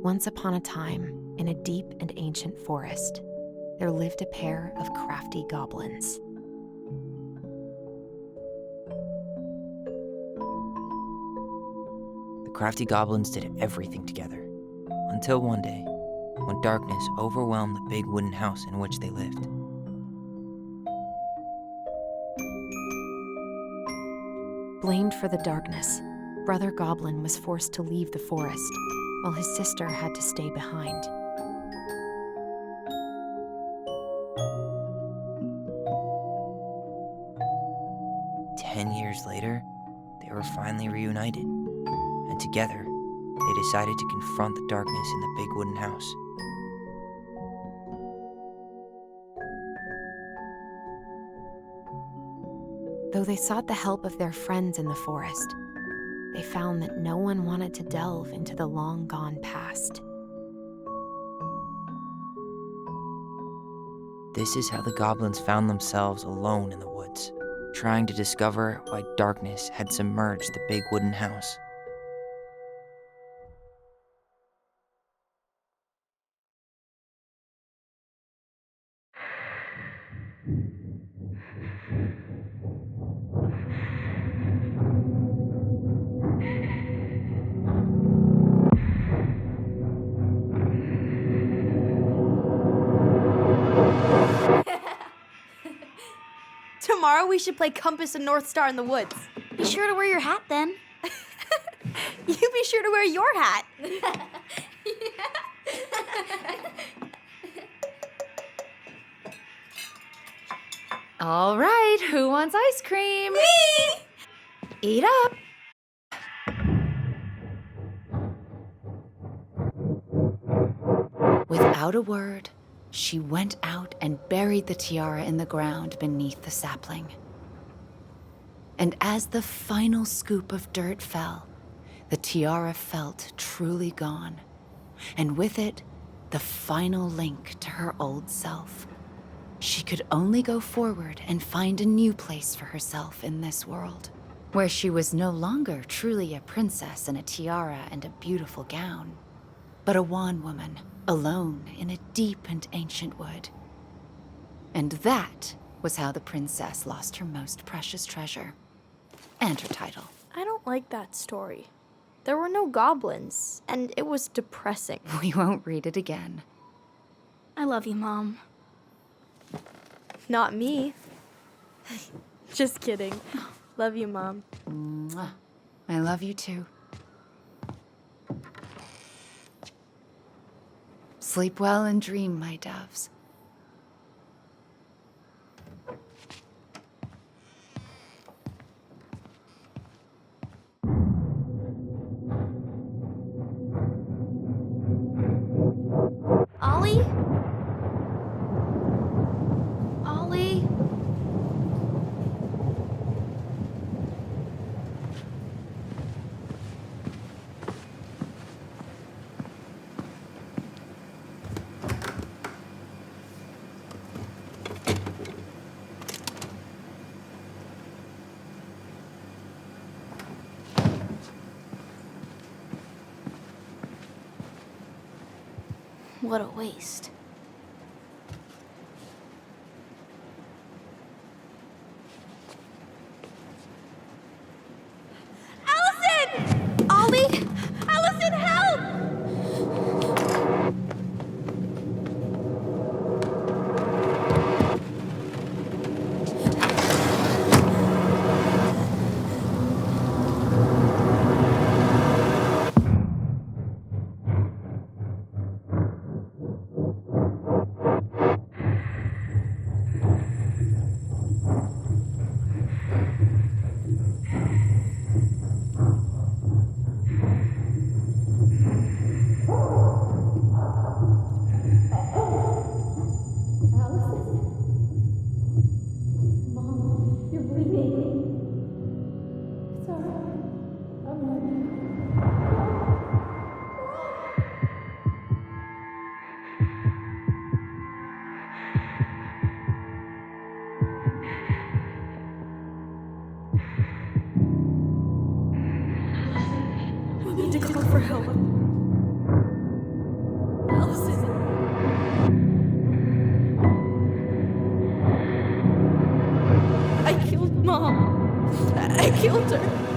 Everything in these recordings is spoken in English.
Once upon a time, in a deep and ancient forest, there lived a pair of crafty goblins. The crafty goblins did everything together, until one day, when darkness overwhelmed the big wooden house in which they lived. Blamed for the darkness, Brother Goblin was forced to leave the forest, while his sister had to stay behind. "10 years later, they were finally reunited, and together, they decided to confront the darkness in the big wooden house. Though they sought the help of their friends in the forest, they found that no one wanted to delve into the long-gone past. This is how the goblins found themselves alone in the woods, trying to discover why darkness had submerged the big wooden house. Tomorrow we should play Compass and North Star in the woods. Be sure to wear your hat then. You be sure to wear your hat. All right, who wants ice cream? Me! Eat up. Without a word, she went out and buried the tiara in the ground beneath the sapling. And as the final scoop of dirt fell, the tiara felt truly gone, and with it, the final link to her old self. She could only go forward and find a new place for herself in this world, where she was no longer truly a princess in a tiara and a beautiful gown, but a wan woman, alone in a deep and ancient wood. And that was how the princess lost her most precious treasure, and her title. I don't like that story. There were no goblins, and it was depressing. We won't read it again. I love you, Mom. Not me. Just kidding. Love you, Mom. Mwah. I love you too. Sleep well and dream, my doves. Ollie? Ollie? What a waste. Allison! Ollie! Allison, help! shelter.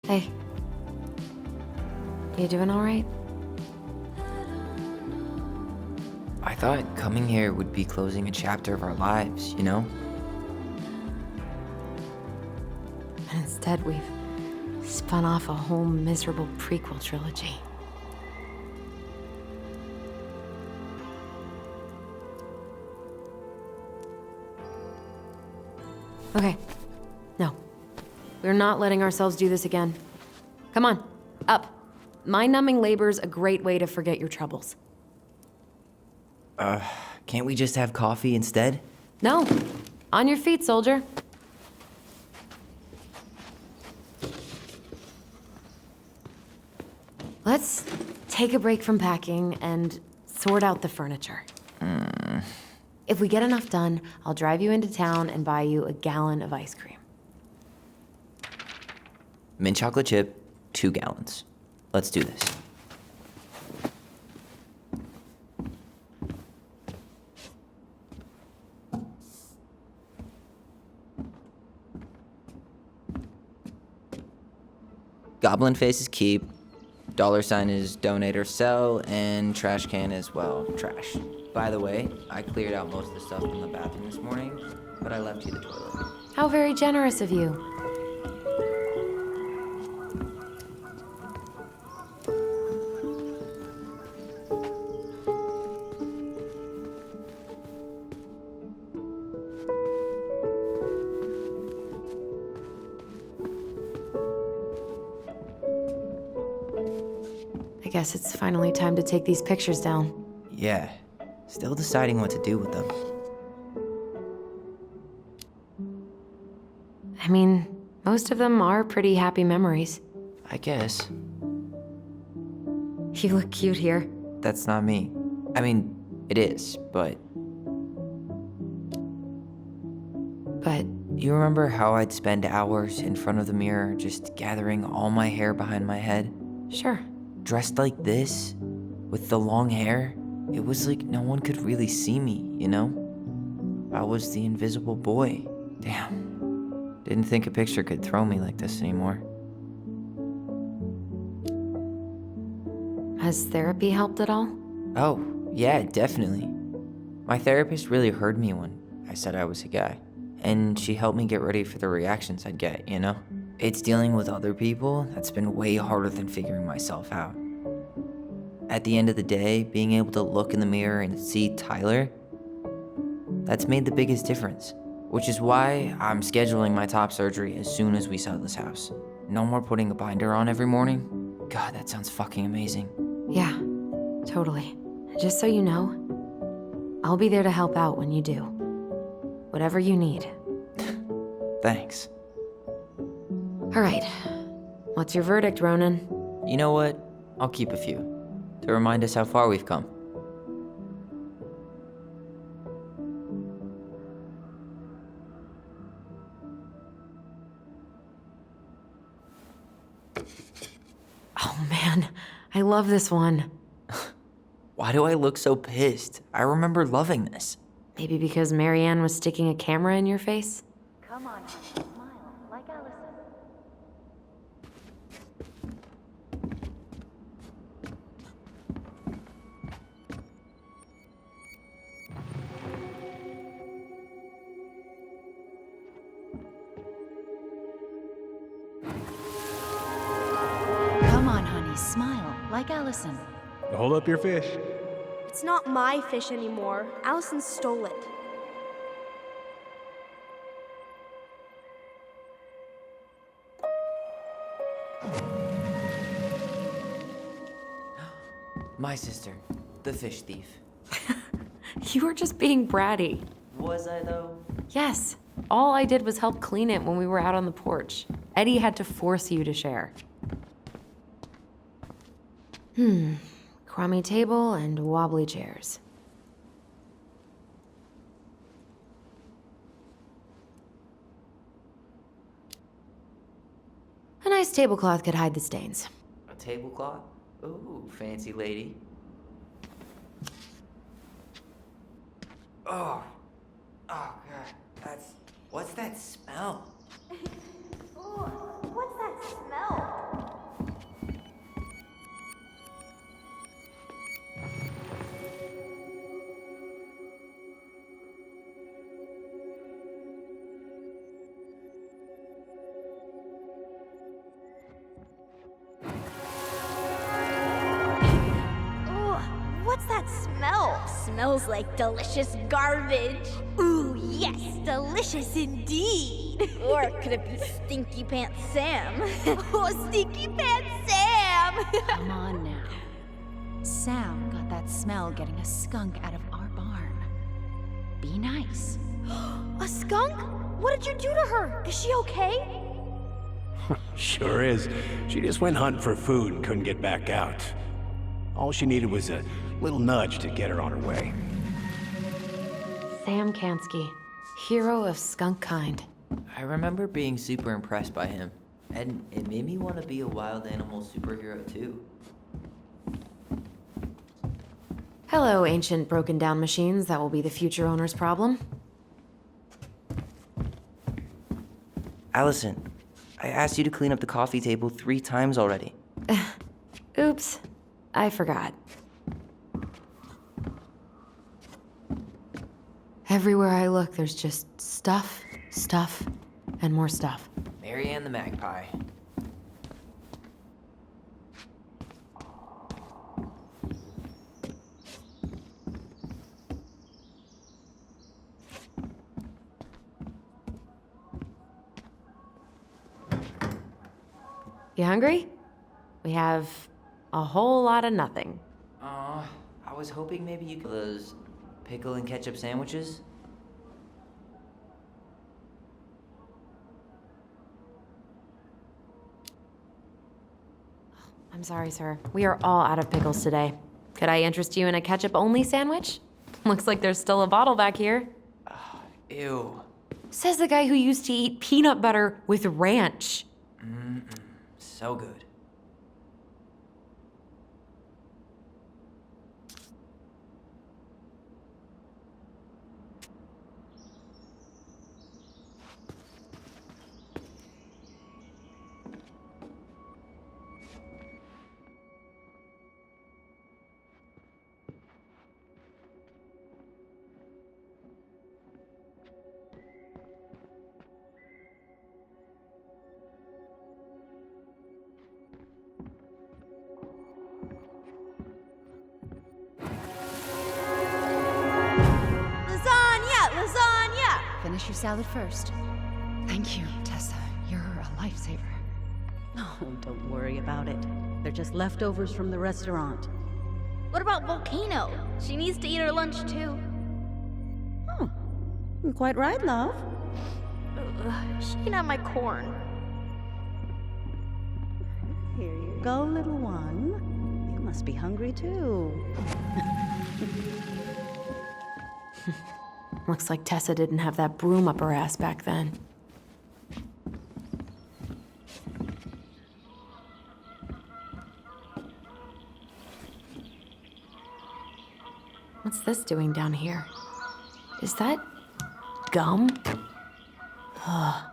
Hey. You doing all right? I thought coming here would be closing a chapter of our lives, you know? And instead, we've spun off a whole miserable prequel trilogy. Okay. No. We're not letting ourselves do this again. Come on, up. Mind-numbing labor's a great way to forget your troubles. Can't we just have coffee instead? No. On your feet, soldier. Let's take a break from packing and sort out the furniture. If we get enough done, I'll drive you into town and buy you a gallon of ice cream. Mint chocolate chip, 2 gallons. Let's do this. Goblin faces keep. $sign is donate or sell, and trash can is, well, trash. By the way, I cleared out most of the stuff from the bathroom this morning, but I left you the toilet. How very generous of you. I guess it's finally time to take these pictures down. Yeah, Still deciding what to do with them. I mean, most of them are pretty happy memories. I guess. You look cute here. That's not me. I mean, it is, but But you remember how I'd spend hours in front of the mirror just gathering all my hair behind my head? sure. Dressed like this, with the long hair, it was like no one could really see me, you know? I was the invisible boy. Damn. Didn't think a picture could throw me like this anymore. Has therapy helped at all? Oh, yeah, definitely. My therapist really heard me when I said I was a guy. And she helped me get ready for the reactions I'd get, you know? It's dealing with other people that's been way harder than figuring myself out. At the end of the day, being able to look in the mirror and see Tyler, that's made the biggest difference. Which is why I'm scheduling my top surgery as soon as we sell this house. No more putting a binder on every morning. God, that sounds fucking amazing. Yeah, totally. Just so you know, I'll be there to help out when you do. Whatever you need. Thanks. All right. What's your verdict, Ronan? You know what? I'll keep a few, to remind us how far we've come. Oh man, I love this one. Why do I look so pissed? I remember loving this. Maybe because Marianne was sticking a camera in your face? Come on, honey, smile like Allison. Come on, honey, smile like Allison. Hold up your fish. It's not my fish anymore. Allison stole it. My sister, the fish thief. You were just being bratty. Was I though? Yes. All I did was help clean it when we were out on the porch. Eddie had to force you to share. Crummy table and wobbly chairs. A nice tablecloth could hide the stains. A tablecloth? Ooh, fancy lady. Oh. Oh, God. What's that smell? What's that smell? What's that smell? Smells like delicious garbage. Ooh, yes, delicious indeed. Or could it be Stinky Pants Sam? Oh, Stinky Pants Sam! Come on now. Sam got that smell getting a skunk out of our barn. Be nice. A skunk? What did you do to her? Is she okay? Sure is. She just went hunting for food and couldn't get back out. All she needed was a little nudge to get her on her way. Sam Kansky, hero of skunk kind. I remember being super impressed by him, and it made me want to be a wild animal superhero too. Hello, ancient broken down machines that will be the future owner's problem. Allison, I asked you to clean up the coffee table 3 times already. Oops, I forgot. Everywhere I look, there's just stuff, and more stuff. Marianne the Magpie. You hungry? We have a whole lot of nothing. I was hoping maybe you could... Those Pickle and ketchup sandwiches? I'm sorry, sir. We are all out of pickles today. Could I interest you in a ketchup-only sandwich? Looks like there's still a bottle back here. Ew. Says the guy who used to eat peanut butter with ranch. So good. Lasagna! Finish your salad first. Thank you, Tessa. You're a lifesaver. Oh, don't worry about it. They're just leftovers from the restaurant. What about Volcano? She needs to eat her lunch too. Oh, quite right, love. She can have my corn. Here you go, little one. You must be hungry too. Looks like Tessa didn't have that broom up her ass back then. What's this doing down here? Is that gum? Ugh.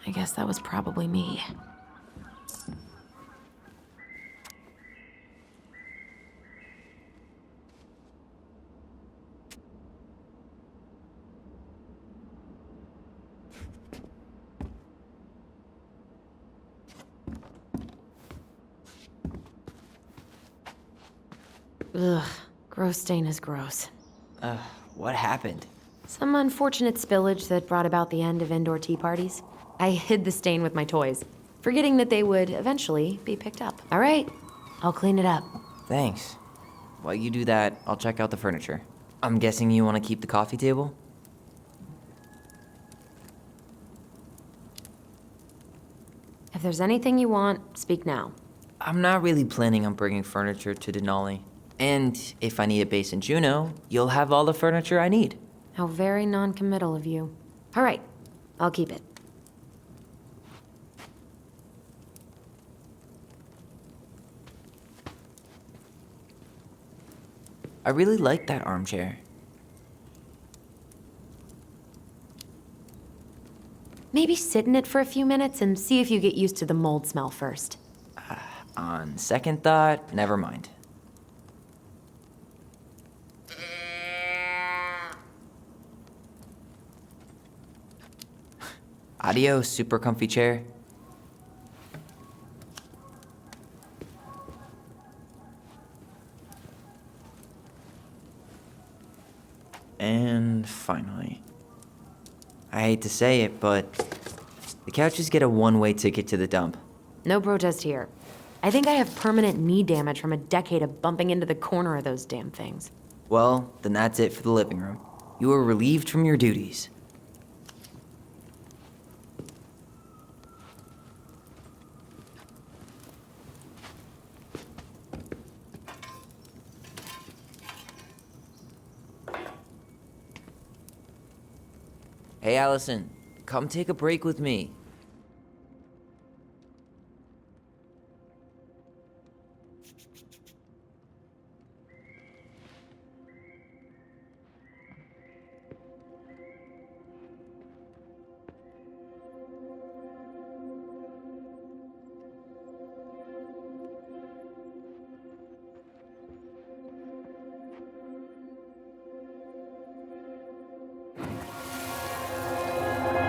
I guess that was probably me. Ugh, gross stain is gross. What happened? Some unfortunate spillage that brought about the end of indoor tea parties. I hid the stain with my toys, forgetting that they would eventually be picked up. All right, I'll clean it up. Thanks. While you do that, I'll check out the furniture. I'm guessing you want to keep the coffee table? If there's anything you want, speak now. I'm not really planning on bringing furniture to Denali. And if I need a base in Juneau, you'll have all the furniture I need. How very non-committal of you. All right, I'll keep it. I really like that armchair. Maybe sit in it for a few minutes and see if you get used to the mold smell first. On second thought, never mind. Adios, super comfy chair. And finally, I hate to say it, but the couches get a one-way ticket to the dump. No protest here. I think I have permanent knee damage from a decade of bumping into the corner of those damn things. Well, then that's it for the living room. You are relieved from your duties. Hey, Allison, come take a break with me.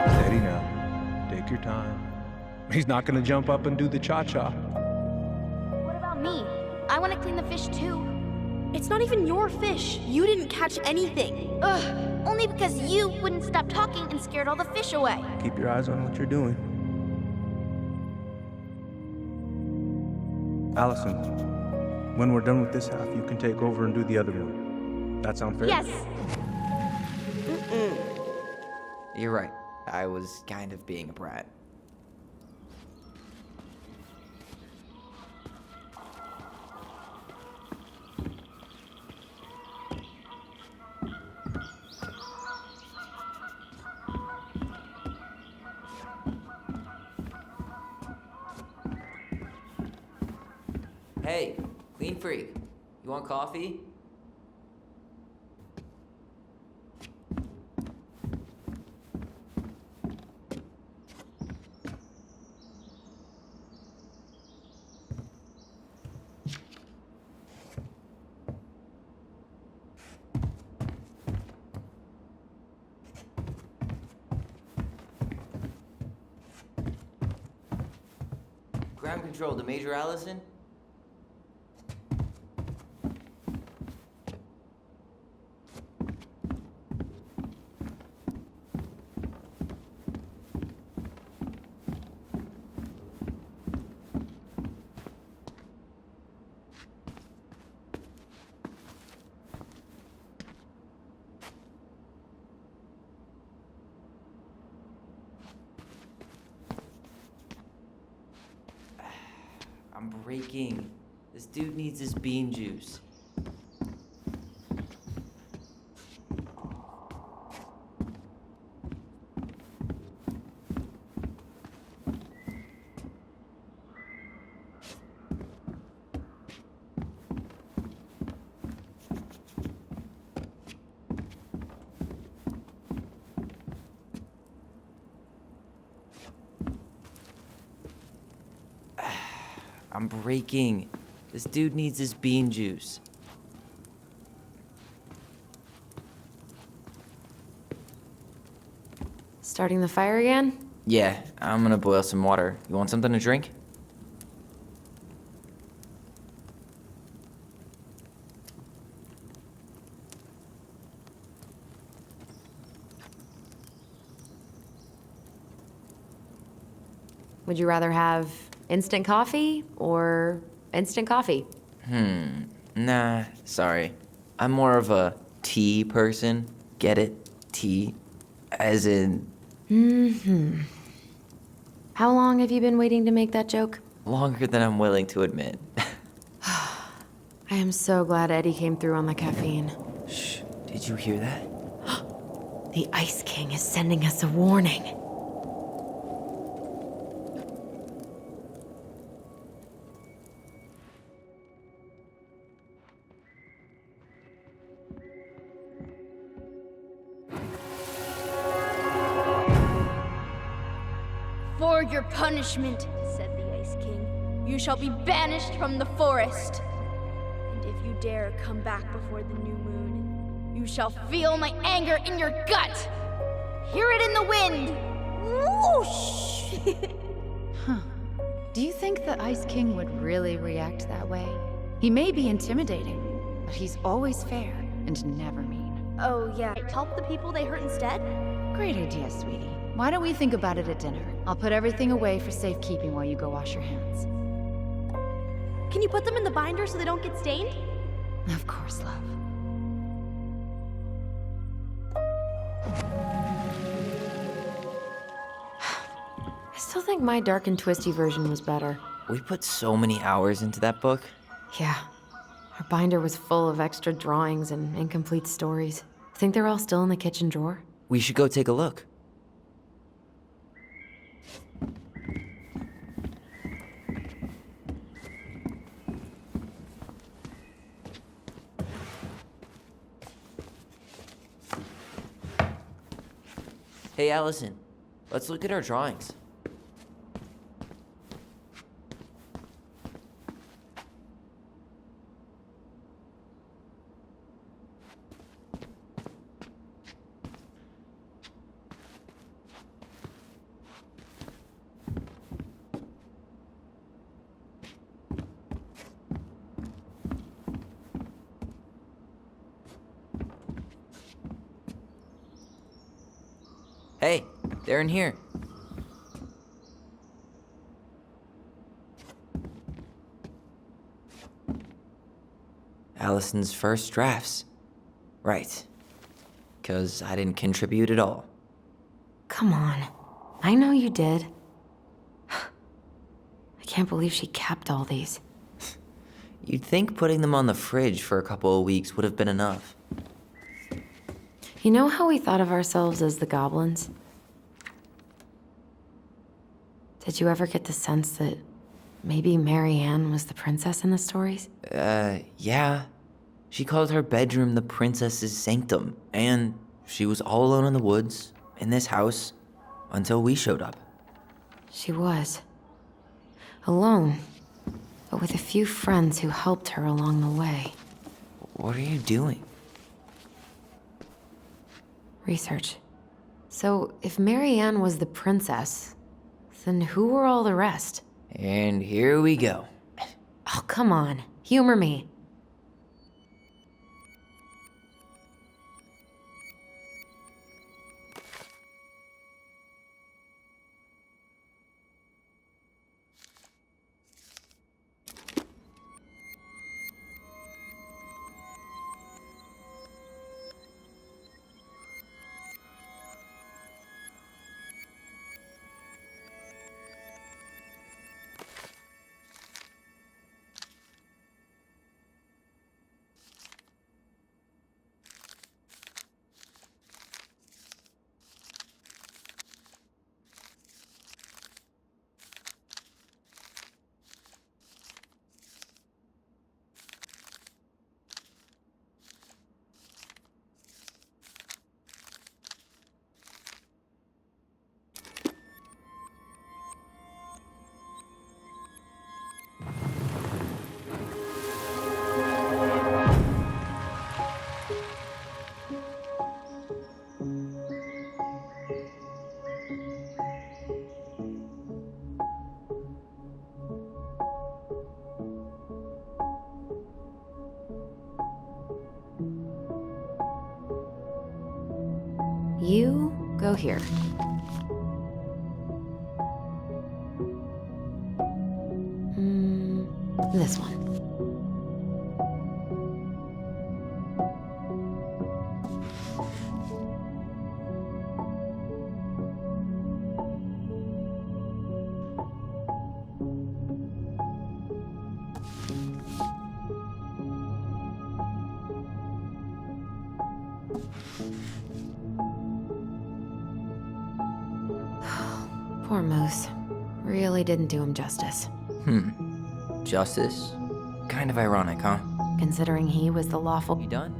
Steady now. Take your time. He's not gonna jump up and do the cha-cha. What about me? I want to clean the fish too. It's not even your fish. You didn't catch anything. Ugh, only because you wouldn't stop talking and scared all the fish away. Keep your eyes on what you're doing. Allison, when we're done with this half, you can take over and do the other one. That sound fair? Yes. You're right. I was kind of being a brat. Hey, clean freak. You want coffee? Ground control to Major Allison. I'm breaking. This dude needs his bean juice. I'm breaking. This dude needs his bean juice. Starting the fire again? Yeah, I'm gonna boil some water. You want something to drink? Would you rather have instant coffee or instant coffee? Nah, sorry. I'm more of a tea person. Get it? Tea. As in, How long have you been waiting to make that joke? longer than I'm willing to admit. I am so glad Eddie came through on the caffeine. Shh, did you hear that? The Ice King is sending us a warning. For your punishment, said the Ice King, you shall be banished from the forest. And if you dare come back before the new moon, you shall feel my anger in your gut. Hear it in the wind. Whoosh! Do you think the Ice King would really react that way? He may be intimidating, but he's always fair and never mean. Oh, yeah. Help the people they hurt instead? Great idea, sweetie. Why don't we think about it at dinner? I'll put everything away for safekeeping while you go wash your hands. Can you put them in the binder so they don't get stained? Of course, love. I still think my dark and twisty version was better. We put so many hours into that book. Yeah. Our binder was full of extra drawings and incomplete stories. Think they're all still in the kitchen drawer? We should go take a look. Hey, Allison, let's look at our drawings. Hey, they're in here. Allison's first drafts. Right. 'Cause I didn't contribute at all. Come on. I know you did. I can't believe she kept all these. You'd think putting them on the fridge for a couple of weeks would have been enough. You know how we thought of ourselves as the goblins? Did you ever get the sense that maybe Mary Ann was the princess in the stories? Yeah. She called her bedroom the princess's sanctum, and she was all alone in the woods, in this house, until we showed up. She was. Alone, but with a few friends who helped her along the way. What are you doing? Research. So, if Mary Ann was the princess, then who were all the rest? And here we go. Oh, come on. Humor me. You go here. This one. Poor Moose. Really didn't do him justice. Justice? Kind of ironic, huh? Considering he was the lawful... You done?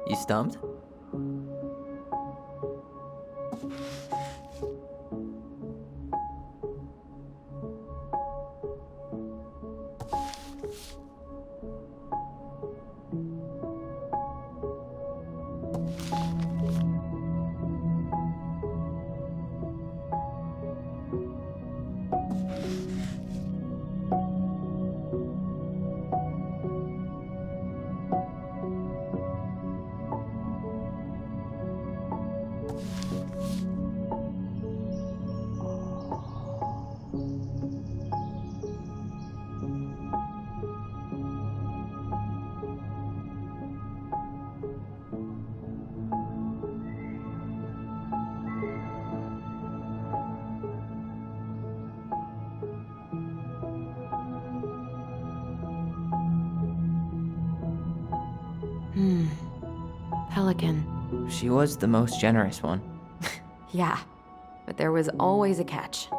You stumped? Pelican. She was the most generous one. Yeah, but there was always a catch.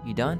You done?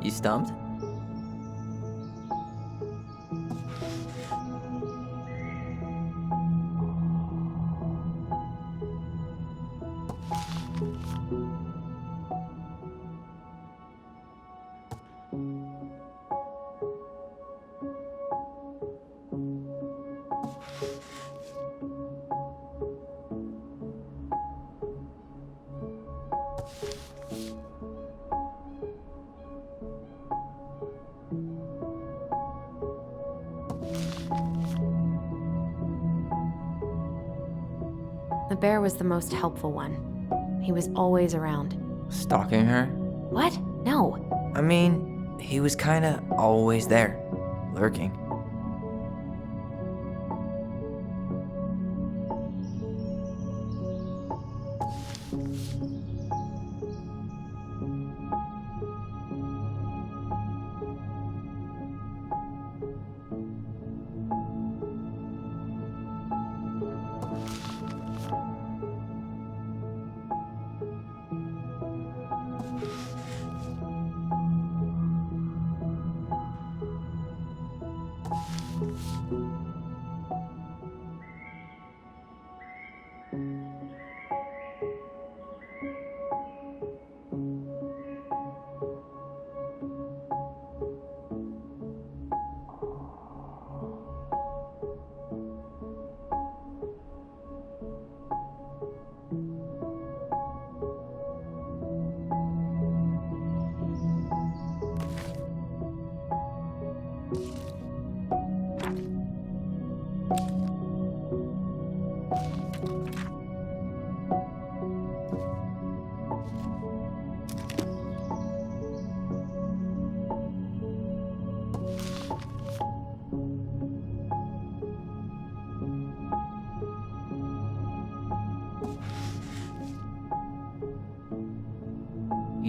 You stumped? The bear was the most helpful one. He was always around. Stalking her? What? No. I mean, he was kinda always there, lurking.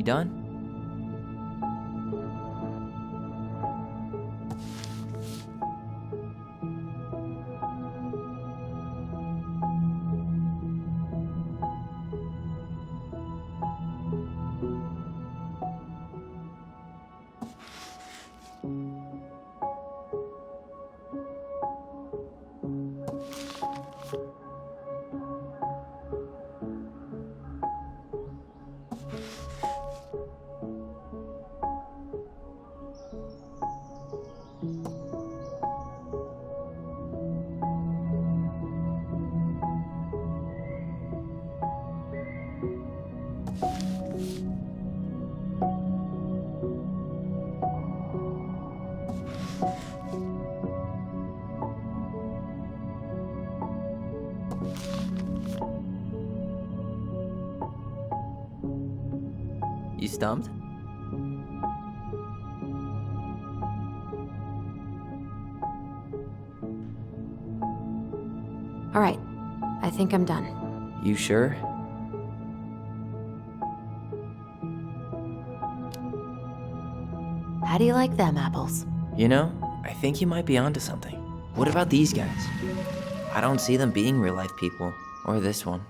done? You stumped? All right, I think I'm done. You sure? How do you like them apples? You know, I think you might be onto something. What about these guys? I don't see them being real life people, or this one.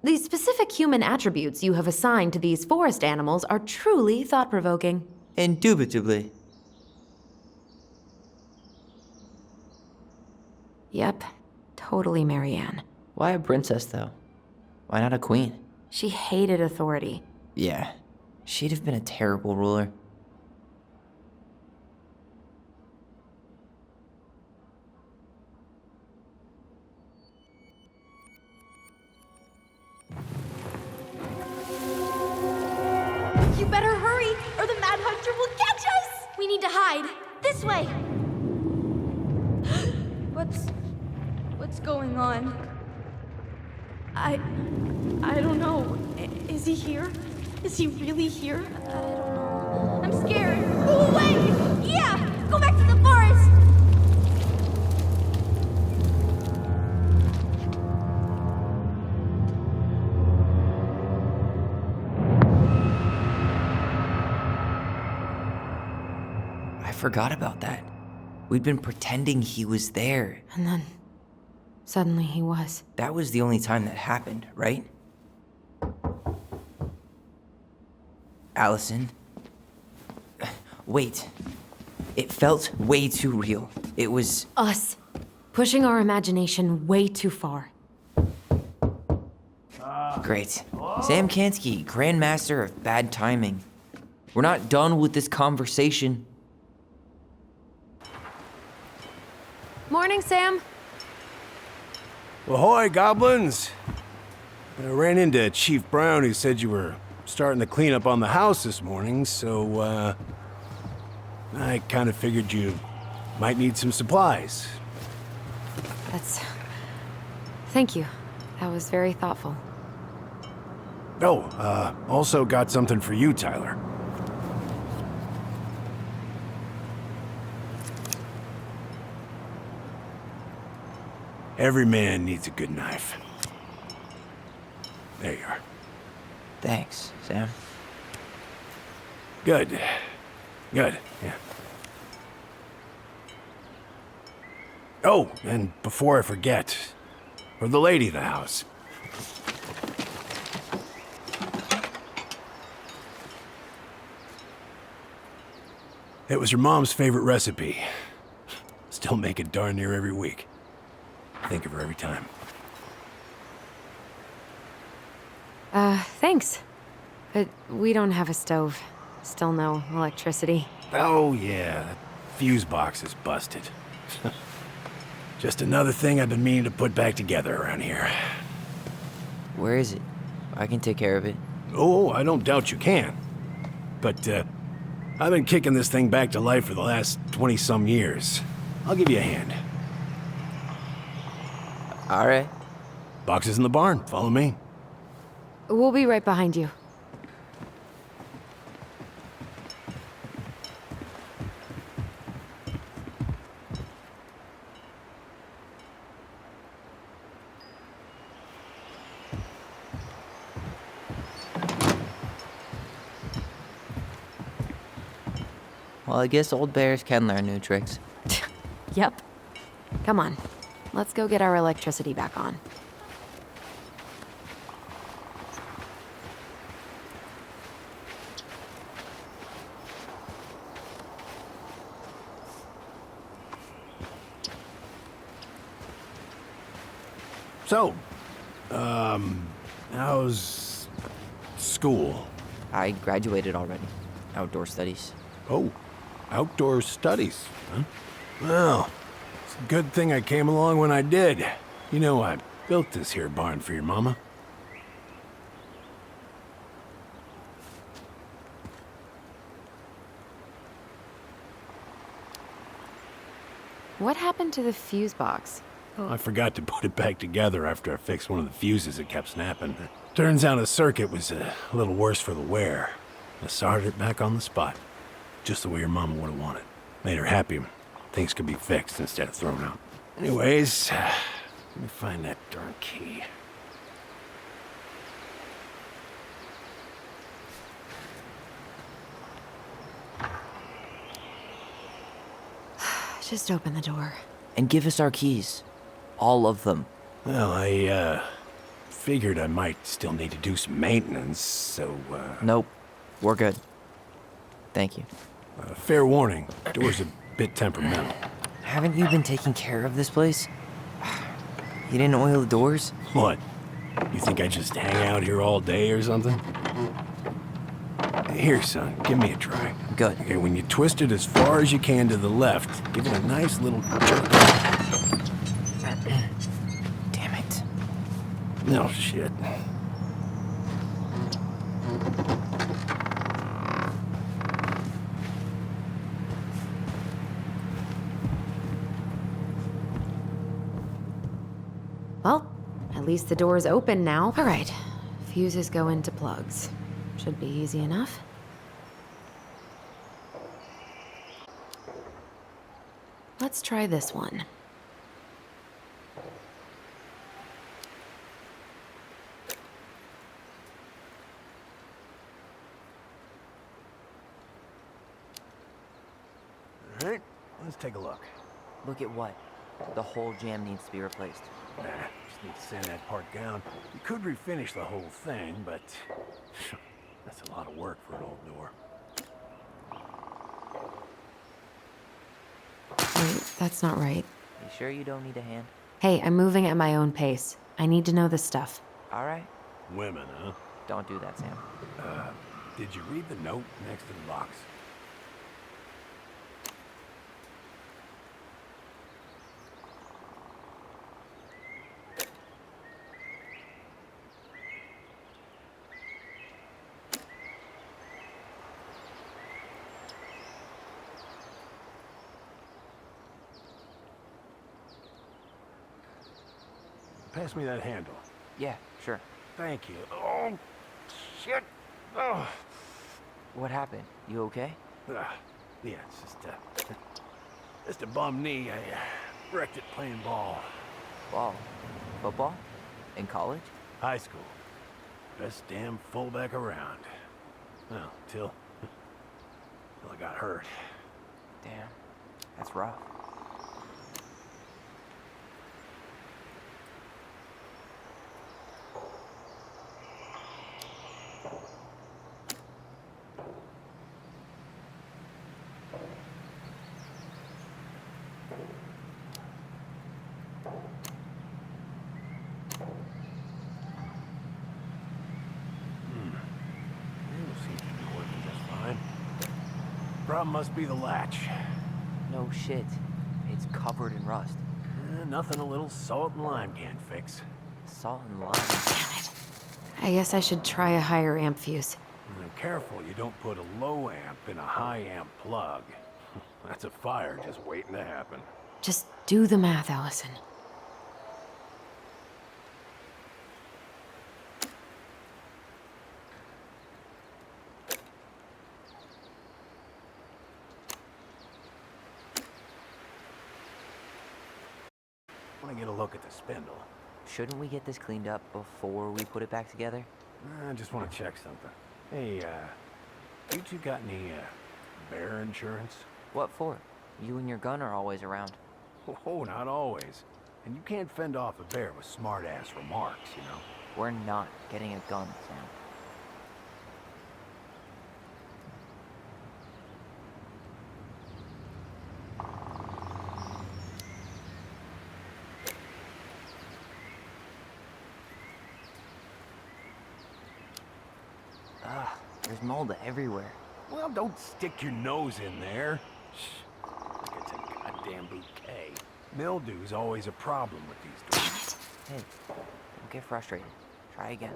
The specific human attributes you have assigned to these forest animals are truly thought-provoking. Indubitably. Yep, totally Marianne. Why a princess, though? Why not a queen? She hated authority. Yeah, she'd have been a terrible ruler. You better hurry, or the Mad Hunter will catch us! We need to hide. This way! What's going on? I don't know. Is he here? Is he really here? I don't know. I'm scared. Go away! Yeah! Go back to the forest! I forgot about that. We'd been pretending he was there. And then, suddenly he was. That was the only time that happened, right? Allison. Wait. It felt way too real. It was... Us. Pushing our imagination way too far. Great. Sam Kansky, Grandmaster of Bad Timing. We're not done with this conversation. Morning, Sam. Ahoy, goblins! I ran into Chief Brown, who said you were starting to clean up on the house this morning, so, I kind of figured you might need some supplies. Thank you. That was very thoughtful. Oh, also got something for you, Tyler. Every man needs a good knife. There you are. Thanks, Sam. Good. Good, yeah. Oh, and before I forget, for the lady of the house. It was her mom's favorite recipe. Still make it darn near every week. Think of her every time. Thanks. But we don't have a stove. Still no electricity. Oh, yeah, that fuse box is busted. Just another thing I've been meaning to put back together around here. Where is it? I can take care of it. Oh, I don't doubt you can. But, I've been kicking this thing back to life for the last 20-some years. I'll give you a hand. All right. Box is in the barn. Follow me. We'll be right behind you. Well, I guess old bears can learn new tricks. Yep. Come on. Let's go get our electricity back on. So, how's school? I graduated already. Outdoor studies. Oh, outdoor studies, huh? Well, it's a good thing I came along when I did. You know, I built this here barn for your mama. What happened to the fuse box? Oh, I forgot to put it back together after I fixed one of the fuses that kept snapping. Turns out a circuit was a little worse for the wear. I soldered it back on the spot, just the way your mama would have wanted. Made her happy when things could be fixed instead of thrown out. Anyways, let me find that darn key. Just open the door. And give us our keys. All of them. Well, I, figured I might still need to do some maintenance, so, Nope. We're good. Thank you. fair warning, door's a bit temperamental. Haven't you been taking care of this place? You didn't oil the doors? What? You think I just hang out here all day or something? Here, son, give me a try. Good. Okay, when you twist it as far as you can to the left, give it a nice little jerk. Damn it. No shit. Well, at least the door's open now. All right, fuses go into plugs. Should be easy enough. Let's try this one. All right, let's take a look. Look at what? The whole jam needs to be replaced. Nah, just need to sand that part down. You could refinish the whole thing, but that's a lot of work for an old door. Wait, that's not right. You sure you don't need a hand? Hey, I'm moving at my own pace. I need to know this stuff. All right. Women, huh? Don't do that, Sam. Did you read the note next to the box? Pass me that handle. Yeah, sure. Thank you. Oh, shit. Oh. What happened? You okay? Yeah, it's just a bum knee. I wrecked it playing ball. Ball. Football? In college? High school. Best damn fullback around. Well, till I got hurt. Damn. That's rough. Problem must be the latch. No shit. It's covered in rust. Nothing a little salt and lime can't fix. Salt and lime. Damn it. I guess I should try a higher amp fuse. Careful you don't put a low amp in a high amp plug. That's a fire just waiting to happen. Just do the math, Allison. I want to get a look at the spindle. Shouldn't we get this cleaned up before we put it back together? I just want to check something. Hey, you two got any, bear insurance? What for? You and your gun are always around. Oh, not always. And you can't fend off a bear with smart-ass remarks, you know? We're not getting a gun, Sam. Ugh, there's mold everywhere. Well, don't stick your nose in there. Shh. Like it's a goddamn bouquet. Mildew's always a problem with these doors. Hey, don't get frustrated. Try again.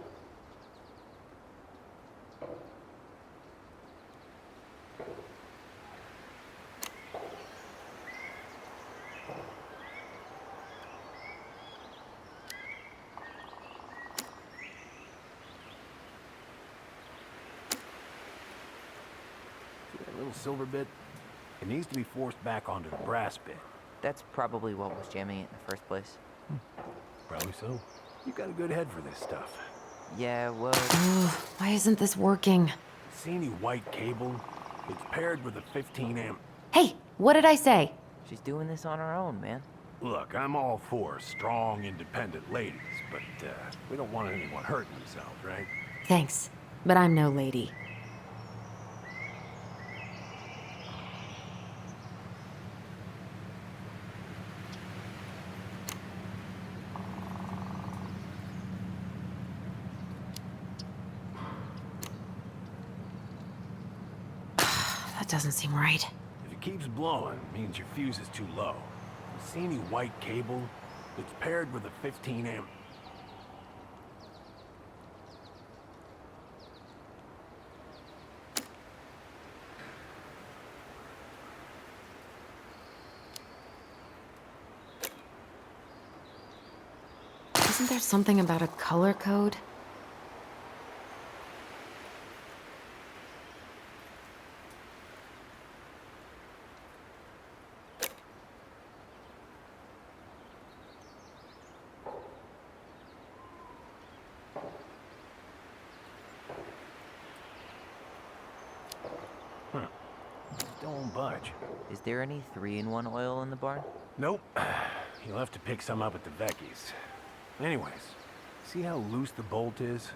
See that little silver bit? It needs to be forced back onto the brass bit. That's probably what was jamming it in the first place. Probably so. You got a good head for this stuff. Yeah, well... Ugh, why isn't this working? See any white cable? It's paired with a 15 amp. Hey, what did I say? She's doing this on her own, man. Look, I'm all for strong, independent ladies, but we don't want anyone hurting themselves, right? Thanks, but I'm no lady. That doesn't seem right. If it keeps blowing, it means your fuse is too low. You see any white cable? It's paired with a 15 amp. Isn't there something about a color code? Don't budge. Is there any 3-in-1 oil in the barn? Nope. You'll have to pick some up at the Vecchi's. Anyways, see how loose the bolt is?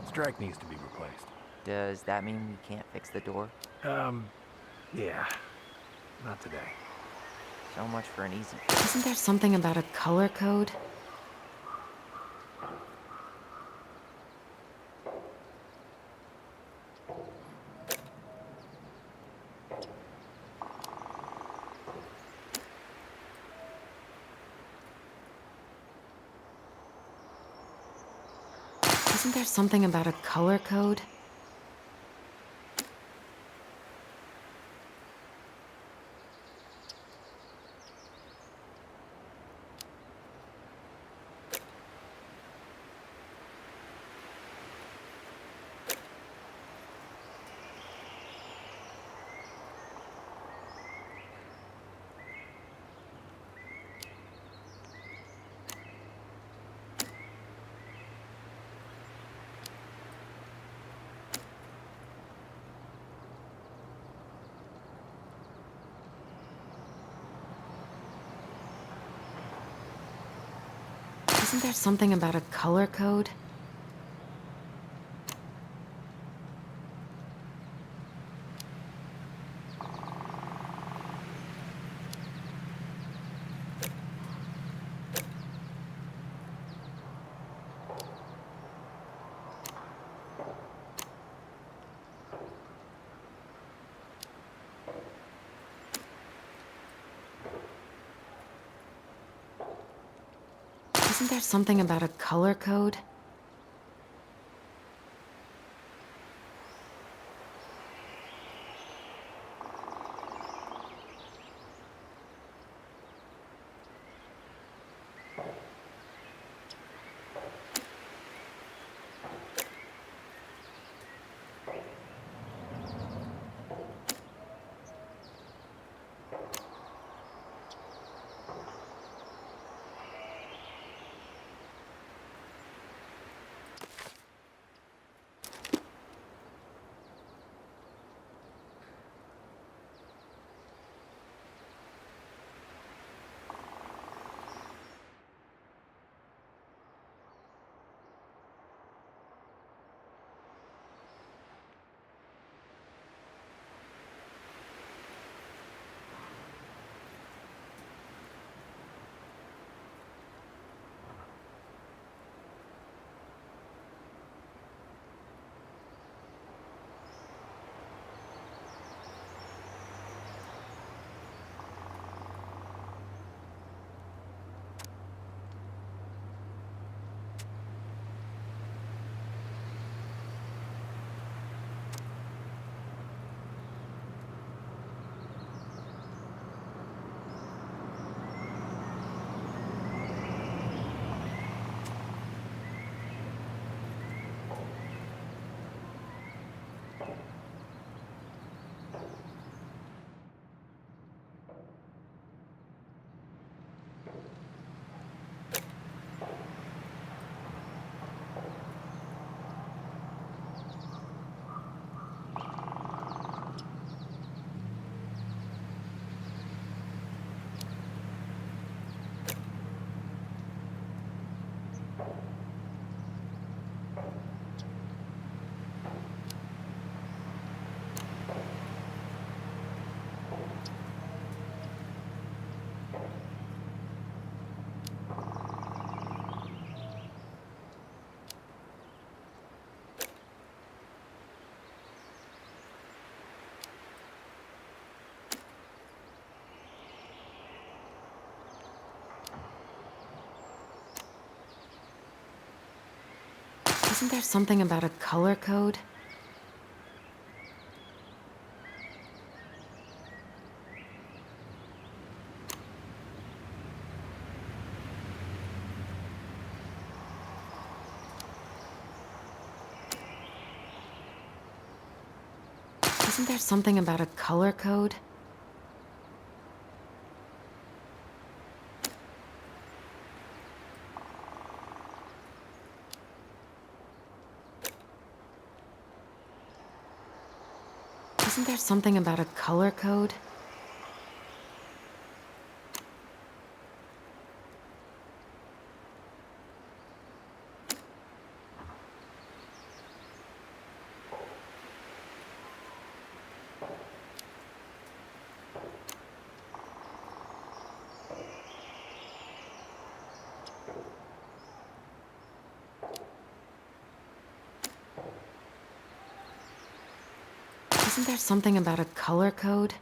Strike needs to be replaced. Does that mean we can't fix the door? Yeah. Not today. So much for an easy fix. Isn't there something about a color code? Isn't there something about a color code? Isn't there something about a color code? Isn't there something about a color code? Isn't there something about a color code? Isn't there something about a color code? Isn't there something about a color code? Isn't there something about a color code?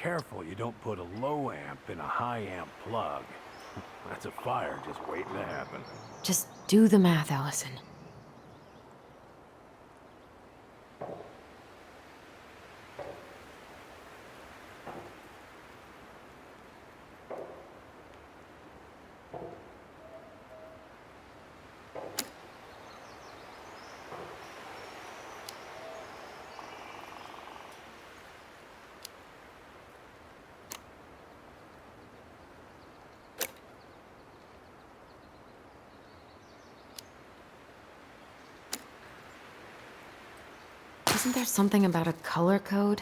careful you don't put a low amp in a high amp plug. That's a fire just waiting to happen. Just do the math, Allison. Isn't there something about a color code?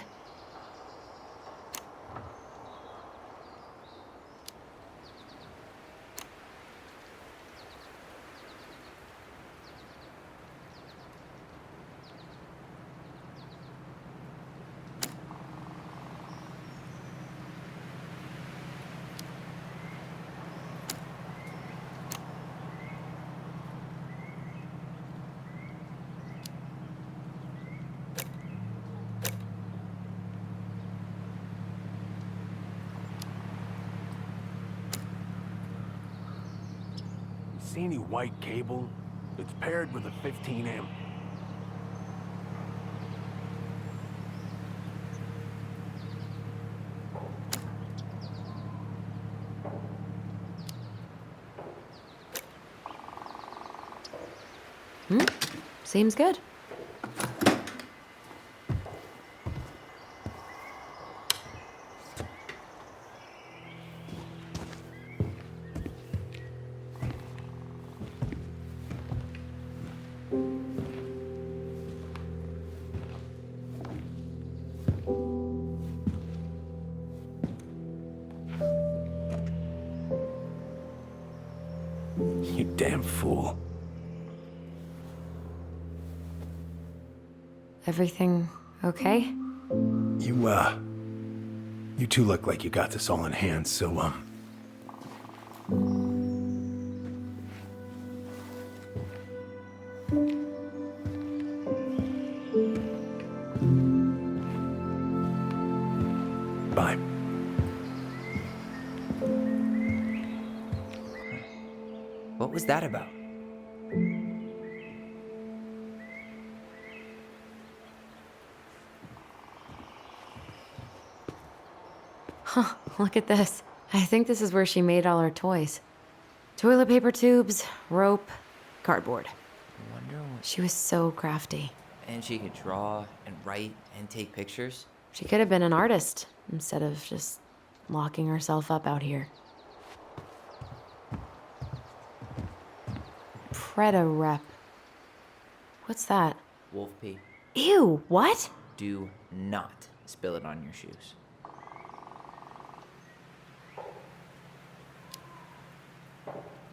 See any white cable? It's paired with a 15 amp. Seems good. You damn fool. Everything okay? You two look like you got this all in hand, so, bye. What was that about? Huh, look at this. I think this is where she made all her toys. Toilet paper tubes, rope, cardboard. I wonder what... She was so crafty. And she could draw and write and take pictures. She could have been an artist instead of just locking herself up out here. Preda rep. What's that? Wolf pee. Ew, what? Do not spill it on your shoes.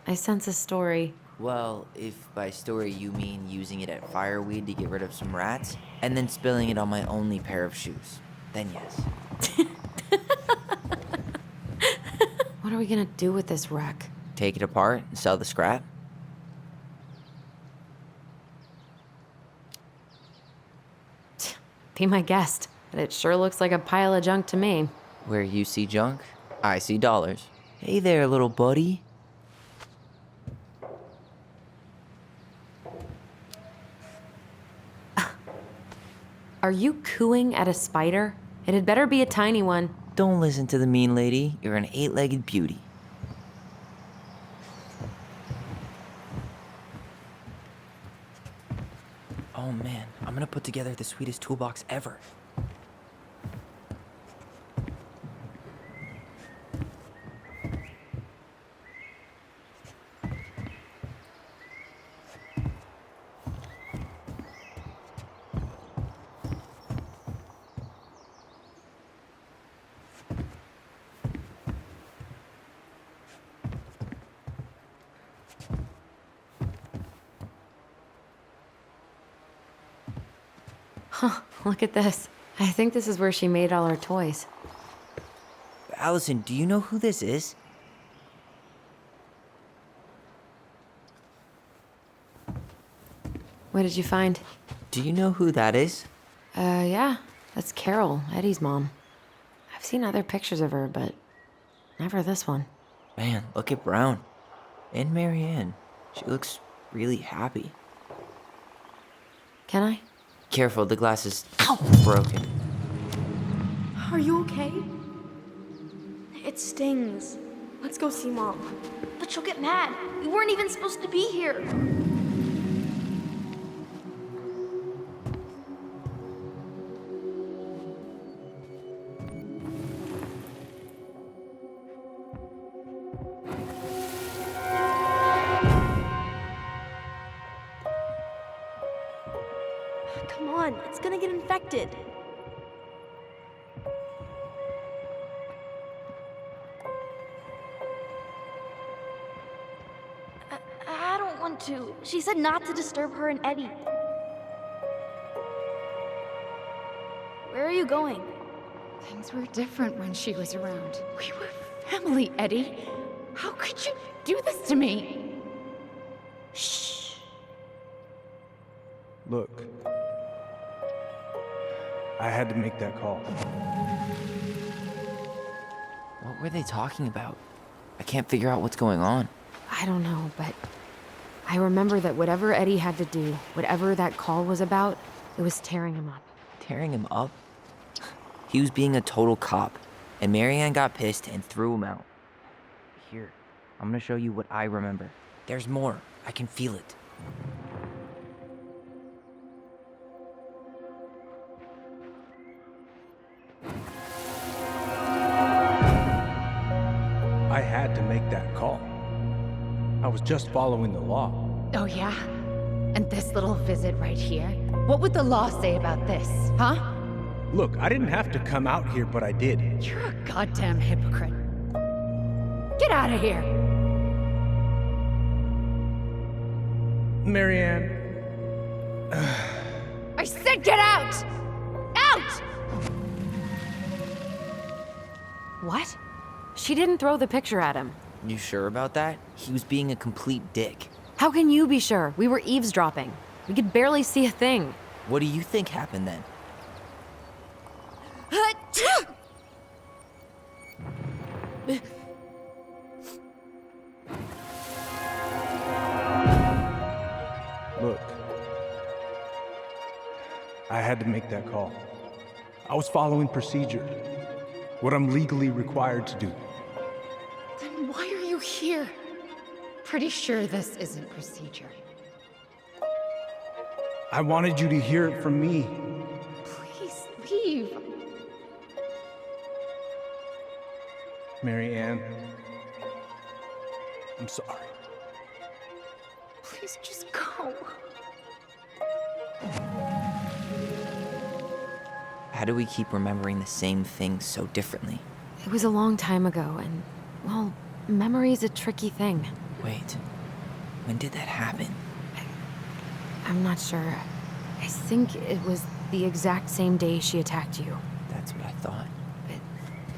I sense a story. Well, if by story you mean using it at fireweed to get rid of some rats, and then spilling it on my only pair of shoes, then yes. What are we gonna do with this wreck? Take it apart and sell the scrap? Be my guest, but it sure looks like a pile of junk to me. Where you see junk, I see dollars. Hey there, little buddy. Are you cooing at a spider? It had better be a tiny one. Don't listen to the mean lady. You're an 8-legged beauty. Oh man, I'm gonna put together the sweetest toolbox ever. Huh, look at this. I think this is where she made all her toys. Allison, do you know who this is? What did you find? Do you know who that is? Yeah, that's Carol, Eddie's mom. I've seen other pictures of her, but never this one. Man, look at Brown. And Marianne. She looks really happy. Can I? Careful, the glass is broken. Are you okay? It stings. Let's go see Mom. But she'll get mad. We weren't even supposed to be here. Come on, it's gonna get infected. I don't want to. She said not to disturb her and Eddie. Where are you going? Things were different when she was around. We were family, Eddie. How could you do this to me? Shh. Look, I had to make that call. What were they talking about? I can't figure out what's going on. I don't know, but I remember that whatever Eddie had to do, whatever that call was about, it was tearing him up. Tearing him up? He was being a total cop, and Marianne got pissed and threw him out. Here, I'm gonna show you what I remember. There's more. I can feel it. I had to make that call. I was just following the law. Oh, yeah? And this little visit right here? What would the law say about this, huh? Look, I didn't have to come out here, but I did. You're a goddamn hypocrite. Get out of here! Marianne, I said get out! Out! What? She didn't throw the picture at him. You sure about that? He was being a complete dick. How can you be sure? We were eavesdropping. We could barely see a thing. What do you think happened then? look. I had to make that call. I was following procedure. What I'm legally required to do. Then why are you here? Pretty sure this isn't procedure. I wanted you to hear it from me. Please leave. Marianne, I'm sorry. Please just go. How do we keep remembering the same things so differently? It was a long time ago, and, well, memory's a tricky thing. Wait, when did that happen? I'm not sure. I think it was the exact same day she attacked you. That's what I thought.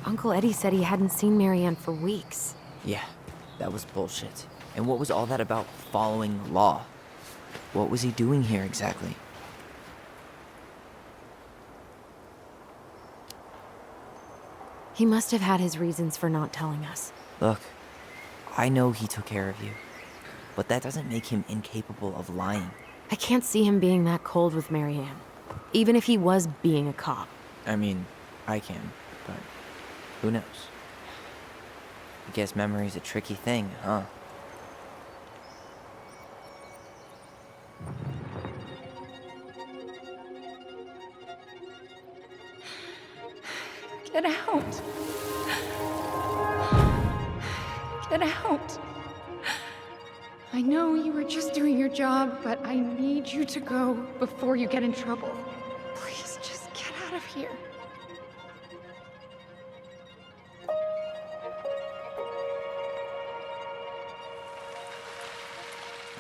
Uncle Eddie said he hadn't seen Marianne for weeks. Yeah, that was bullshit. And what was all that about following law? What was he doing here exactly? He must have had his reasons for not telling us. Look, I know he took care of you, but that doesn't make him incapable of lying. I can't see him being that cold with Marianne, even if he was being a cop. I mean, I can, but who knows? I guess memory's a tricky thing, huh? Get out. Get out. I know you were just doing your job, but I need you to go before you get in trouble. Please just get out of here.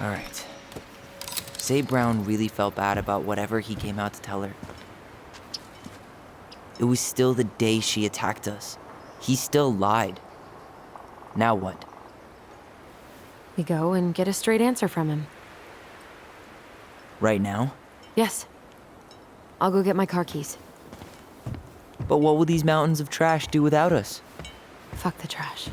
All right. Say Brown really felt bad about whatever he came out to tell her. It was still the day she attacked us. He still lied. Now what? We go and get a straight answer from him. Right now? Yes. I'll go get my car keys. But what will these mountains of trash do without us? Fuck the trash.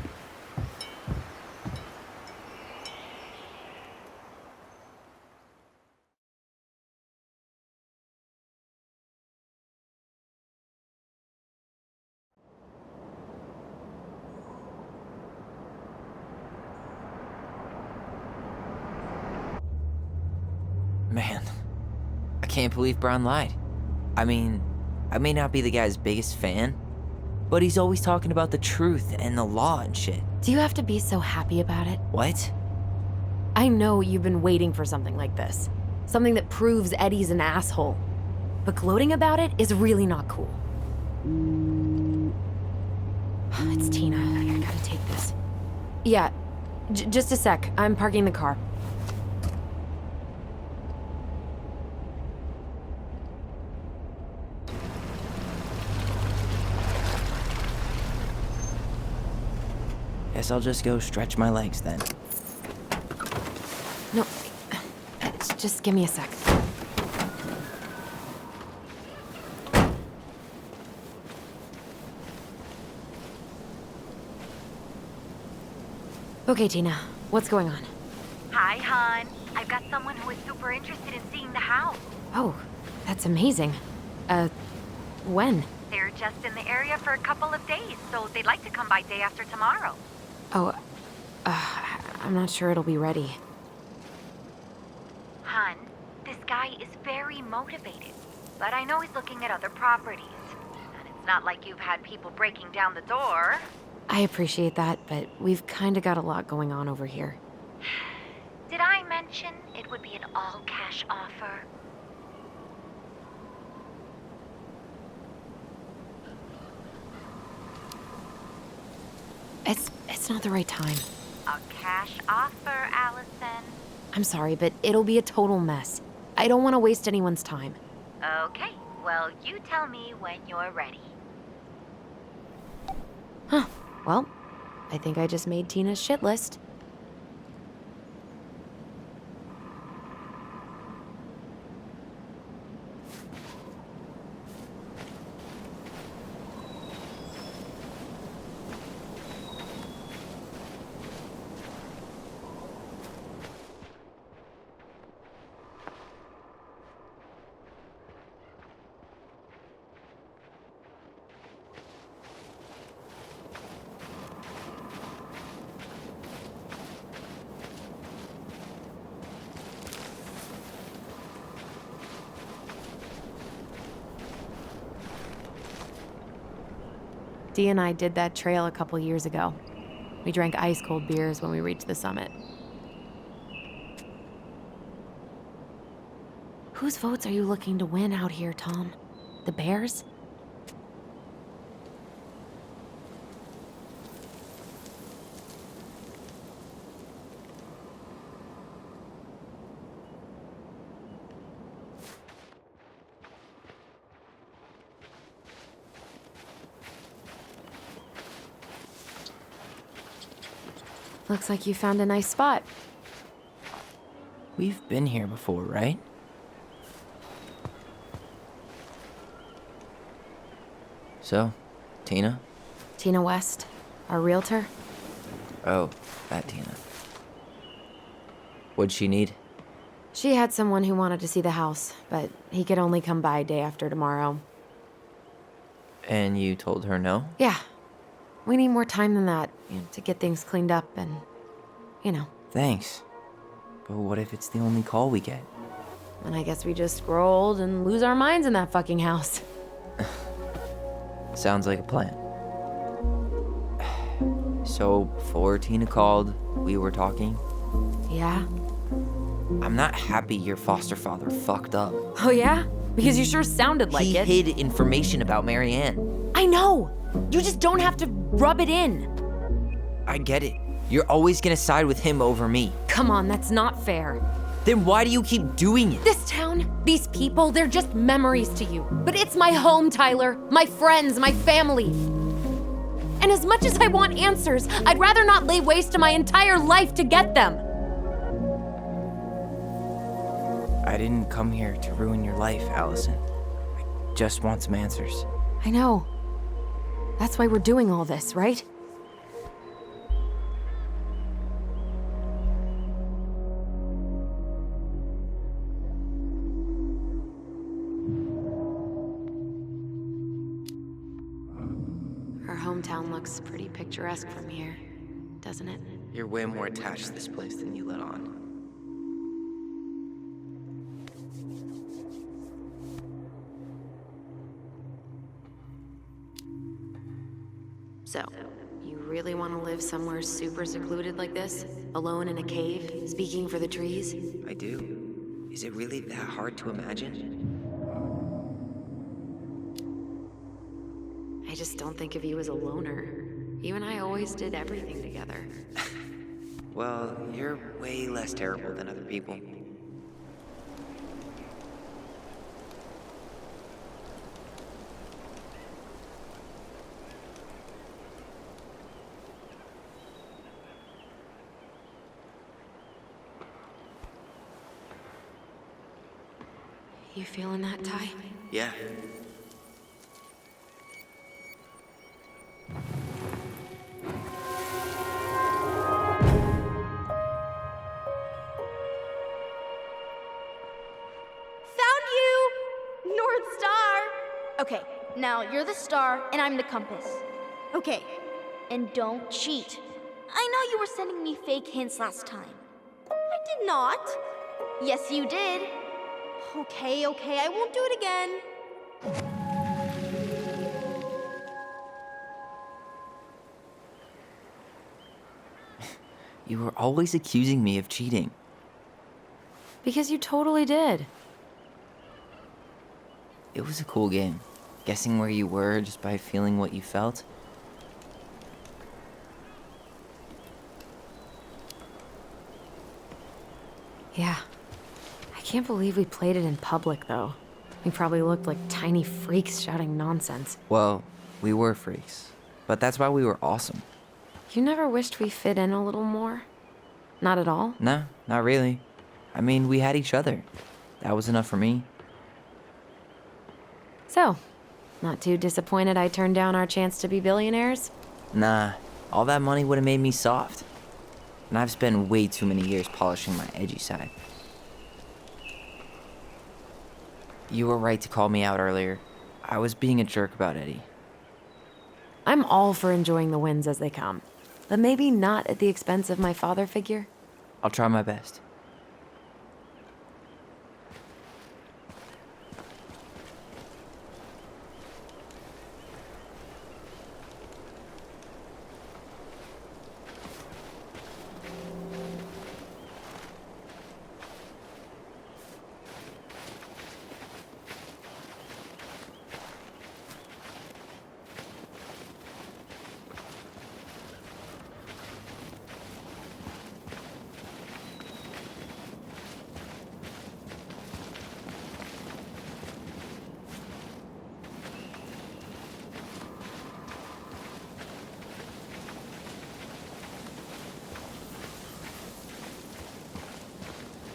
Man, I can't believe Brown lied. I mean, I may not be the guy's biggest fan, but he's always talking about the truth and the law and shit. Do you have to be so happy about it? What? I know you've been waiting for something like this. Something that proves Eddie's an asshole. But gloating about it is really not cool. It's Tina. I gotta take this. Yeah, just a sec. I'm parking the car. Guess I'll just go stretch my legs then. No, just give me a sec. Okay, Tina, what's going on? Hi, hon. I've got someone who is super interested in seeing the house. Oh, that's amazing. When? They're just in the area for a couple of days, so they'd like to come by day after tomorrow. Oh, I'm not sure it'll be ready. Hun, this guy is very motivated, but I know he's looking at other properties. And it's not like you've had people breaking down the door. I appreciate that, but we've kinda got a lot going on over here. Did I mention it would be an all-cash offer? It's not the right time. A cash offer, Allison. I'm sorry, but it'll be a total mess. I don't want to waste anyone's time. Okay, well, you tell me when you're ready. Huh. Well, I think I just made Tina's shit list. Dee and I did that trail a couple years ago. We drank ice-cold beers when we reached the summit. Whose votes are you looking to win out here, Tom? The Bears? Looks like you found a nice spot. We've been here before, right? So, Tina? Tina West, our realtor. Oh, that Tina. What'd she need? She had someone who wanted to see the house, but he could only come by day after tomorrow. And you told her no? Yeah. We need more time than that, to get things cleaned up and, Thanks. But what if it's the only call we get? And I guess we just grow old and lose our minds in that fucking house. Sounds like a plan. So, before Tina called, we were talking. Yeah? I'm not happy your foster father fucked up. Oh yeah? Because you sure sounded like it. He hid information about Marianne. I know! You just don't have to rub it in. I get it. You're always gonna side with him over me. Come on, that's not fair. Then why do you keep doing it? This town, these people, they're just memories to you. But it's my home, Tyler. My friends, my family. And as much as I want answers, I'd rather not lay waste to my entire life to get them. I didn't come here to ruin your life, Allison. I just want some answers. I know. That's why we're doing all this, right? Our hometown looks pretty picturesque from here, doesn't it? You're way more attached to this place than you let on. So, you really want to live somewhere super secluded like this? Alone in a cave, speaking for the trees? I do. Is it really that hard to imagine? I just don't think of you as a loner. You and I always did everything together. Well, you're way less terrible than other people. You feeling that, Ty? Yeah. Found you! North Star! Okay, now you're the star and I'm the compass. Okay, and don't cheat. I know you were sending me fake hints last time. I did not. Yes, you did. Okay, I won't do it again. You were always accusing me of cheating. Because you totally did. It was a cool game. Guessing where you were just by feeling what you felt. Yeah. I can't believe we played it in public, though. We probably looked like tiny freaks shouting nonsense. Well, we were freaks. But that's why we were awesome. You never wished we fit in a little more? Not at all? No, not really. I mean, we had each other. That was enough for me. So, not too disappointed I turned down our chance to be billionaires? Nah, all that money would have made me soft. And I've spent way too many years polishing my edgy side. You were right to call me out earlier. I was being a jerk about Eddie. I'm all for enjoying the wins as they come, but maybe not at the expense of my father figure. I'll try my best.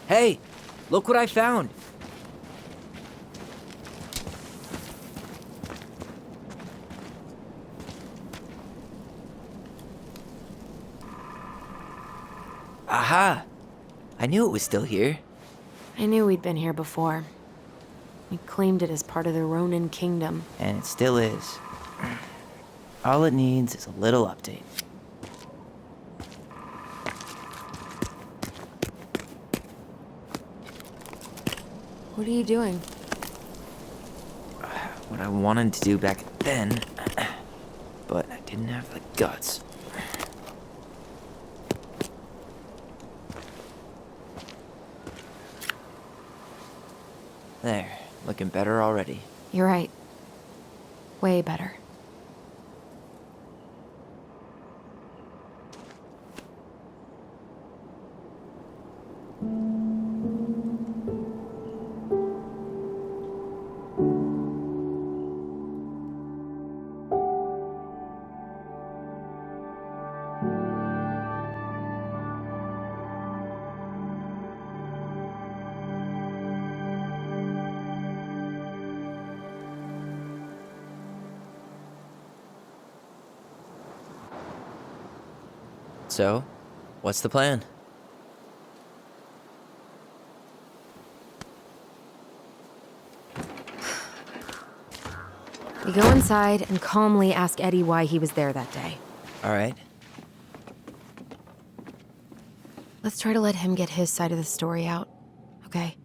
Hey, look what I found. Aha! I knew it was still here. I knew we'd been here before. We claimed it as part of the Ronin Kingdom. And it still is. All it needs is a little update. What are you doing? What I wanted to do back then, but I didn't have the guts. There, looking better already. You're right. Way better. So, what's the plan? We go inside and calmly ask Eddie why he was there that day. All right. Let's try to let him get his side of the story out, okay?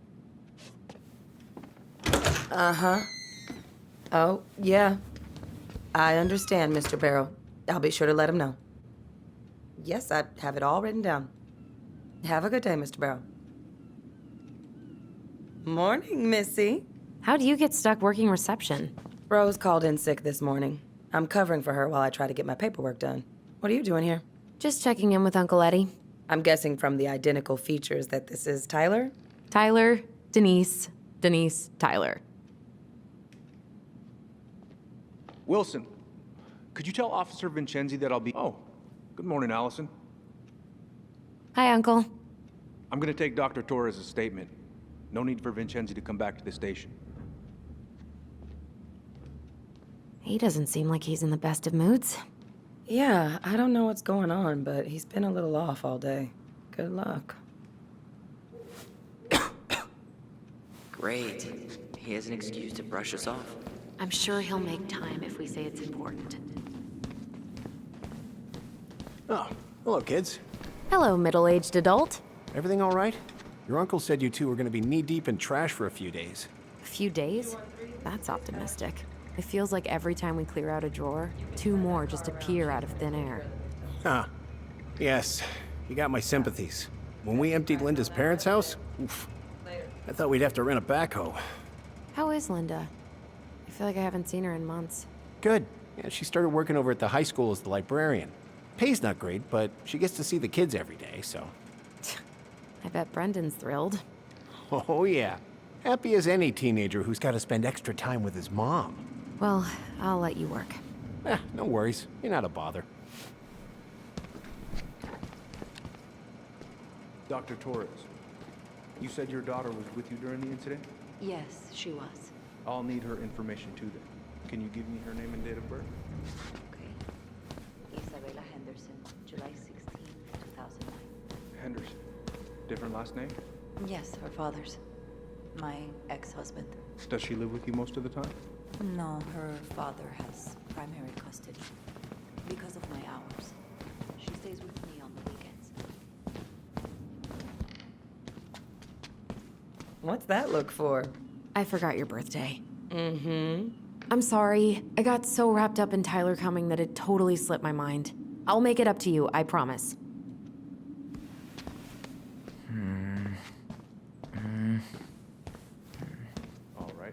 Uh-huh. Oh, yeah. I understand, Mr. Barrow. I'll be sure to let him know. Yes, I have it all written down. Have a good day, Mr. Barrow. Morning, Missy. How do you get stuck working reception? Rose called in sick this morning. I'm covering for her while I try to get my paperwork done. What are you doing here? Just checking in with Uncle Eddie. I'm guessing from the identical features that this is Tyler? Tyler, Denise, Denise, Tyler. Wilson, could you tell Officer Vincenzi that I'll be... Oh, good morning, Allison. Hi, Uncle. I'm gonna take Dr. Torres' statement. No need for Vincenzi to come back to the station. He doesn't seem like he's in the best of moods. Yeah, I don't know what's going on, but he's been a little off all day. Good luck. Great. He has an excuse to brush us off. I'm sure he'll make time if we say it's important. Oh, hello, kids. Hello, middle-aged adult. Everything all right? Your uncle said you two were gonna be knee-deep in trash for a few days. A few days? That's optimistic. It feels like every time we clear out a drawer, 2 more just appear out of thin air. Huh. Yes, you got my sympathies. When we emptied Linda's parents' house, oof, I thought we'd have to rent a backhoe. How is Linda? I feel like I haven't seen her in months. Good. Yeah, she started working over at the high school as the librarian. Pay's not great, but she gets to see the kids every day, so... I bet Brendan's thrilled. Oh, yeah. Happy as any teenager who's got to spend extra time with his mom. Well, I'll let you work. No worries. You're not a bother. Dr. Torres, you said your daughter was with you during the incident? Yes, she was. I'll need her information too then. Can you give me her name and date of birth? Okay. Isabella Henderson, July 16, 2009. Henderson. Different last name? Yes, her father's. My ex-husband. Does she live with you most of the time? No, her father has primary custody. Because of my hours. She stays with me on the weekends. What's that look for? I forgot your birthday. Mm-hmm. I'm sorry. I got so wrapped up in Tyler coming that it totally slipped my mind. I'll make it up to you, I promise. All right.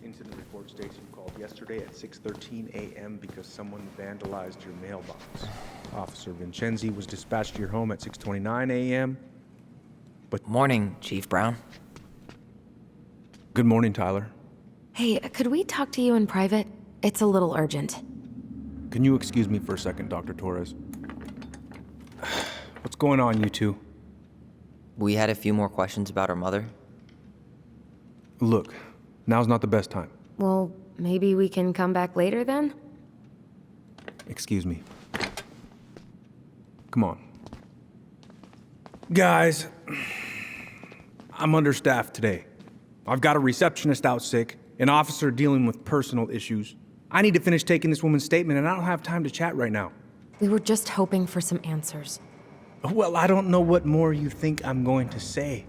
Incident report states you called yesterday at 6:13 a.m. because someone vandalized your mailbox. Officer Vincenzi was dispatched to your home at 6:29 a.m. Morning, Chief Brown. Good morning, Tyler. Hey, could we talk to you in private? It's a little urgent. Can you excuse me for a second, Dr. Torres? What's going on, you two? We had a few more questions about our mother. Look, now's not the best time. Well, maybe we can come back later then? Excuse me. Come on. Guys, I'm understaffed today. I've got a receptionist out sick, an officer dealing with personal issues. I need to finish taking this woman's statement, and I don't have time to chat right now. We were just hoping for some answers. Well, I don't know what more you think I'm going to say.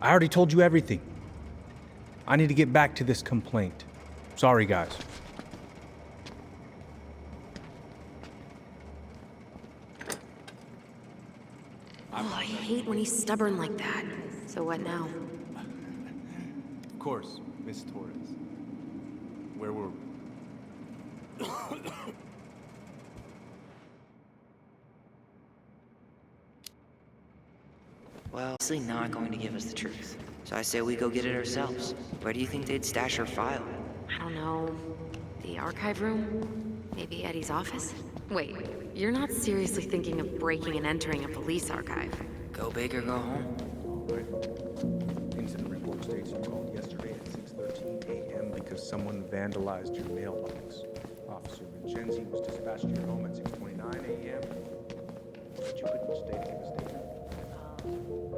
I already told you everything. I need to get back to this complaint. Sorry, guys. Oh, I hate when he's stubborn like that. So what now? Of course, Miss Torres. Where were we? Well, obviously not going to give us the truth. So I say we go get it ourselves. Where do you think they'd stash our file? I don't know. The archive room? Maybe Eddie's office? Wait, you're not seriously thinking of breaking and entering a police archive? Go big or go home. Right. Incident report states you called yesterday at 6:13 a.m. because someone vandalized your mailbox. Officer Vincenzi was dispatched to your home at 6:29 a.m. couldn't stay to give a statement?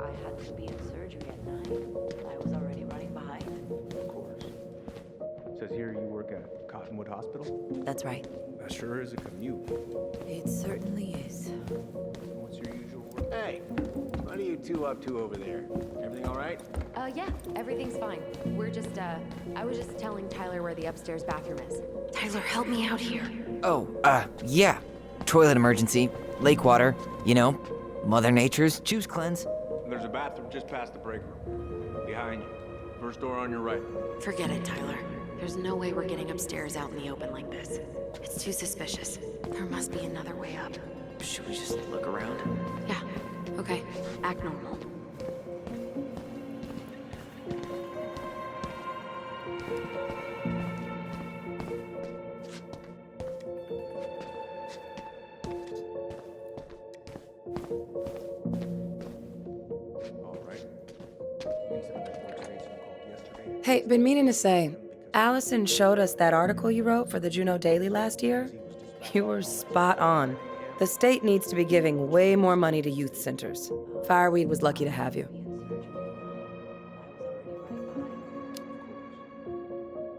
I had to be in surgery at 9. I was already running behind. Of course. Says here you work at Cottonwood Hospital? That's right. That sure is a commute. It certainly is. What's your usual work? Hey, what are you two up to over there? Everything all right? Yeah, everything's fine. We're just, I was just telling Tyler where the upstairs bathroom is. Tyler, help me out here. Oh, yeah. Toilet emergency, lake water, you know, Mother Nature's juice cleanse. There's a bathroom just past the break room. Behind you. First door on your right. Forget it, Tyler. There's no way we're getting upstairs out in the open like this. It's too suspicious. There must be another way up. Should we just look around? Yeah, okay. Act normal. All right. Incident report states you called yesterday. Hey, been meaning to say, Allison showed us that article you wrote for the Juneau Daily last year. You were spot on. The state needs to be giving way more money to youth centers. Fireweed was lucky to have you.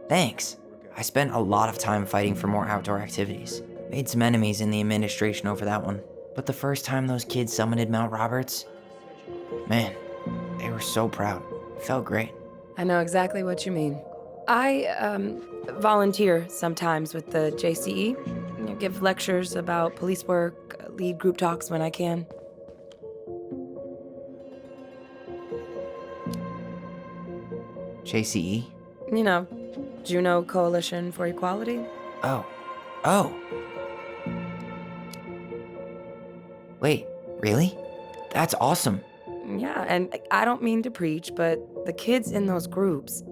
Thanks. I spent a lot of time fighting for more outdoor activities. Made some enemies in the administration over that one. But the first time those kids summited Mount Roberts, man, they were so proud. It felt great. I know exactly what you mean. I volunteer sometimes with the JCE. Give lectures about police work, lead group talks when I can. JCE? You know, Juneau Coalition for Equality. Oh. Wait, really? That's awesome. Yeah, and I don't mean to preach, but the kids in those groups,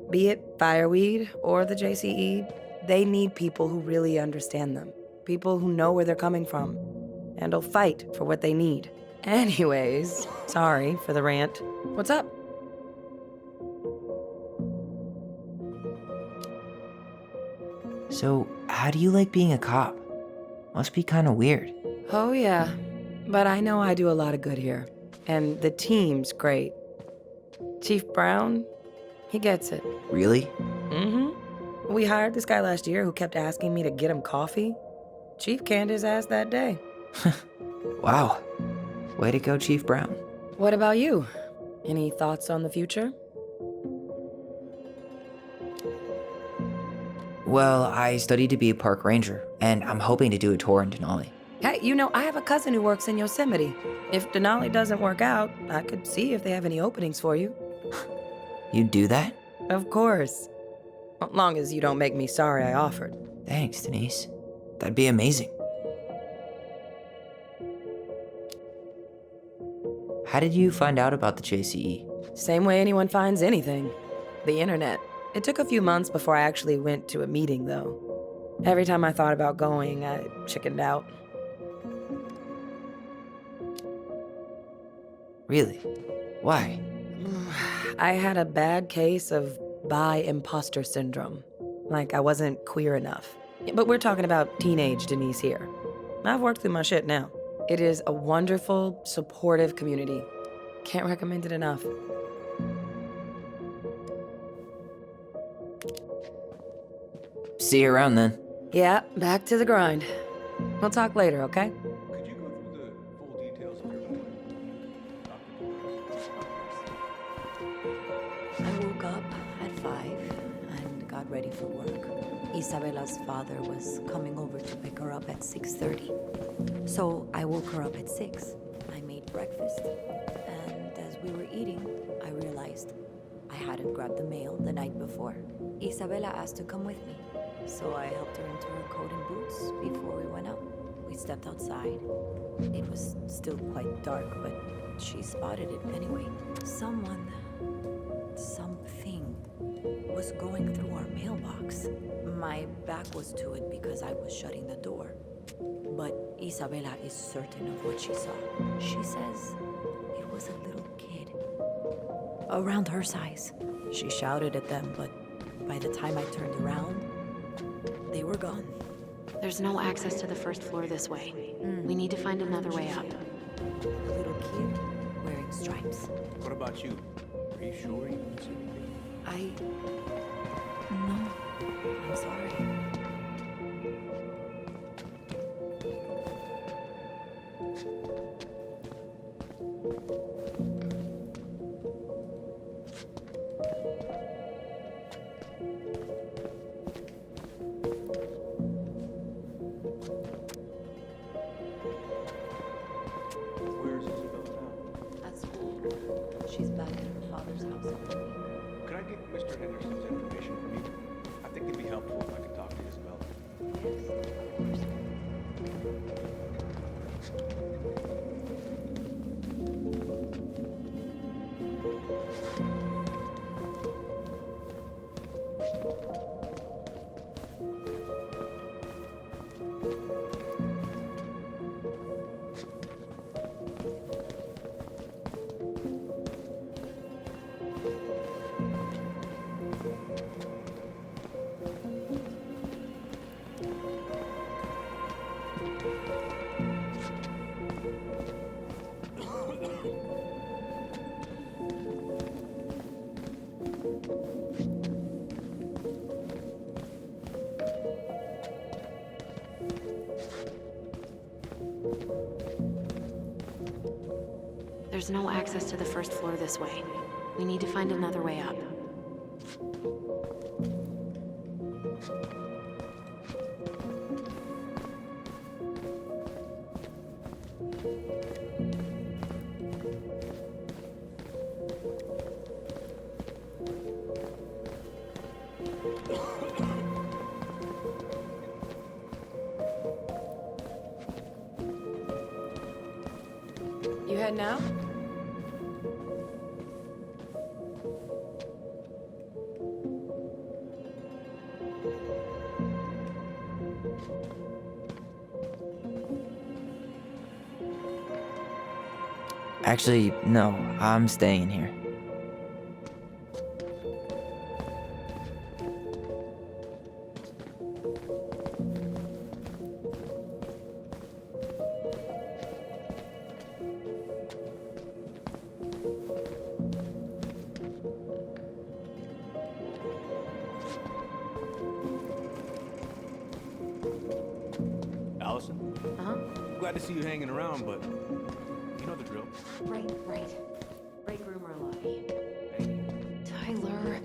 be it Fireweed or the JCE, they need people who really understand them. People who know where they're coming from and will fight for what they need. Anyways, sorry for the rant. What's up? So, how do you like being a cop? Must be kind of weird. Oh, yeah. But I know I do a lot of good here. And the team's great. Chief Brown, he gets it. Really? Mm-hmm. We hired this guy last year who kept asking me to get him coffee. Chief canned his ass that day. Wow. Way to go, Chief Brown. What about you? Any thoughts on the future? Well, I studied to be a park ranger, and I'm hoping to do a tour in Denali. Hey, you know, I have a cousin who works in Yosemite. If Denali doesn't work out, I could see if they have any openings for you. You'd do that? Of course. As long as you don't make me sorry I offered. Thanks, Denise. That'd be amazing. How did you find out about the JCE? Same way anyone finds anything. The internet. It took a few months before I actually went to a meeting, though. Every time I thought about going, I chickened out. Really? Why? I had a bad case of bi imposter syndrome. Like I wasn't queer enough. But we're talking about teenage Denise here. I've worked through my shit now. It is a wonderful, supportive community. Can't recommend it enough. See you around then. Yeah, back to the grind. We'll talk later, okay? Could you go through the full details of your morning? I woke up at 5 and got ready for work. Isabella's father was coming over to pick her up at 6:30. So I woke her up at 6. I made breakfast, and as we were eating, I realized I hadn't grabbed the mail the night before. Isabella asked to come with me, so I helped her into her coat and boots before we went out. We stepped outside. It was still quite dark, but she spotted it anyway. Something was going through our mailbox. My back was to it because I was shutting the door. But Isabella is certain of what she saw. She says it was a little kid, around her size. She shouted at them, but by the time I turned around, they were gone. There's no access to the first floor this way. We need to find another way up. A little kid wearing stripes. What about you? Are you sure you didn't see anything? No. I'm sorry. Where's Isabella now? At school. She's back at her father's house. Could I get Mr. Henderson's information from you? I think it'd be helpful if I could talk to Isabella. Yes, of course. There's no access to the first floor this way. We need to find another way up. You head now? Actually, no, I'm staying here. Allison? Uh-huh. Glad to see you hanging around, but you know the drill. Right. Break room or lobby. Tyler.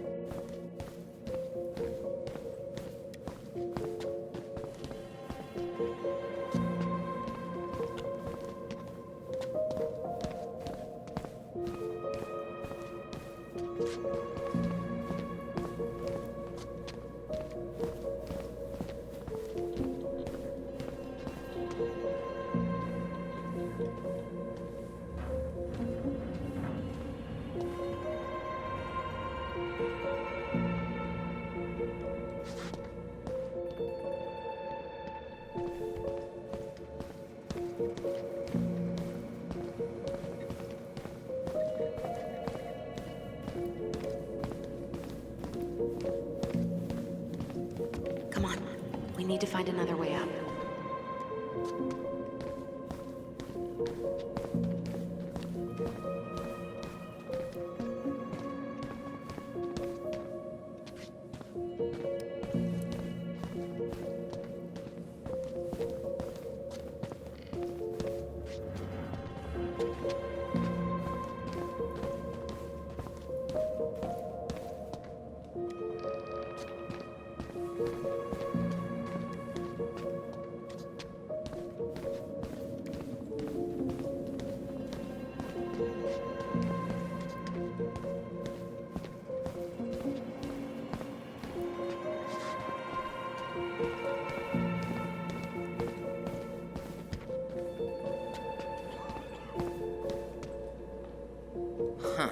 Come on. We need to find another way up. Huh.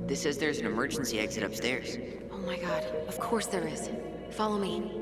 This says there's an emergency exit upstairs. Oh my god, of course there is. Follow me.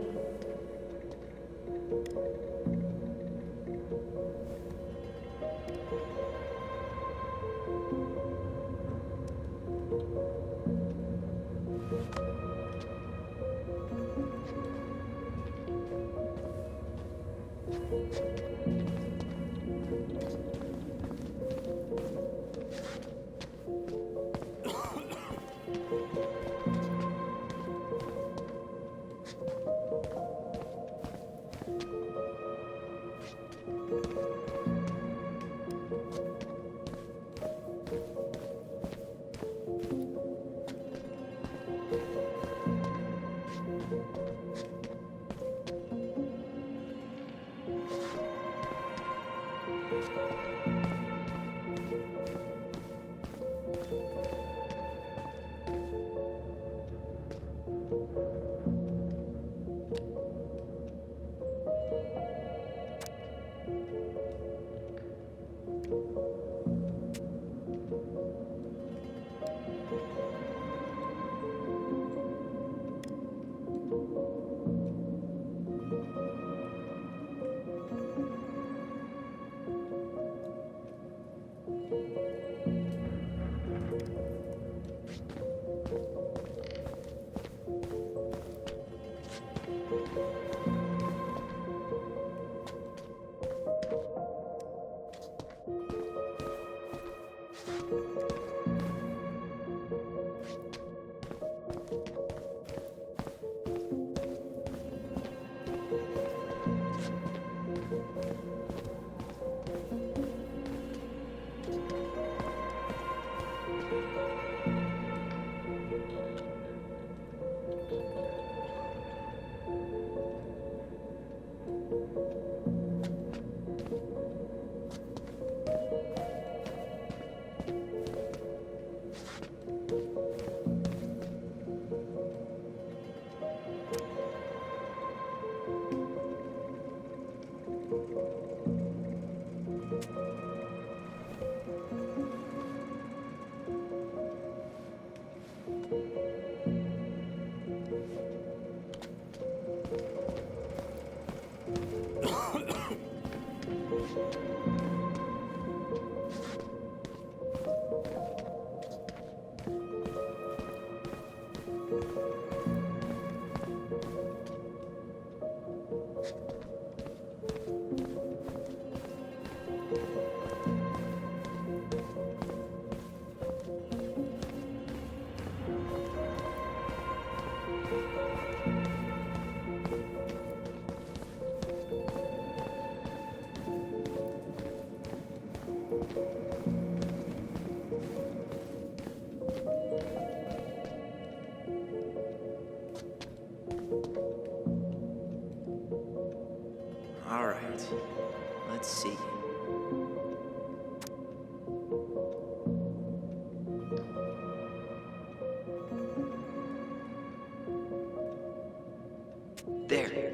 There.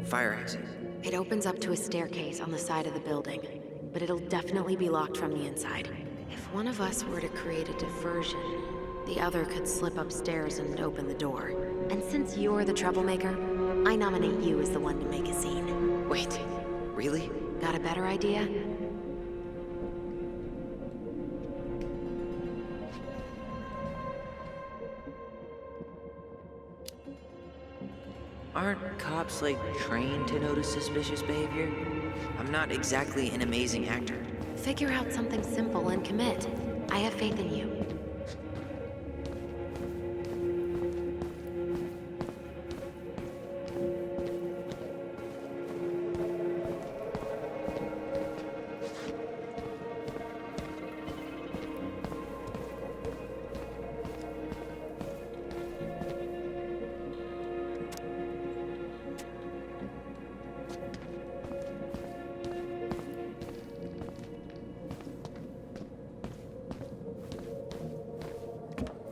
Fire exit. It opens up to a staircase on the side of the building, but it'll definitely be locked from the inside. If one of us were to create a diversion, the other could slip upstairs and open the door. And since you're the troublemaker, I nominate you as the one to make a scene. Wait, really? Got a better idea? Aren't cops, like, trained to notice suspicious behavior? I'm not exactly an amazing actor. Figure out something simple and commit. I have faith in you.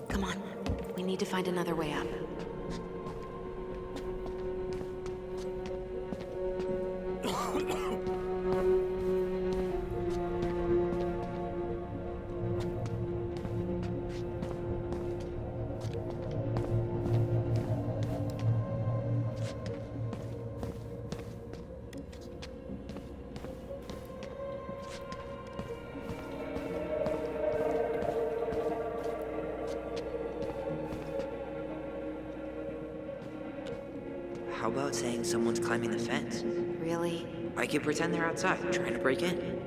Come on. We need to find another way up. How about saying someone's climbing the fence? Really? I could pretend they're outside, trying to break in.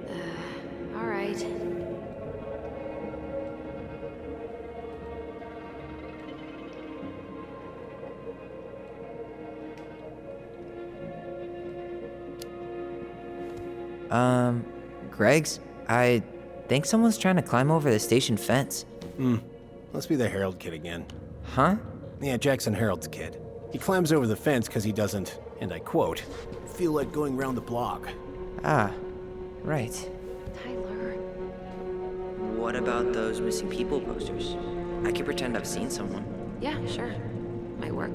All right. Greg's? I think someone's trying to climb over the station fence. Must be the Harold kid again. Huh? Yeah, Jackson Harold's kid. He climbs over the fence because he doesn't, and I quote, feel like going round the block. Ah, right. Tyler. What about those missing people posters? I could pretend I've seen someone. Yeah, sure. Might work.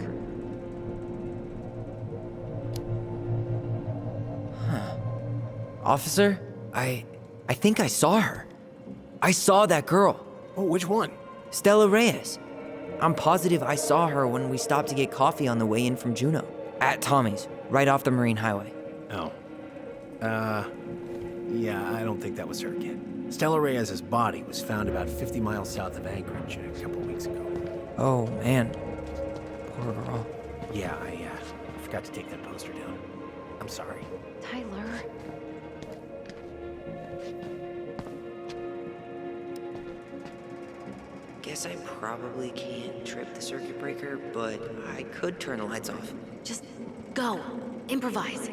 Officer, I think I saw her. I saw that girl. Oh, which one? Stella Reyes. I'm positive I saw her when we stopped to get coffee on the way in from Juneau. At Tommy's, right off the Marine Highway. Oh. Yeah, I don't think that was her kid. Stella Reyes' body was found about 50 miles south of Anchorage a couple weeks ago. Oh, man. Poor girl. Yeah, I forgot to take that poster down. I'm sorry. Tyler. Guess I probably can't trip the circuit breaker, but I could turn the lights off. Just go. Improvise.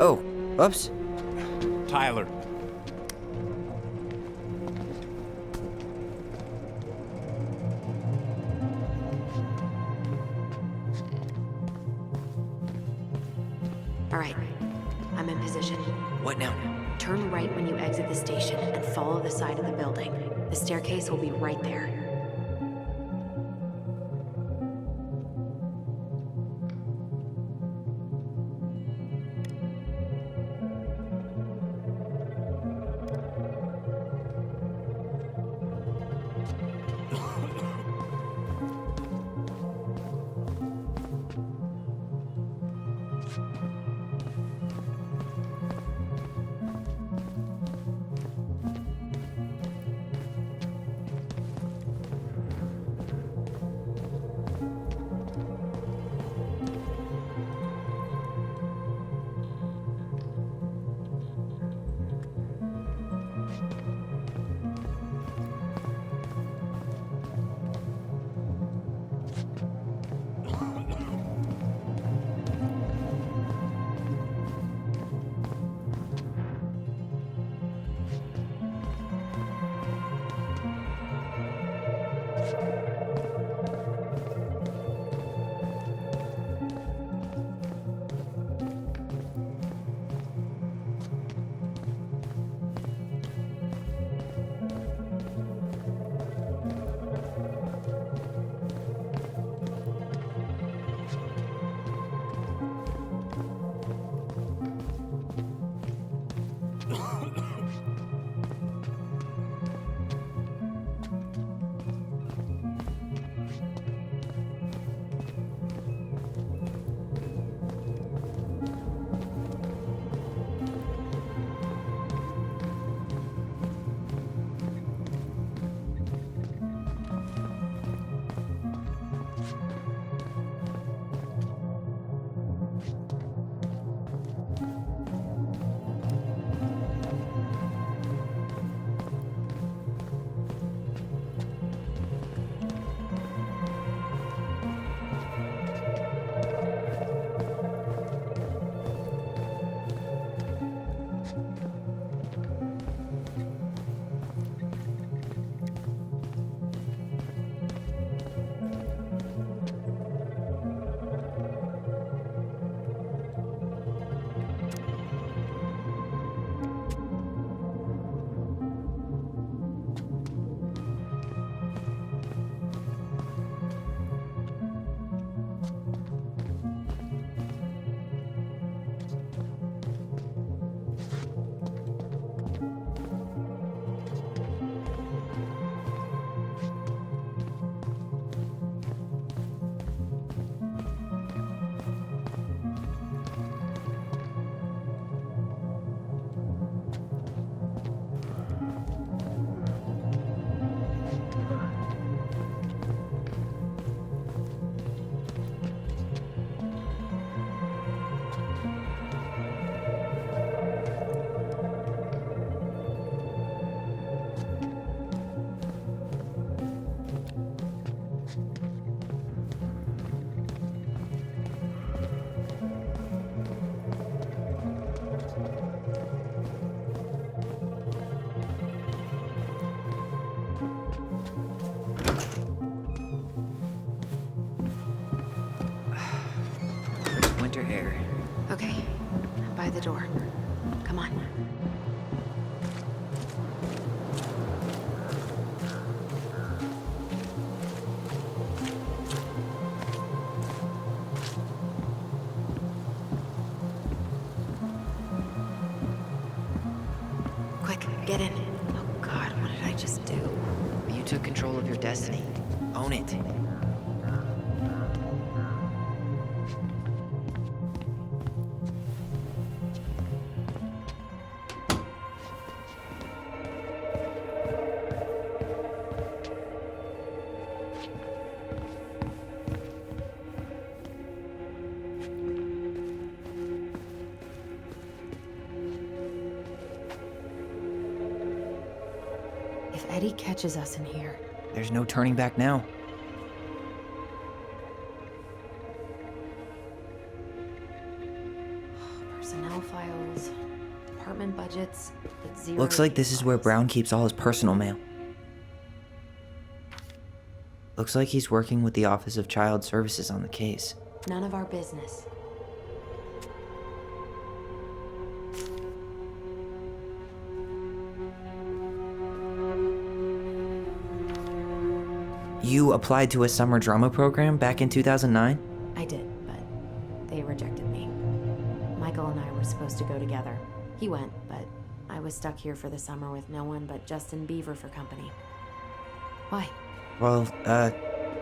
Oh, oops. Tyler. All right. I'm in position. What now? Turn right when you exit the station and follow the side of the building. The staircase will be right there. winter air. Okay, by the door. Come on. Quick, get in. Oh God, what did I just do? You took control of your destiny. Own it. If Eddie catches us in here, There's no turning back now. Personnel files, department budgets, it's zero. Looks like this is where Brown keeps all his personal mail. Looks like he's working with the Office of Child Services on the case. None of our business. You applied to a summer drama program back in 2009? I did, but they rejected me. Michael and I were supposed to go together. He went, but I was stuck here for the summer with no one but Justin Beaver for company. Why? Well,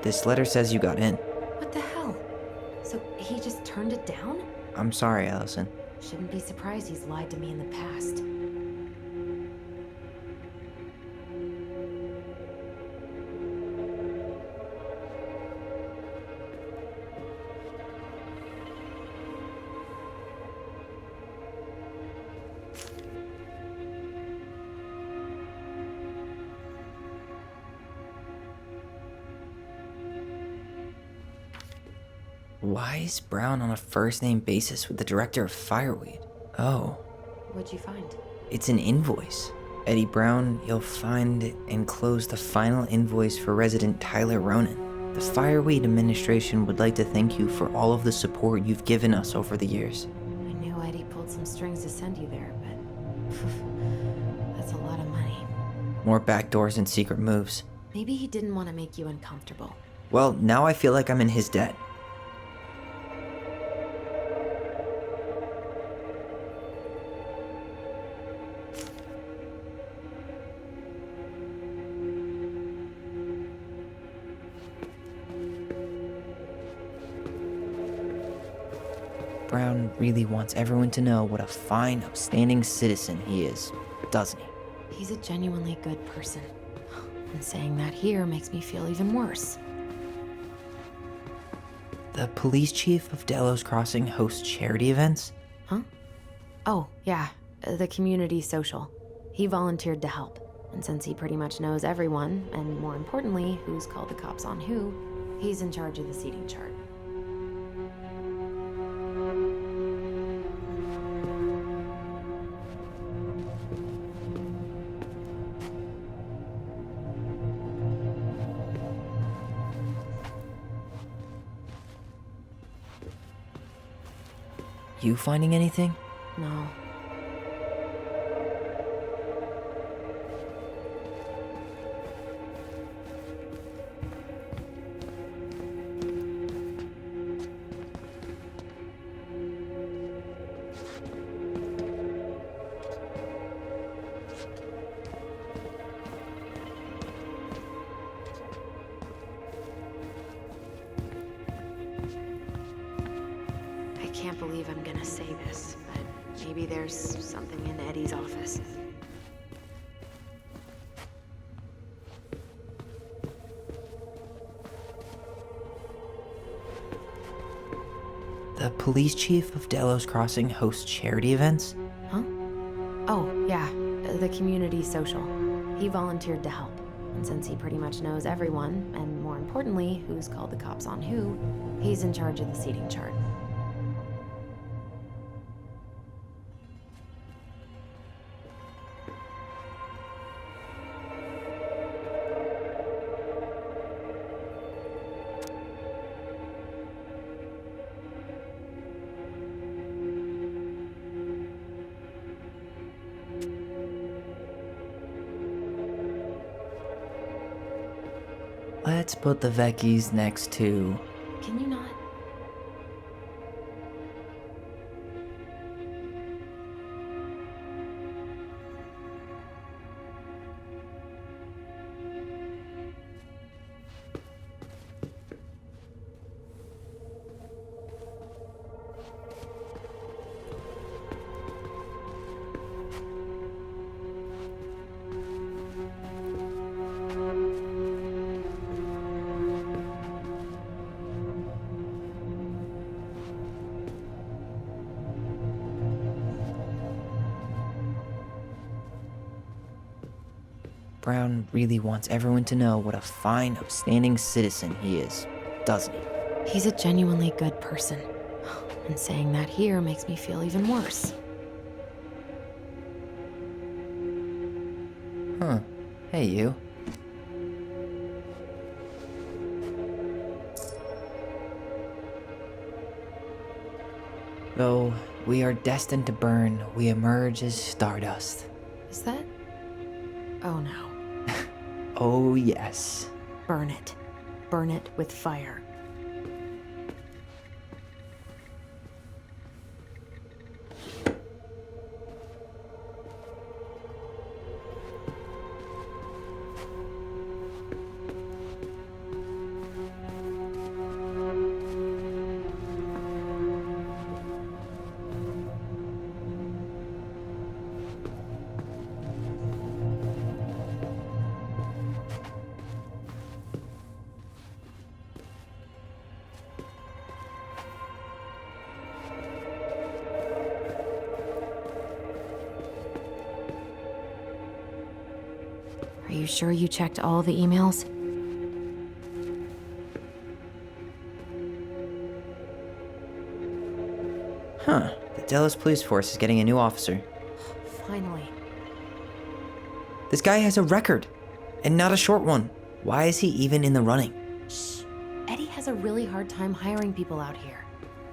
this letter says you got in. What the hell? So he just turned it down? I'm sorry, Allison. Shouldn't be surprised he's lied to me in the past. Why is Brown on a first-name basis with the director of Fireweed? Oh, What'd you find? it's an invoice. Eddie Brown, you'll find enclosed the final invoice for resident Tyler Ronan. The Fireweed administration would like to thank you for all of the support you've given us over the years. I knew Eddie pulled some strings to send you there, but that's a lot of money. More backdoors and secret moves. Maybe he didn't want to make you uncomfortable. Well, now I feel like I'm in his debt. Brown really wants everyone to know what a fine, upstanding citizen he is, doesn't he? He's a genuinely good person. And saying that here makes me feel even worse. The police chief of Delos Crossing hosts charity events? Huh? Oh, yeah, the community social. He volunteered to help. And since he pretty much knows everyone, and more importantly, who's called the cops on who, he's in charge of the seating chart. You finding anything? No. I can't believe I'm gonna say this, but maybe there's something in Eddie's office. The police chief of Delos Crossing hosts charity events? Huh? Oh, yeah, the community social. He volunteered to help. And since he pretty much knows everyone, and more importantly, who's called the cops on who, he's in charge of the seating chart. Let's put the Vecchies next to... Can you not? Brown really wants everyone to know what a fine, upstanding citizen he is, doesn't he? He's a genuinely good person. And saying that here makes me feel even worse. Huh. Hey, you. Though we are destined to burn, we emerge as stardust. Is that? Oh no. Oh, yes. Burn it. Burn it with fire. Are you sure you checked all the emails? Huh. The Delos Police Force is getting a new officer. Finally. This guy has a record, and not a short one. Why is he even in the running? Shh. Eddie has a really hard time hiring people out here.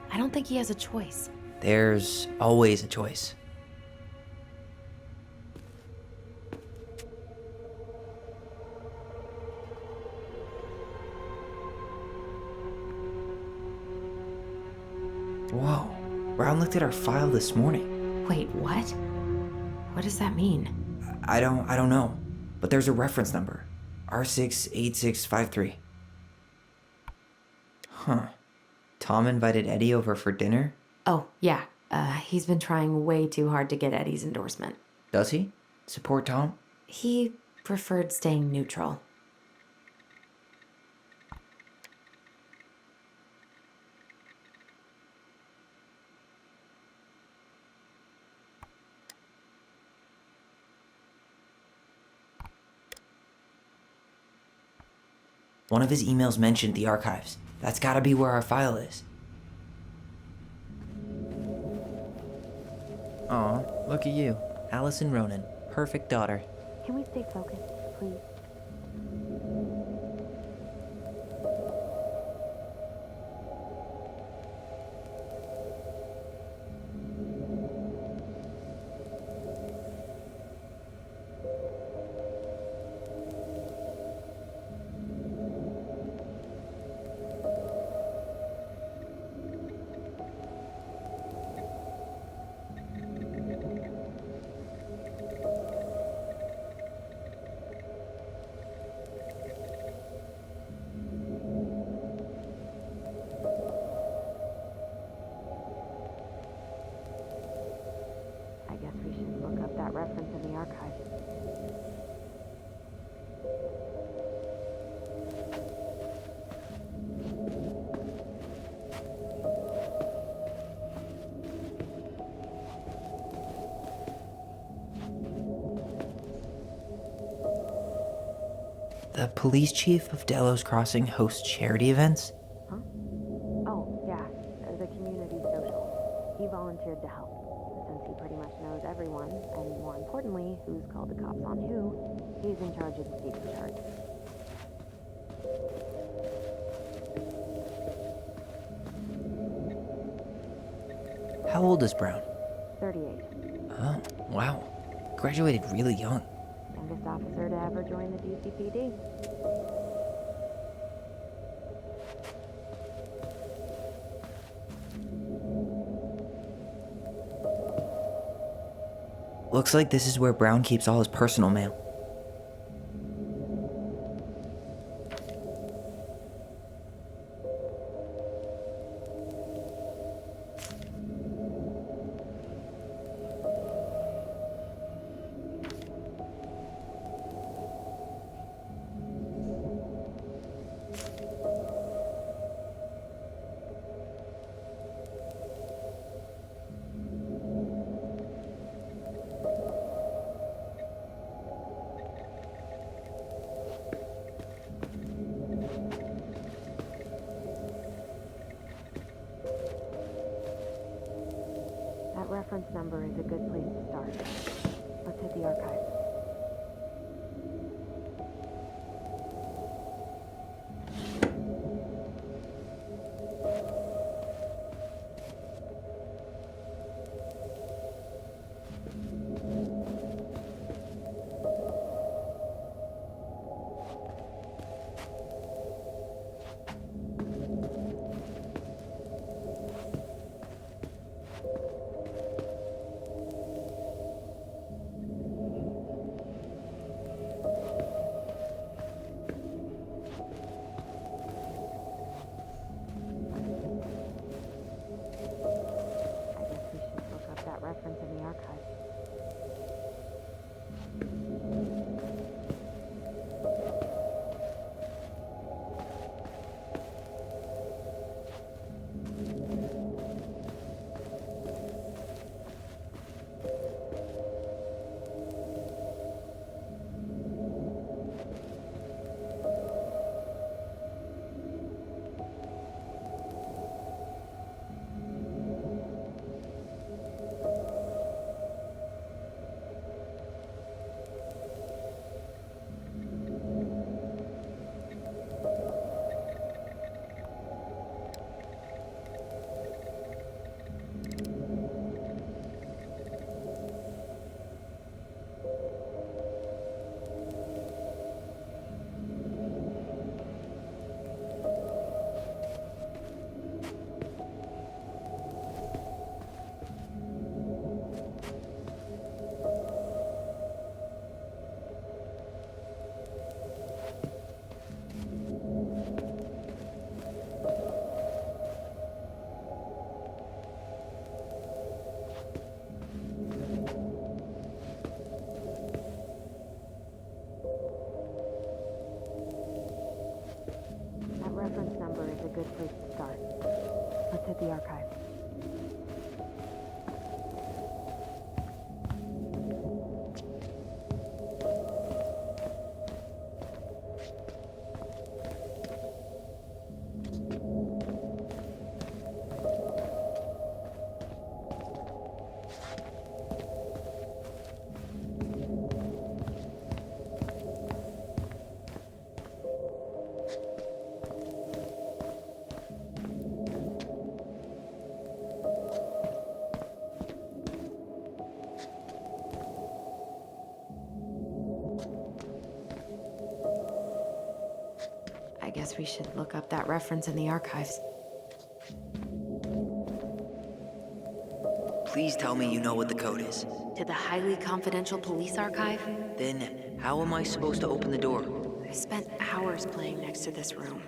I don't think he has a choice. There's always a choice. Whoa. Brown looked at our file this morning. Wait, what? What does that mean? I don't know. But there's a reference number. R68653. Huh. Tom invited Eddie over for dinner? Oh, yeah. He's been trying way too hard to get Eddie's endorsement. Does he? Support Tom? He preferred staying neutral. One of his emails mentioned the archives. That's gotta be where our file is. Aw, look at you. Allison Ronan. Perfect daughter. Can we stay focused, please? I guess we should look up that reference in the archive. The police chief of Delos Crossing hosts charity events? Huh? Oh, yeah. The community social. He volunteered to help. Since he pretty much knows everyone, and more importantly, who's called the cops on who, he's in charge of the Stevens charge. How old is Brown? 38. Oh, wow. Graduated really young. Youngest officer to ever join the DCPD. Looks like this is where Brown keeps all his personal mail. That reference number is a good place to start. Let's hit the archive. Reference in the archive. Reference number is a good place to start. Let's hit the archive. I guess we should look up that reference in the archives. Please tell me you know what the code is. To the highly confidential police archive? Then, how am I supposed to open the door? I spent hours playing next to this room.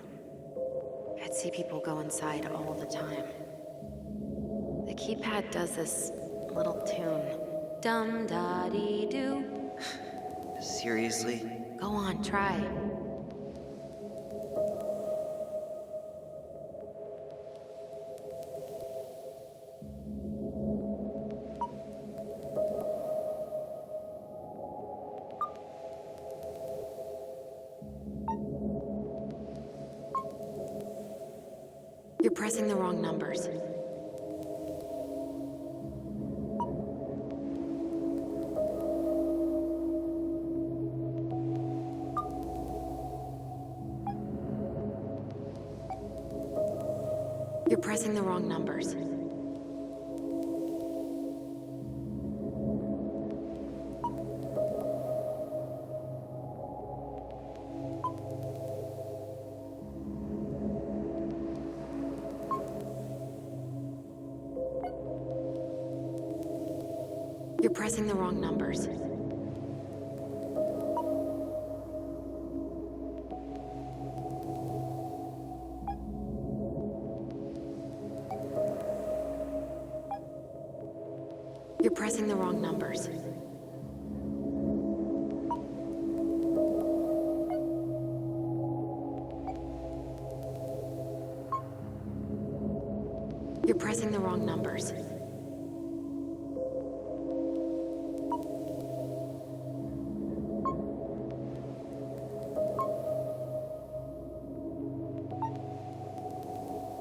I'd see people go inside all the time. The keypad does this little tune. Dum-da-dee-doo. Seriously? Go on, try. You're pressing the wrong numbers. You're pressing the wrong numbers. You're pressing the wrong numbers. You're pressing the wrong numbers. You're pressing the wrong numbers.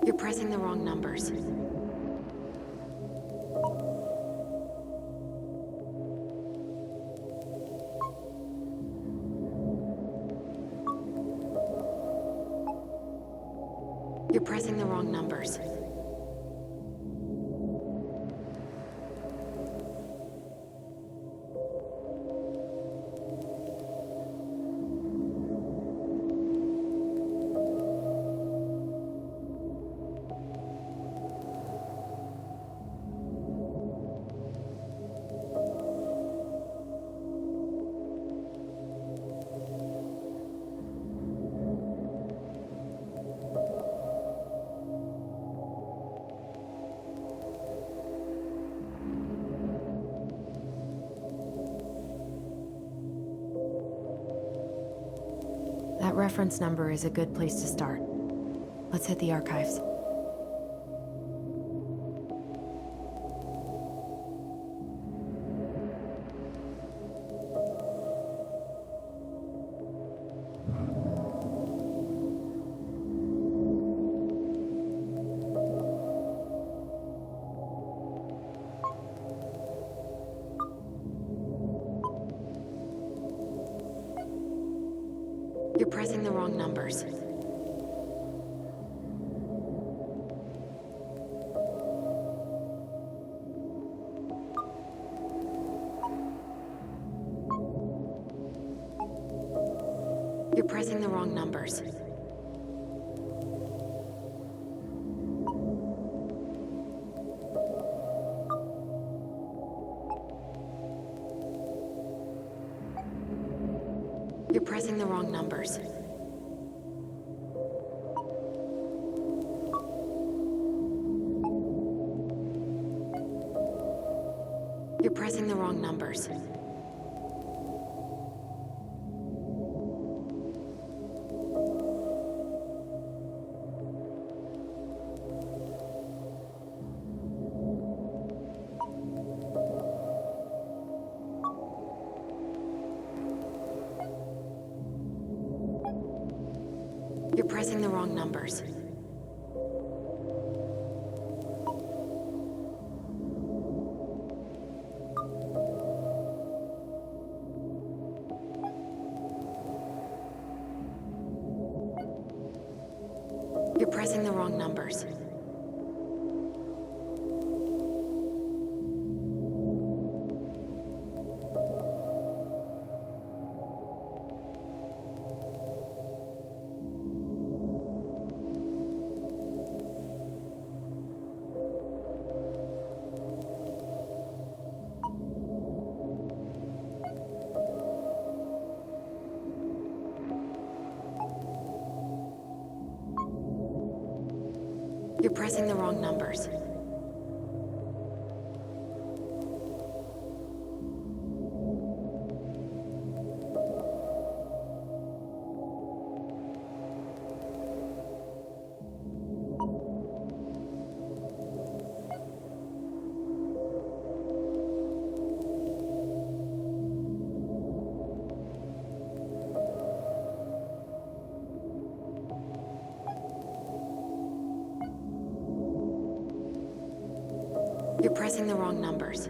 You're pressing the wrong numbers. You're pressing the wrong numbers. That reference number is a good place to start. Let's hit the archives. You're pressing the wrong numbers. You're pressing the wrong numbers. You're pressing the wrong numbers. You're pressing the wrong numbers. You're pressing the wrong numbers. You're pressing the wrong numbers. You're pressing the wrong numbers. You're pressing the wrong numbers.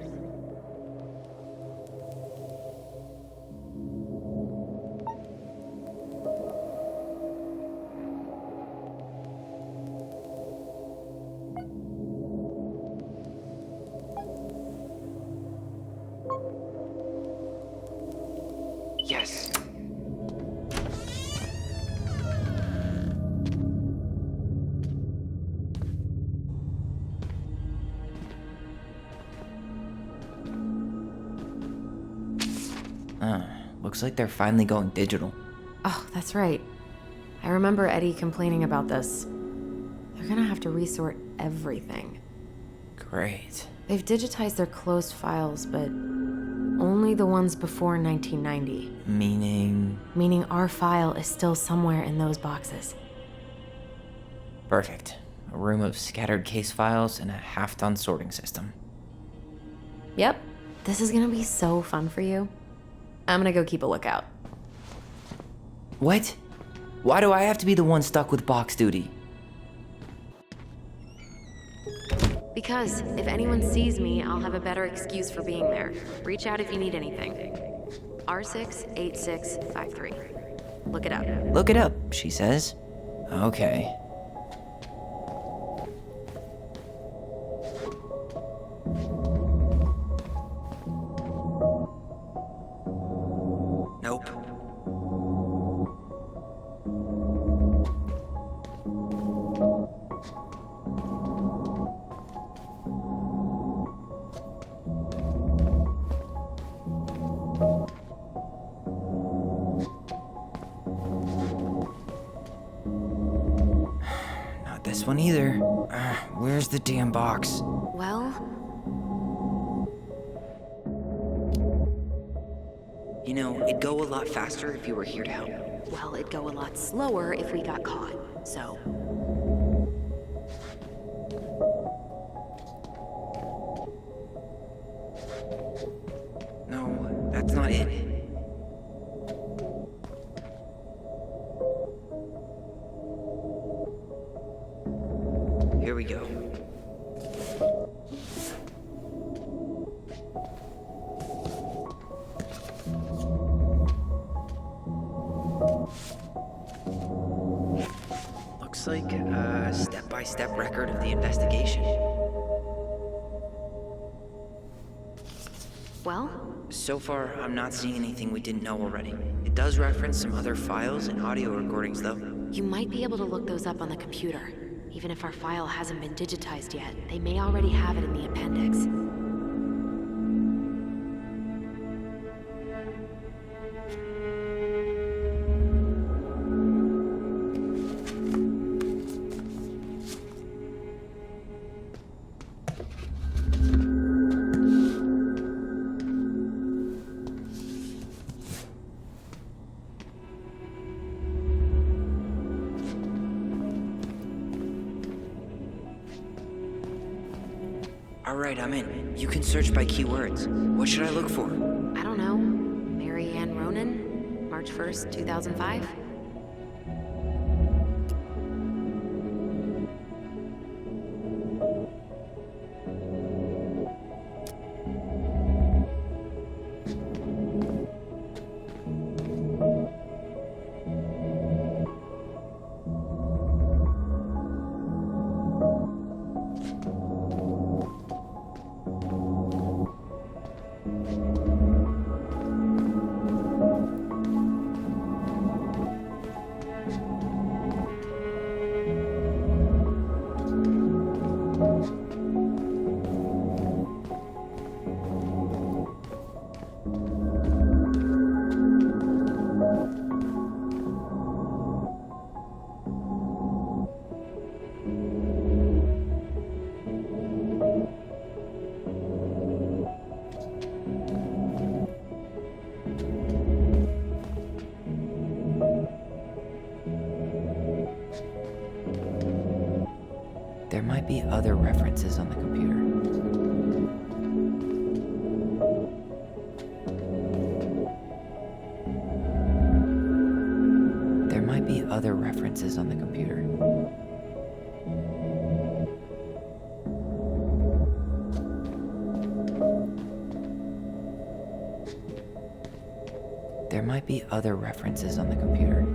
Yes. Looks like they're finally going digital. Oh, that's right. I remember Eddie complaining about this. They're gonna have to resort everything. Great. They've digitized their closed files, but only the ones before 1990. Meaning our file is still somewhere in those boxes. Perfect. A room of scattered case files and a half-done sorting system. Yep. This is gonna be so fun for you. I'm gonna go keep a lookout. What? Why do I have to be the one stuck with box duty? Because if anyone sees me, I'll have a better excuse for being there. Reach out if you need anything. R68653. Look it up. Look it up, she says. Okay. Nope. Not this one either. Where's the damn box? Well, You know, it'd go a lot faster if you were here to help. well, it'd go a lot slower if we got caught. So, No, that's not it. Here we go. Looks like a step-by-step record of the investigation. well, So far, I'm not seeing anything we didn't know already. It does reference some other files and audio recordings, though. you might be able to look those up on the computer. Even if our file hasn't been digitized yet, they may already have it in the appendix. All right, I'm in. You can search by keywords. What should I look for? I don't know. Mary Ann Ronan, March 1st, 2005? There might be other references on the computer. There might be other references on the computer. There might be other references on the computer.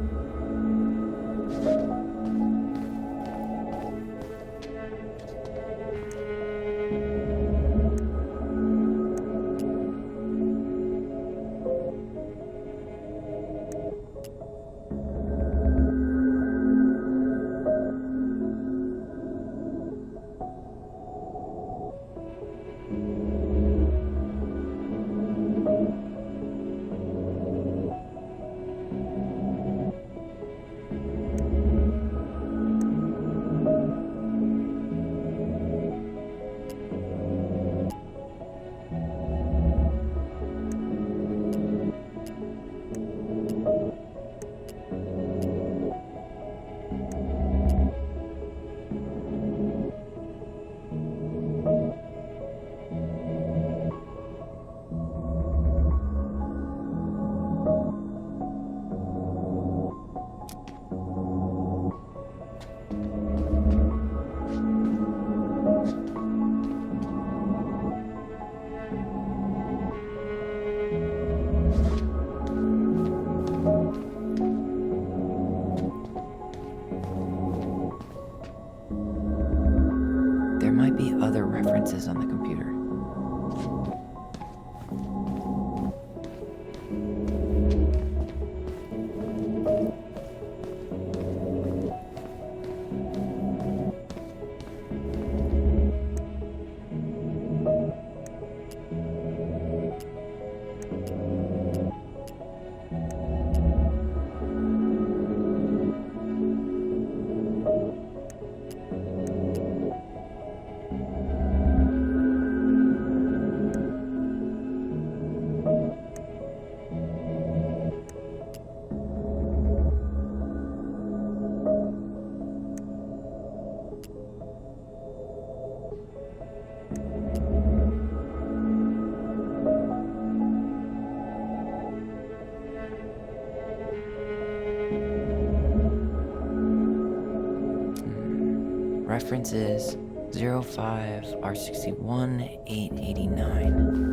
be other references on the computer. References 05 R61 889.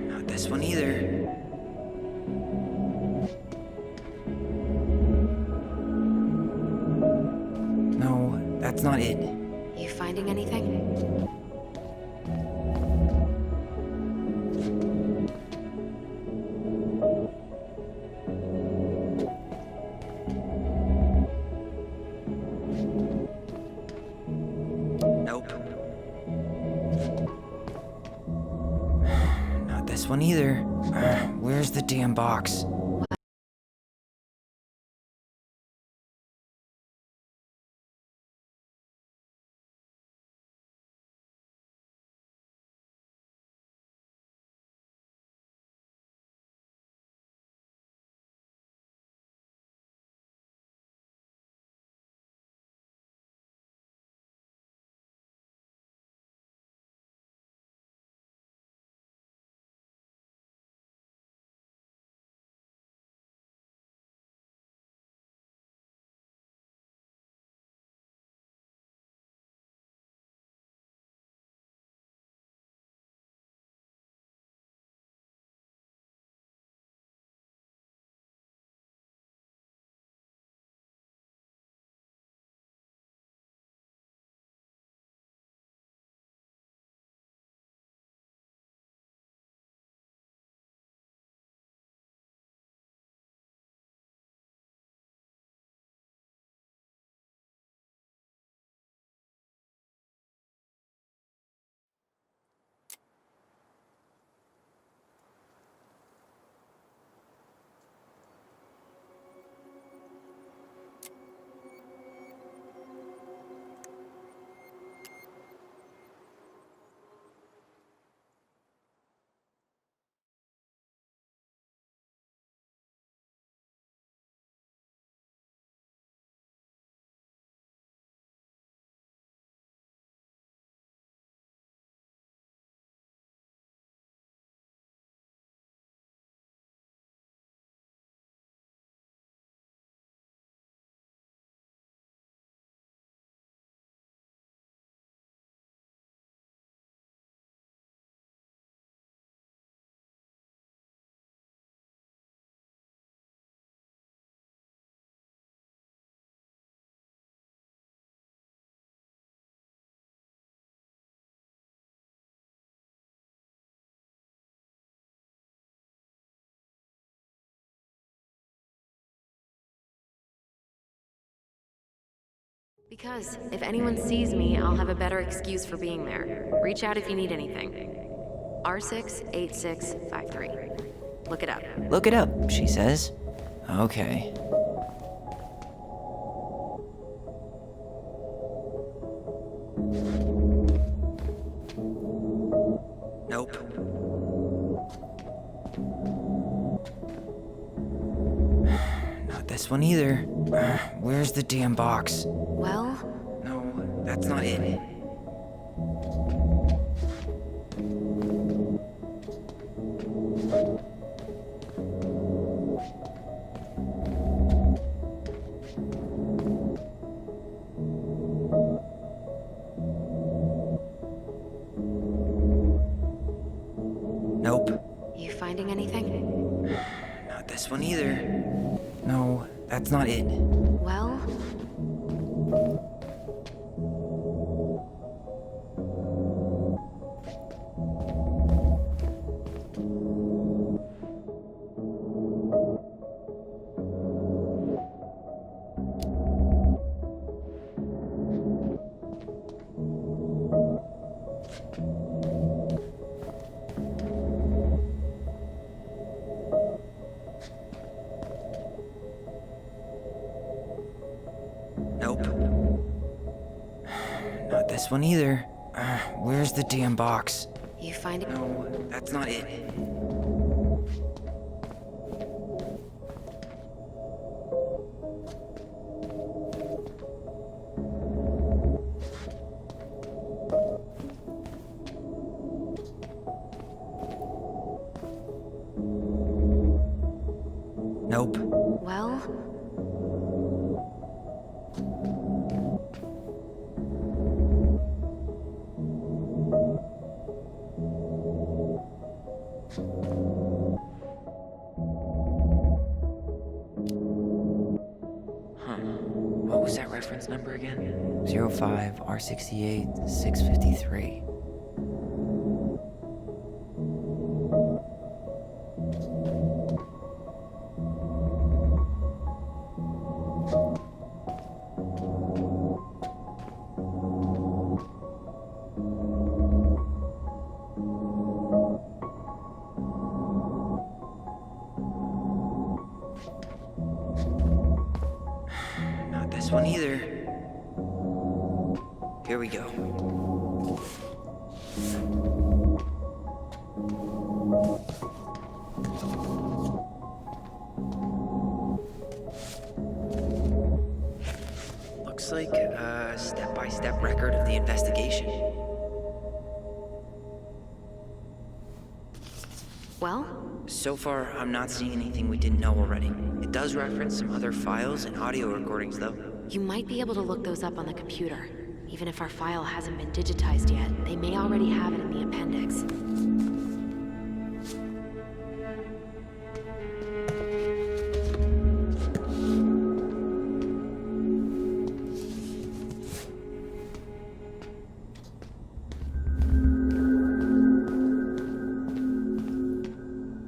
Not this one either. No, that's not it. You finding anything? Nope. Not this one either. Where's the damn box? Because if anyone sees me, I'll have a better excuse for being there. Reach out if you need anything. R68653. Look it up. Look it up, she says. Okay. Nope. Not this one either. Where's the damn box? Well, No, that's not it. Nope. you finding anything? Not this one either. No, that's not it. Well, Nope. Not this one either. Where's the damn box? you find it. No, that's not it. Nope. Well, What was that reference number again? 05 R68 653. Not this one either. Here we go. Looks like a step-by-step record of the investigation. well, So far, I'm not seeing anything we didn't know already. It does reference some other files and audio recordings, though. you might be able to look those up on the computer. Even if our file hasn't been digitized yet, they may already have it in the appendix.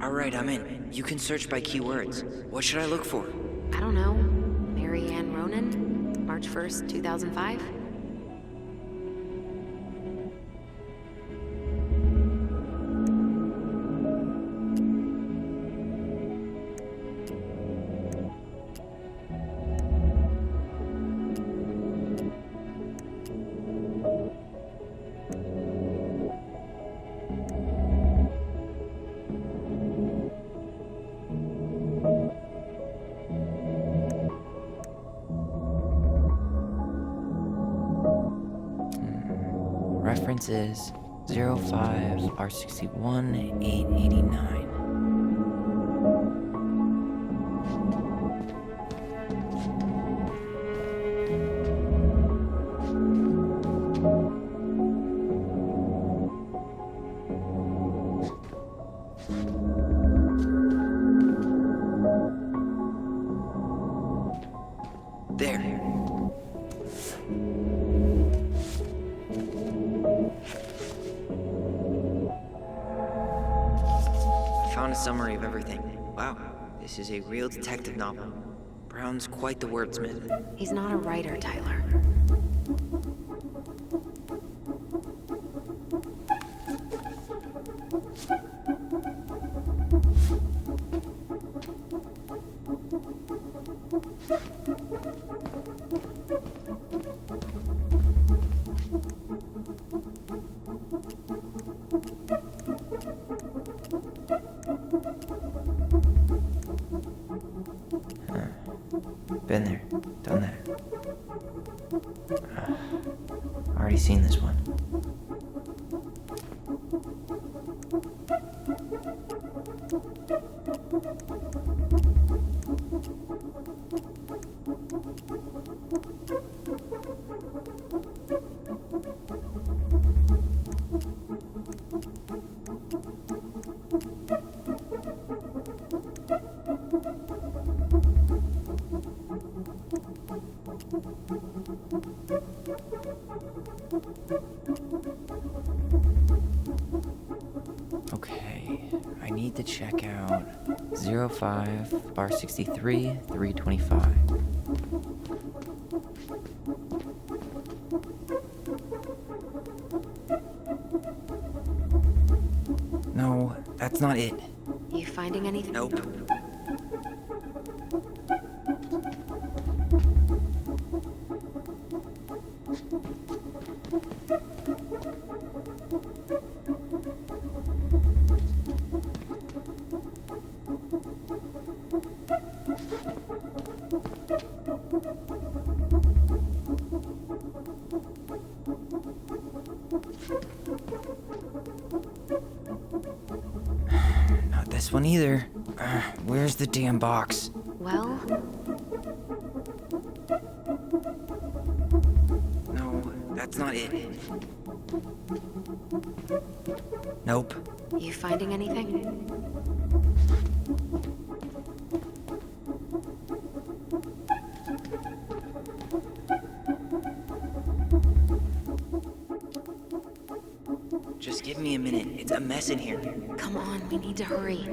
Alright, I'm in. You can search by keywords. What should I look for? I don't know. Mary Ann Ronan? March 1st, 2005? Reference is 05 R61 889. There. Found a summary of everything. Wow, this is a real detective novel. Brown's quite the wordsmith. He's not a writer, Tyler. Been there, done that. Already seen this one. 05 bar 63 325. No, that's not it. You finding anything? Nope. Not this one either. Where's the damn box? Well, No, that's not it. Nope. you finding anything? Just give me a minute. It's a mess in here. Come on, we need to hurry.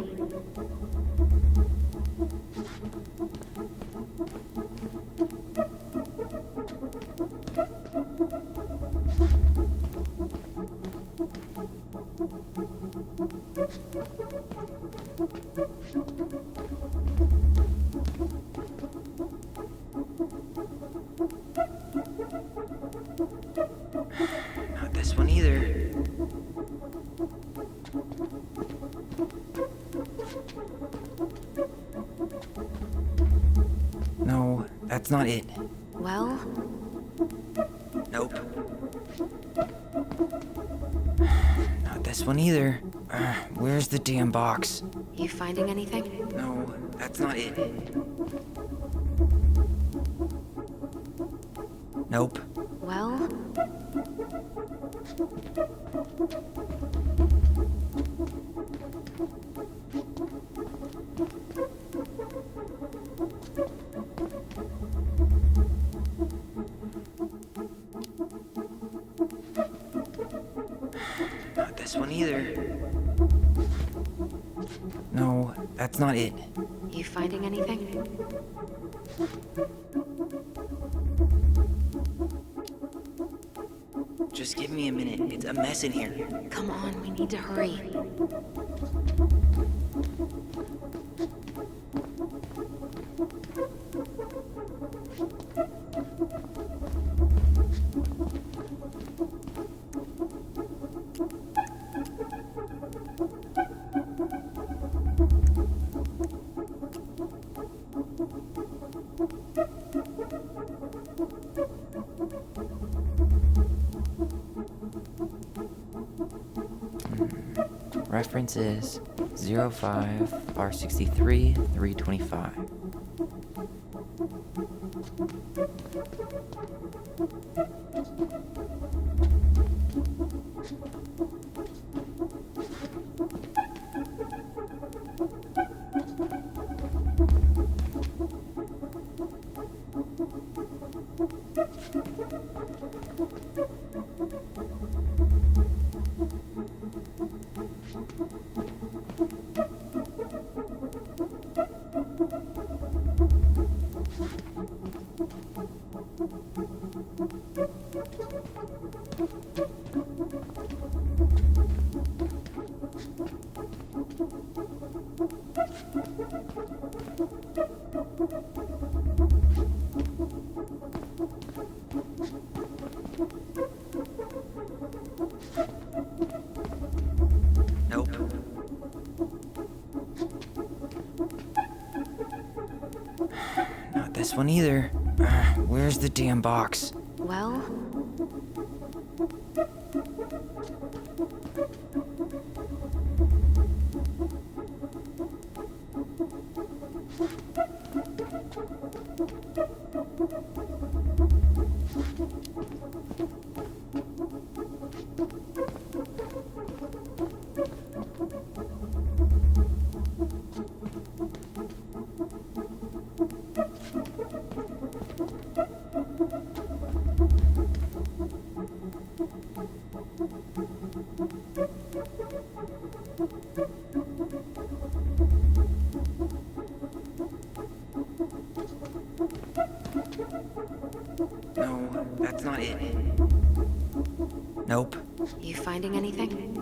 Not this one either. No, that's not it. Well, Nope. Not this one either. Where's the damn box? you finding anything? No, that's not it. Nope. Well, Not this one either. No, that's not it. you finding anything? Just give me a minute. It's a mess in here. Come on, we need to hurry. Reference is 05 R63 325. Nope. Not this one either. Where's the damn box? Well, No, that's not it. Nope. You finding anything?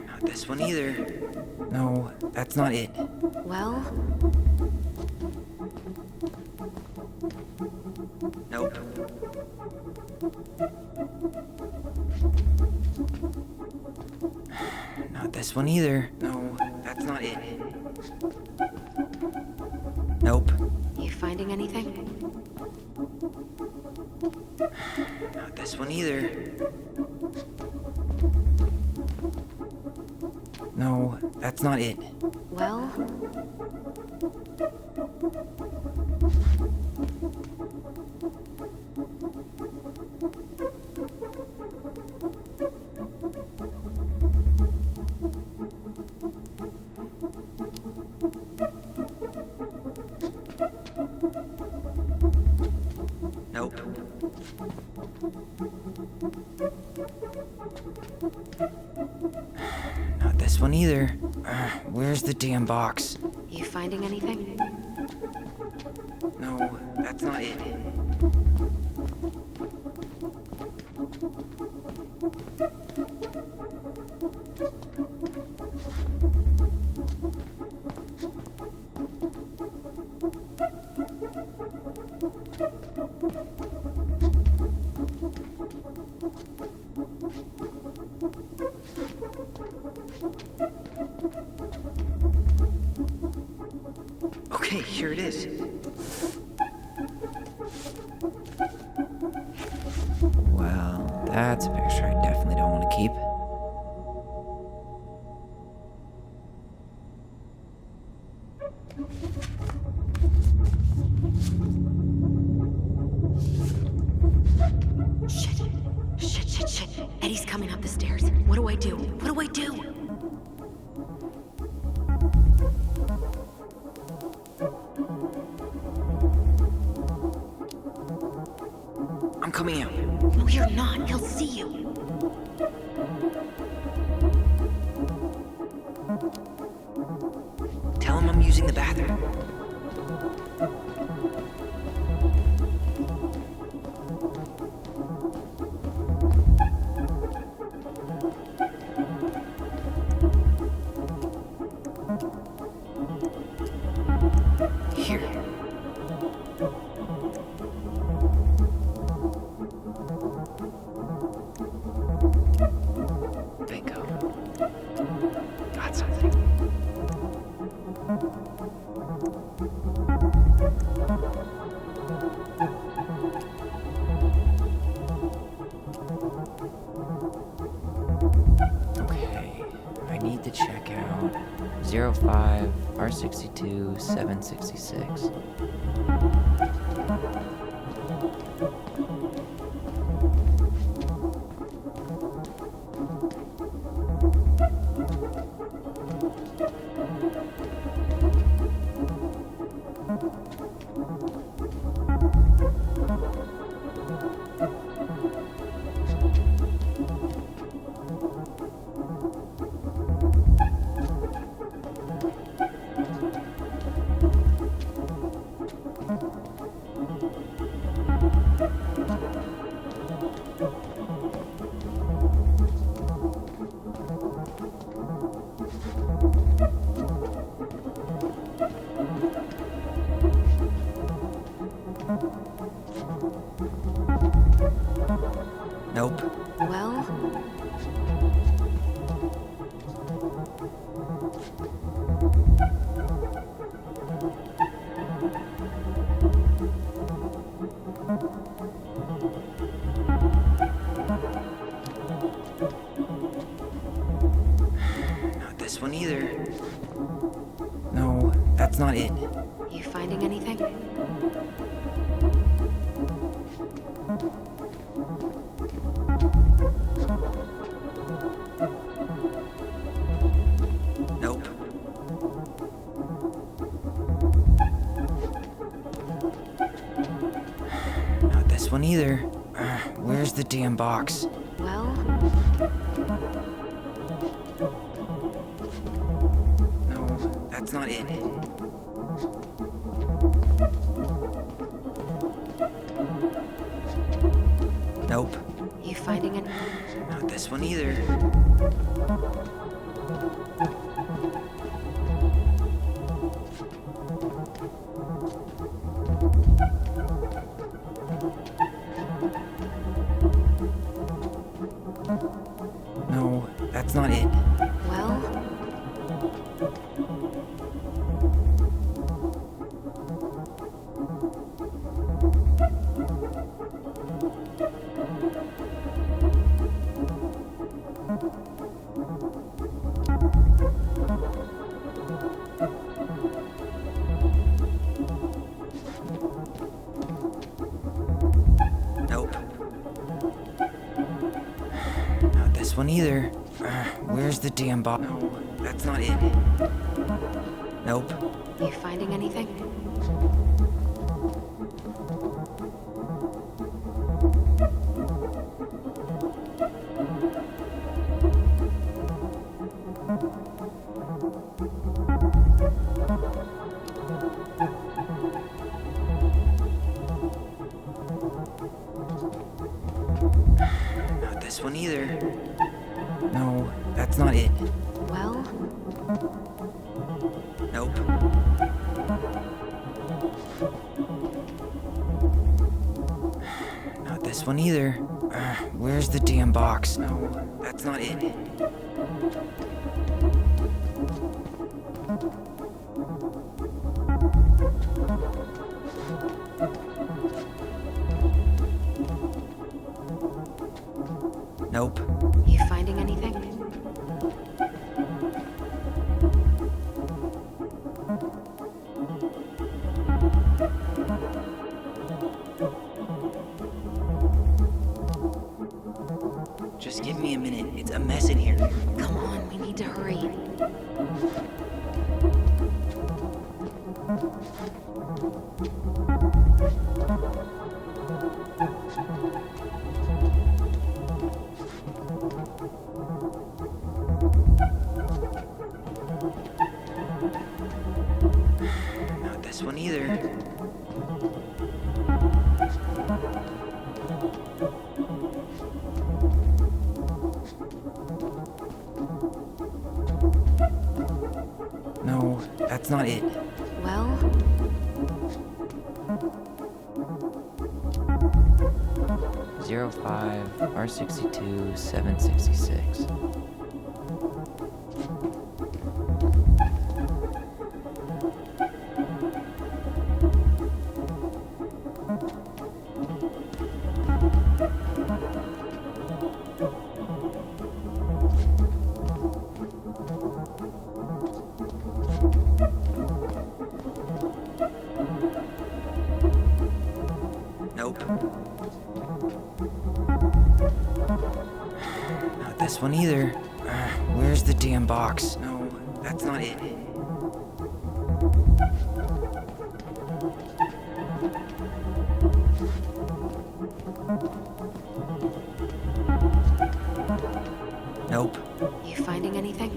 Not this one either. No, that's not it. Well, Nope. Not this one either. No, that's not it. Nope. you finding anything? Not this one either. No, that's not it. Well, Nope. Not this one either. Where's the damn box? you finding anything? No, that's not it. Okay, here it is. Well, that's a picture I definitely don't want to keep. Shit. Eddie's coming up the stairs. What do I do? What do I do? I'm coming out. No, you're not. He'll see you. Tell him I'm using the bathroom. Here. Bingo. Got something. Okay, I need to check out 05 R62 766. Nope. Well, Not this one either. No, that's not it. you finding anything? Nope. Not this one either. Where's the damn box? Well, that's not it. Nope. You finding it? Not this one either. No, that's not it. Well, Nope. Not this one either. Where's the damn box? No, that's not it. Nope. you finding anything? Not this one either. No, that's not it. Well, Nope. Not this one either. Where's the damn box? No, that's not it. Nope. you finding anything? Just give me a minute. It's a mess in here. Come on, we need to hurry. Not this one either. No, that's not it. Well, 05 R62 766. Nope. Not this one either. Where's the damn box? No, that's not it. Nope. you finding anything?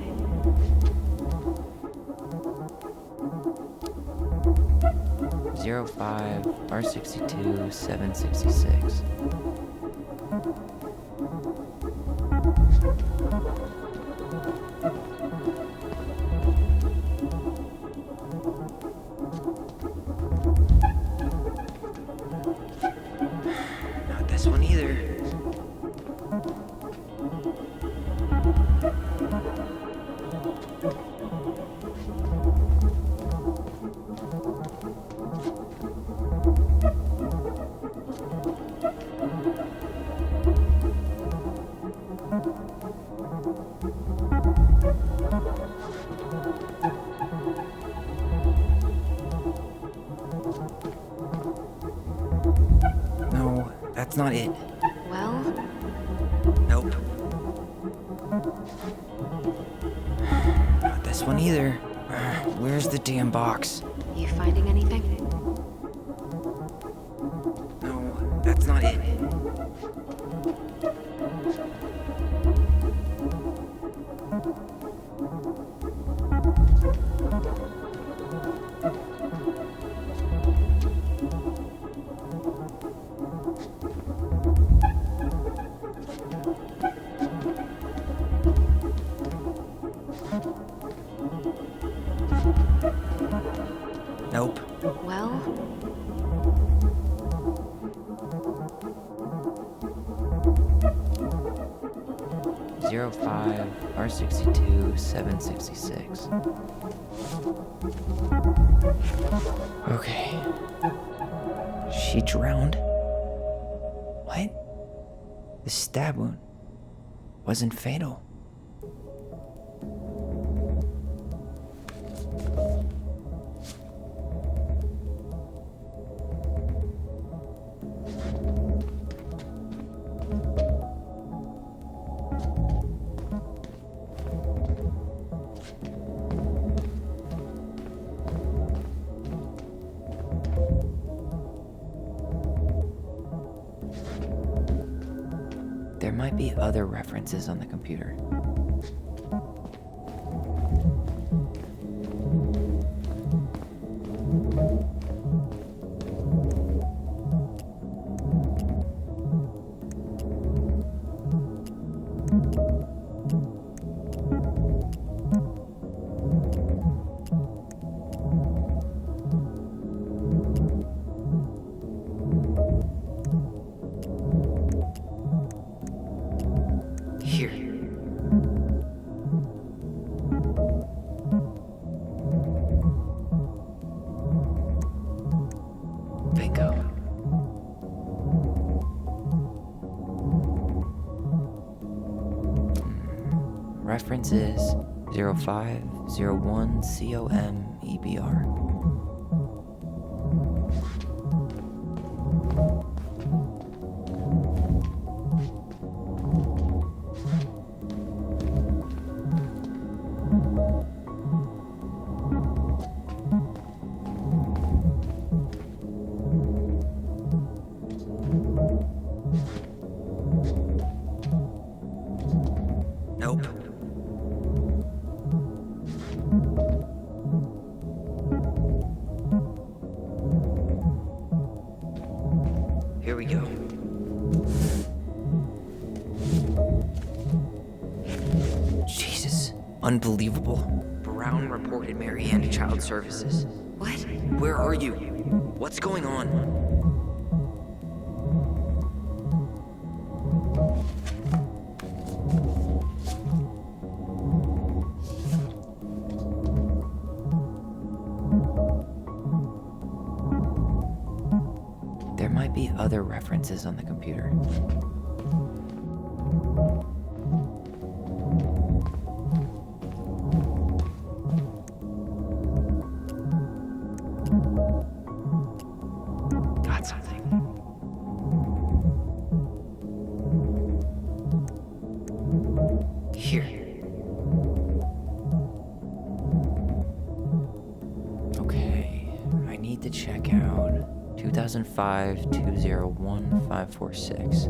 05 R62 766. Not this one either. No, that's not it. Well, Nope. Not this one either. Where's the damn box? you finding anything? No, that's not it. 05 R62 766. Okay. She drowned? What? The stab wound wasn't fatal. There might be other references on the computer. Here. Bingo. References 0501 COM-EBR. Nope. Here we go. Jesus. Unbelievable. Brown reported Mary Ann to Child Services. What? Where are you? What's going on? There might be other references on the computer. Got something. Here. Okay, I need to check out 2005-201-546.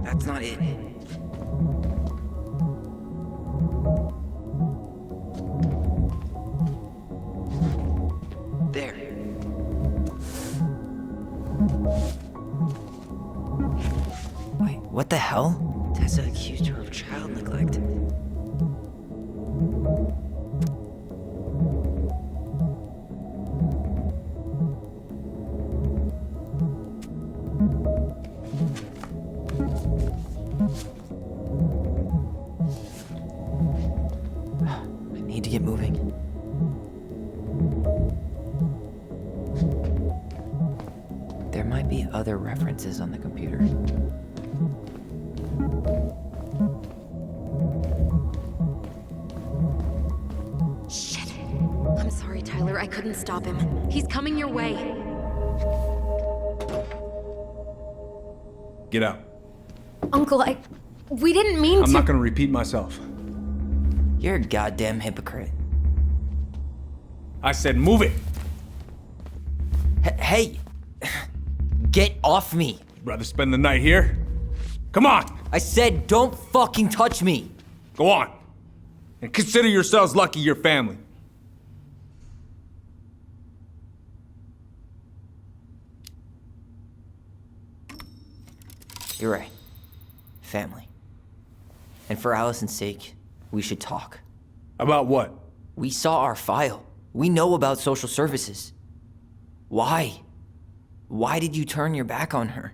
That's not it. There. Wait, what the hell? Tessa accused her of child neglect. I need to get moving. There might be other references on the computer. Shit. I'm sorry, Tyler. I couldn't stop him. He's coming your way. Get out. Uncle, we didn't mean to. I'm not gonna repeat myself. You're a goddamn hypocrite. I said move it. Hey! Get off me! Rather spend the night here? Come on! I said don't fucking touch me! Go on. And consider yourselves lucky you're family. You're right. Family. And for Allison's sake, we should talk. About what? We saw our file. We know about social services. Why? Why did you turn your back on her?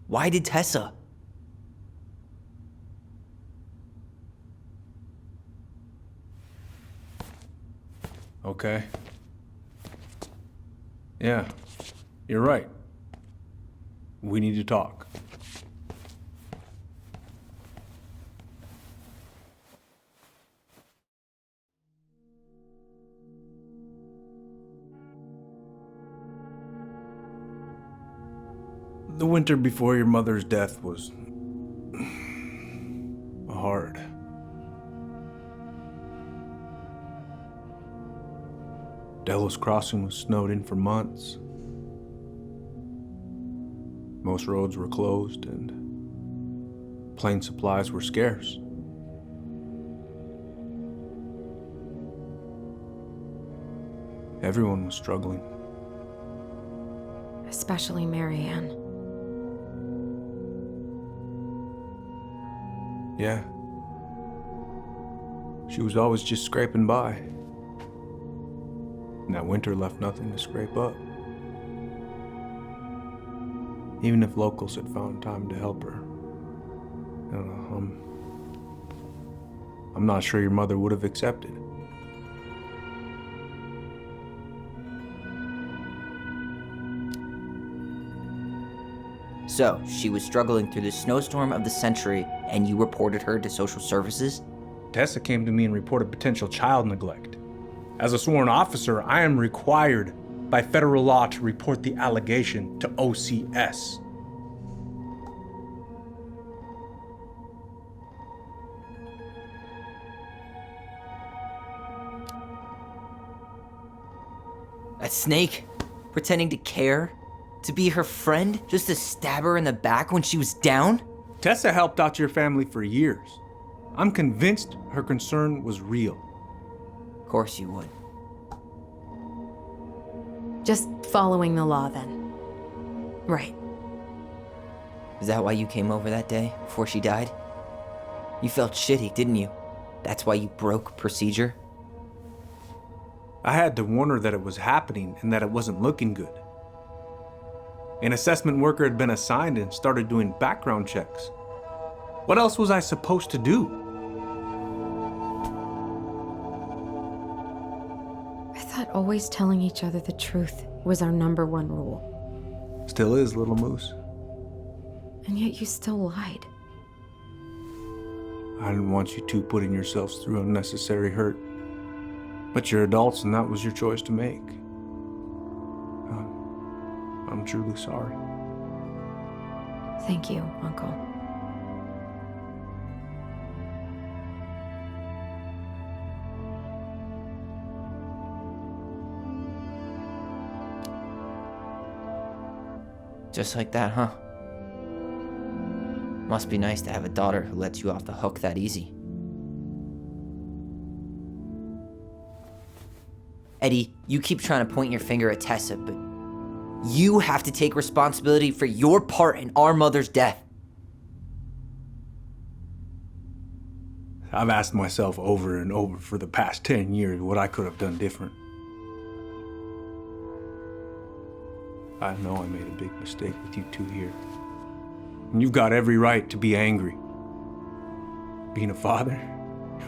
Why did Tessa? Okay. Yeah, you're right. We need to talk. The winter before your mother's death was hard. Delos Crossing was snowed in for months. Most roads were closed and plane supplies were scarce. Everyone was struggling. Especially Marianne. Yeah. She was always just scraping by. And that winter left nothing to scrape up. Even if locals had found time to help her. I don't know, I'm not sure your mother would have accepted. So, she was struggling through the snowstorm of the century, and you reported her to social services? Tessa came to me and reported potential child neglect. As a sworn officer, I am required by federal law to report the allegation to OCS. That snake? Pretending to care? To be her friend? Just to stab her in the back when she was down? Tessa helped out your family for years. I'm convinced her concern was real. Of course you would. Just following the law, then. Right. Is that why you came over that day, before she died? You felt shitty, didn't you? That's why you broke procedure? I had to warn her that it was happening and that it wasn't looking good. An assessment worker had been assigned and started doing background checks. What else was I supposed to do? I thought always telling each other the truth was our number one rule. Still is, little moose. And yet you still lied. I didn't want you two putting yourselves through unnecessary hurt. But you're adults and that was your choice to make. I'm truly sorry. Thank you, Uncle. Just like that, huh? Must be nice to have a daughter who lets you off the hook that easy. Eddie, you keep trying to point your finger at Tessa, but you have to take responsibility for your part in our mother's death. I've asked myself over and over for the past 10 years what I could have done different. I know I made a big mistake with you two here. And you've got every right to be angry. Being a father,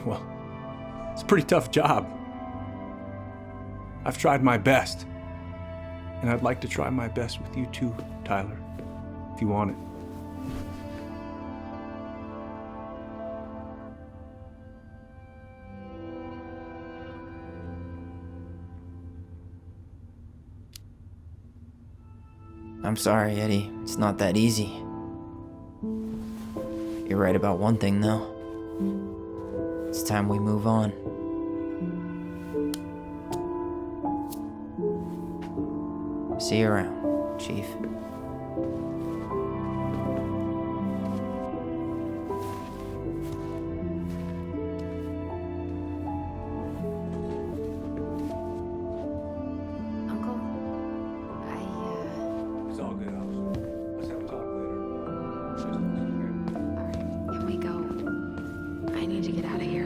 well, it's a pretty tough job. I've tried my best. And I'd like to try my best with you too, Tyler, if you want it. I'm sorry, Eddie. It's not that easy. You're right about one thing, though. It's time we move on. See you around, Chief. to get out of here.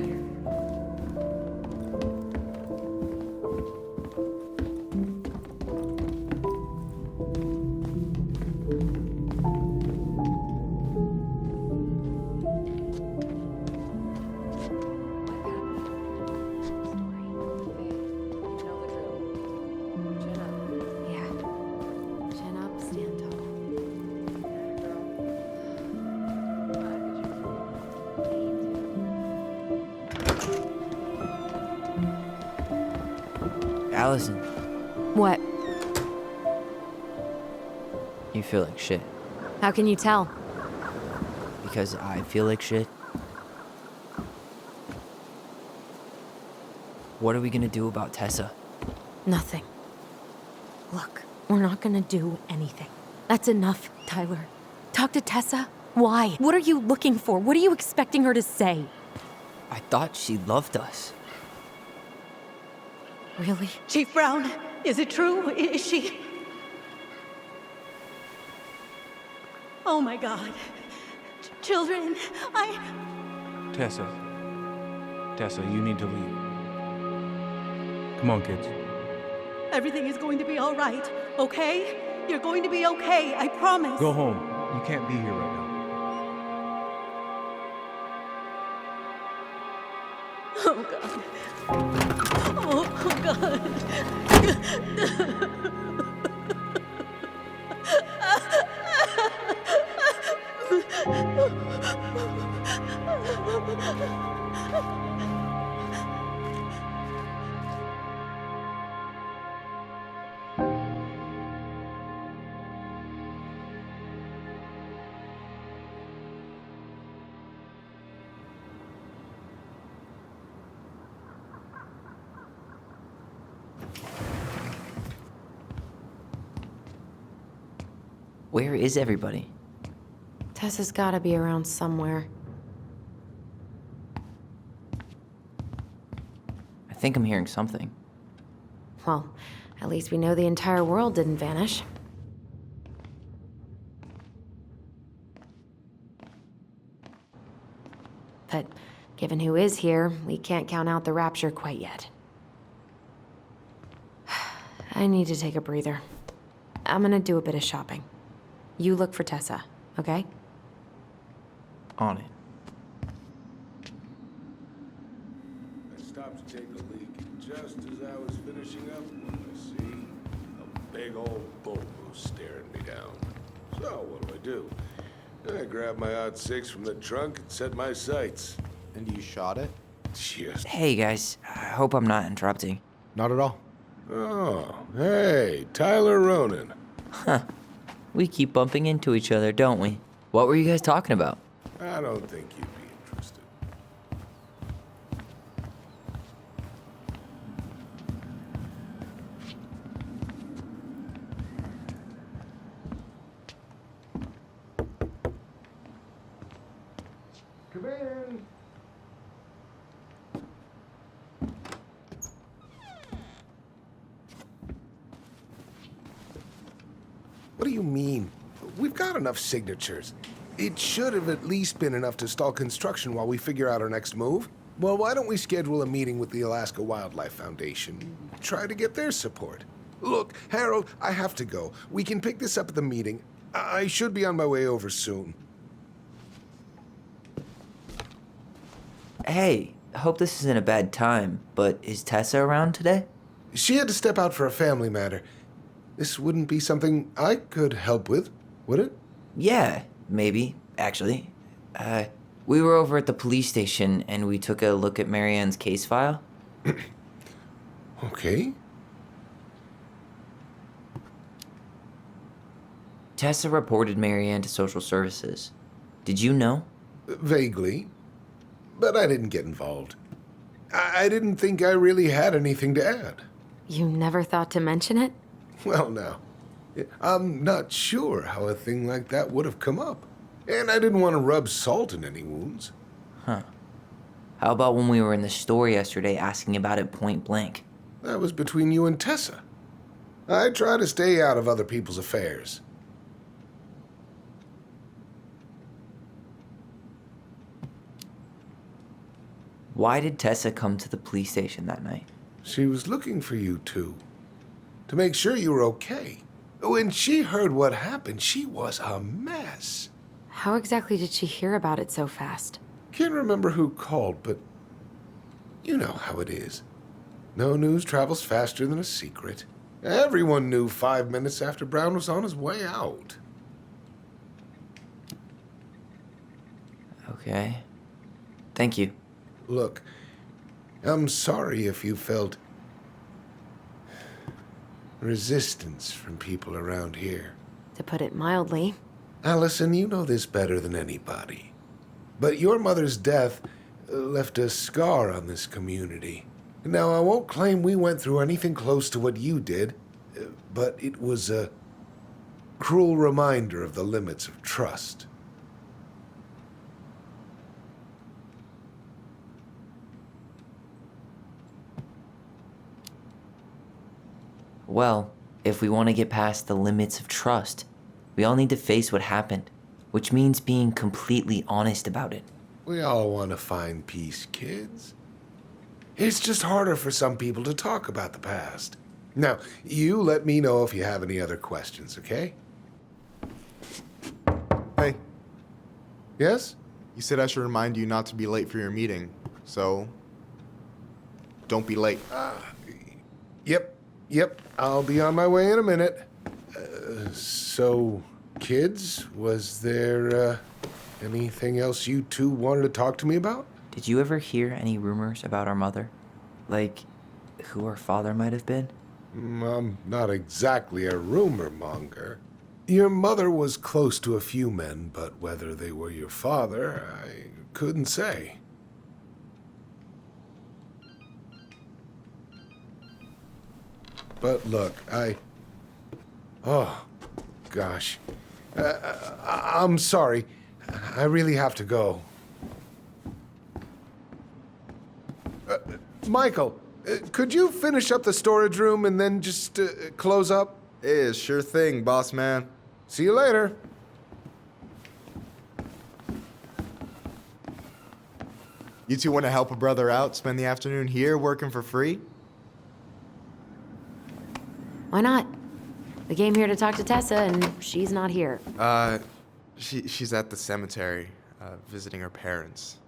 Allison, What? you feel like shit. How can you tell? Because I feel like shit. What are we gonna do about Tessa? Nothing. Look, we're not gonna do anything. That's enough, Tyler. Talk to Tessa? Why? What are you looking for? What are you expecting her to say? I thought she loved us. Really? Chief Brown, is it true? Is she... Oh my God. Children, Tessa. Tessa, you need to leave. Come on, kids. Everything is going to be all right, okay? You're going to be okay, I promise. Go home. You can't be here right now. Oh God. Oh God. Where is everybody? Tessa's gotta be around somewhere. I think I'm hearing something. Well, at least we know the entire world didn't vanish. But given who is here, we can't count out the rapture quite yet. I need to take a breather. I'm gonna do a bit of shopping. You look for Tessa, okay? On it. I stopped to take a leak, and just as I was finishing up, I see a big old bull moose staring me down. So, what do? I grabbed my odd six from the trunk and set my sights. And you shot it? Just... Hey guys, I hope I'm not interrupting. Not at all. Oh, hey, Tyler Ronan. Huh. We keep bumping into each other, don't we? What were you guys talking about? I don't think you'd be interested. Come in. What do you mean? We've got enough signatures. It should have at least been enough to stall construction while we figure out our next move. Well, why don't we schedule a meeting with the Alaska Wildlife Foundation? Try to get their support. Look, Harold, I have to go. We can pick this up at the meeting. I should be on my way over soon. Hey, I hope this isn't a bad time, but is Tessa around today? She had to step out for a family matter. This wouldn't be something I could help with, would it? Yeah, maybe, actually. We were over at the police station and we took a look at Marianne's case file. Okay. Tessa reported Marianne to social services. Did you know? Vaguely. But I didn't get involved. I didn't think I really had anything to add. You never thought to mention it? Well, now, I'm not sure how a thing like that would have come up. And I didn't want to rub salt in any wounds. Huh. How about when we were in the store yesterday asking about it point blank? That was between you and Tessa. I try to stay out of other people's affairs. Why did Tessa come to the police station that night? She was looking for you two, to make sure you were okay. When she heard what happened, she was a mess. How exactly did she hear about it so fast? Can't remember who called, but you know how it is. No news travels faster than a secret. Everyone knew 5 minutes after Brown was on his way out. Okay. Thank you. Look, I'm sorry if you felt resistance from people around here. To put it mildly. Allison, you know this better than anybody. But your mother's death left a scar on this community. Now, I won't claim we went through anything close to what you did, but it was a cruel reminder of the limits of trust. Well, if we want to get past the limits of trust, we all need to face what happened, which means being completely honest about it. We all want to find peace, kids. It's just harder for some people to talk about the past. Now, you let me know if you have any other questions, okay? Hey, Yes? you said I should remind you not to be late for your meeting, so don't be late. Yep, I'll be on my way in a minute. So, kids, was there anything else you two wanted to talk to me about? Did you ever hear any rumors about our mother? Like, who our father might have been? I'm not exactly a rumor monger. Your mother was close to a few men, but whether they were your father, I couldn't say. But look, oh, gosh. I'm sorry. I really have to go. Michael, could you finish up the storage room and then just close up? Yeah, sure thing, boss man. See you later. You two want to help a brother out, spend the afternoon here working for free? Why not? We came here to talk to Tessa, and she's not here. She's at the cemetery, visiting her parents.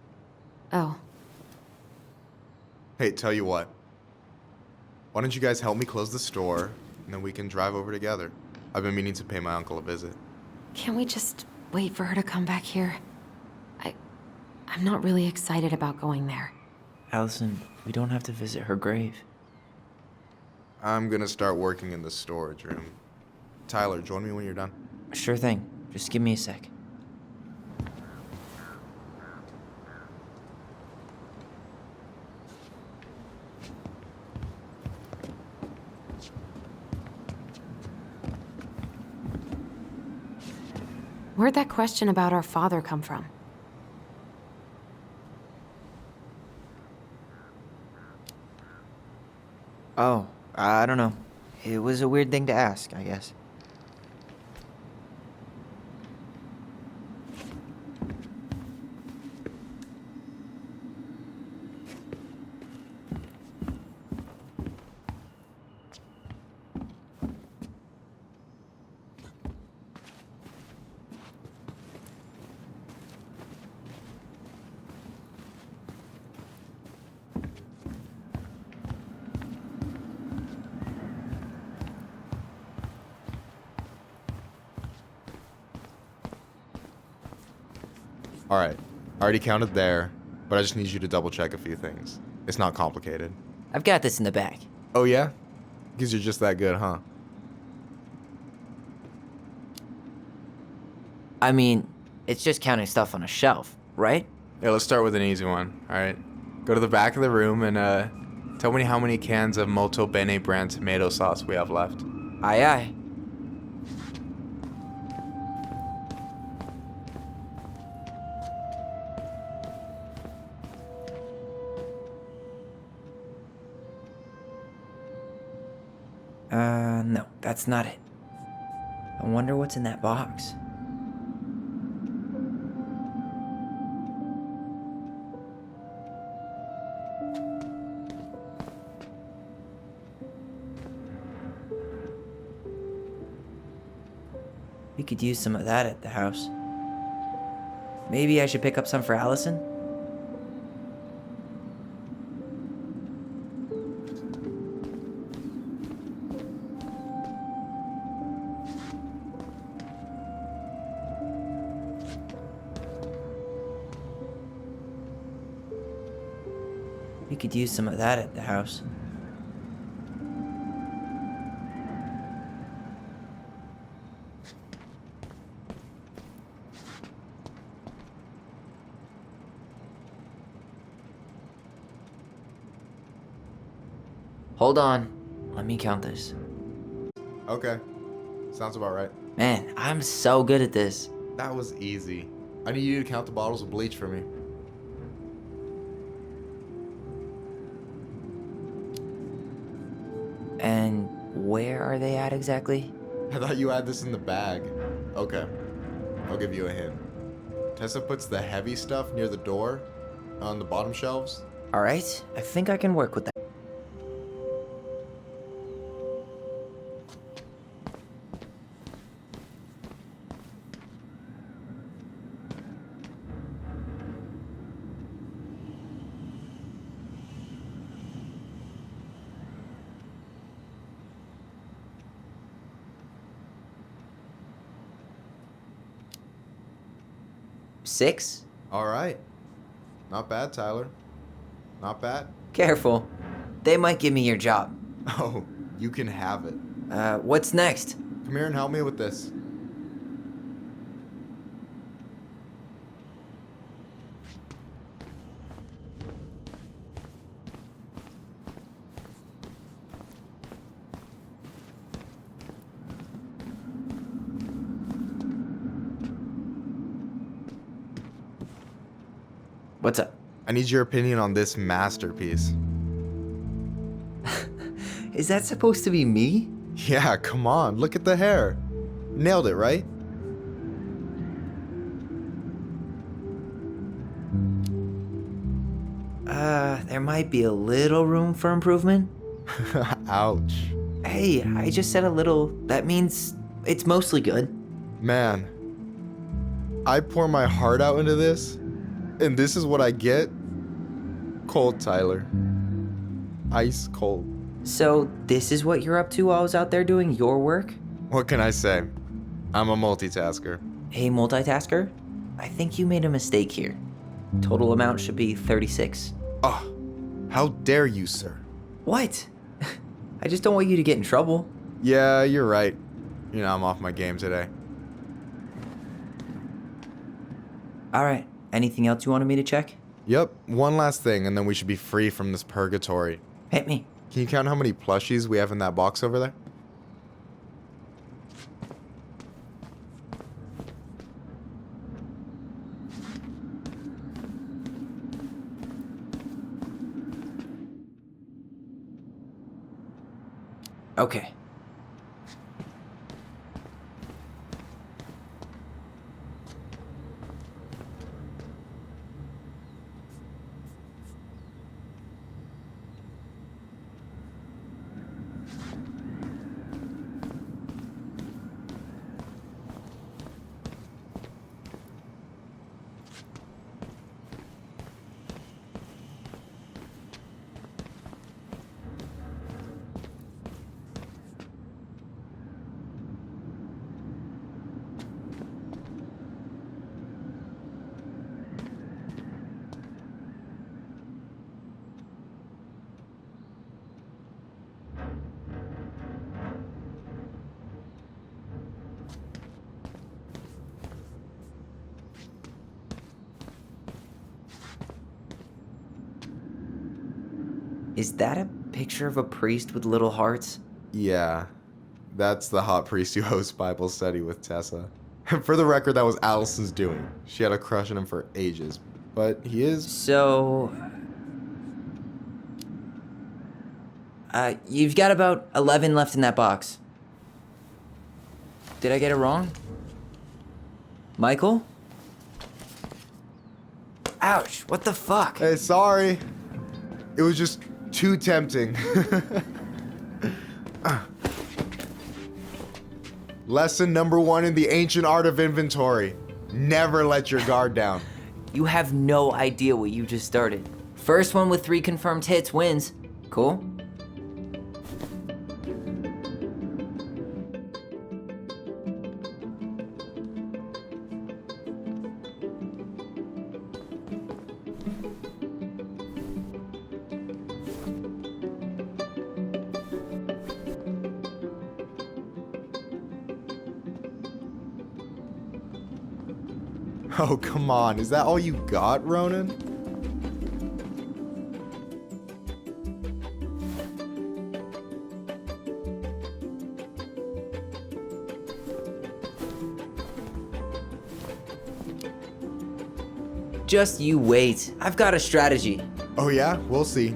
Oh. Hey, tell you what. Why don't you guys help me close the store, and then we can drive over together? I've been meaning to pay my uncle a visit. Can't we just wait for her to come back here? I'm not really excited about going there. Allison, we don't have to visit her grave. I'm gonna start working in the storage room. Tyler, join me when you're done. Sure thing. Just give me a sec. Where'd that question about our father come from? Oh, I don't know. It was a weird thing to ask, I guess. All right, I already counted there, but I just need you to double check a few things. It's not complicated. I've got this in the bag. Oh yeah? Because you're just that good, huh? I mean, it's just counting stuff on a shelf, right? Yeah, let's start with an easy one, all right? Go to the back of the room and tell me how many cans of Molto Bene brand tomato sauce we have left. Aye, aye. No, that's not it. I wonder what's in that box. We could use some of that at the house. Maybe I should pick up some for Allison? We could use some of that at the house. Hold on. Let me count this. Okay. Sounds about right. Man, I'm so good at this. That was easy. I need you to count the bottles of bleach for me. And where are they at exactly? I thought you had this in the bag. Okay. I'll give you a hint. Tessa puts the heavy stuff near the door on the bottom shelves. Alright, I think I can work with that. Six? All right. Not bad, Tyler. Not bad. Careful. They might give me your job. Oh, you can have it. What's next? Come here and help me with this. What's up? I need your opinion on this masterpiece. Is that supposed to be me? Yeah, come on. Look at the hair. Nailed it, right? There might be a little room for improvement. Ouch. Hey, I just said a little. That means it's mostly good. Man, I pour my heart out into this, and this is what I get? Cold, Tyler. Ice cold. So, this is what you're up to while I was out there doing your work? What can I say? I'm a multitasker. Hey, multitasker. I think you made a mistake here. Total amount should be 36. Oh, how dare you, sir? What? I just don't want you to get in trouble. Yeah, you're right. You know, I'm off my game today. Alright, anything else you wanted me to check? Yep, one last thing, and then we should be free from this purgatory. Hit me. Can you count how many plushies we have in that box over there? Okay. Is that a picture of a priest with little hearts? Yeah, that's the hot priest who hosts Bible study with Tessa. For the record, that was Allison's doing. She had a crush on him for ages, but he is... So... you've got about 11 left in that box. Did I get it wrong? Michael? Ouch, what the fuck? Hey, sorry. It was just too tempting. Lesson number 1 in the ancient art of inventory. Never let your guard down. You have no idea what you just started. First one with 3 confirmed hits wins. Cool? Oh, come on. Is that all you got, Ronan? Just you wait. I've got a strategy. Oh yeah? We'll see.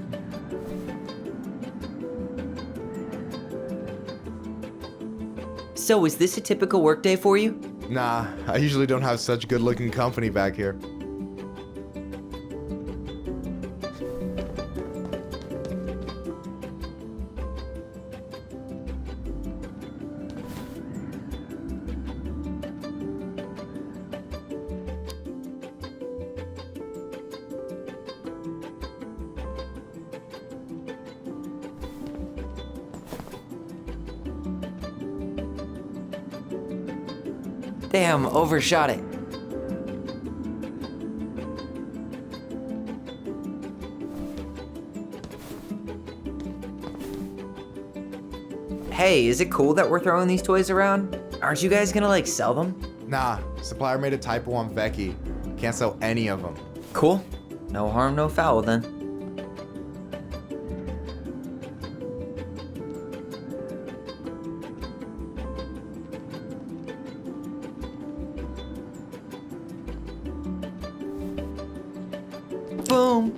So, is this a typical workday for you? Nah, I usually don't have such good-looking company back here. Damn, overshot it. Hey, is it cool that we're throwing these toys around? Aren't you guys gonna, like, sell them? Nah, supplier made a typo on Vecchi. Can't sell any of them. Cool. No harm, no foul then. Boom.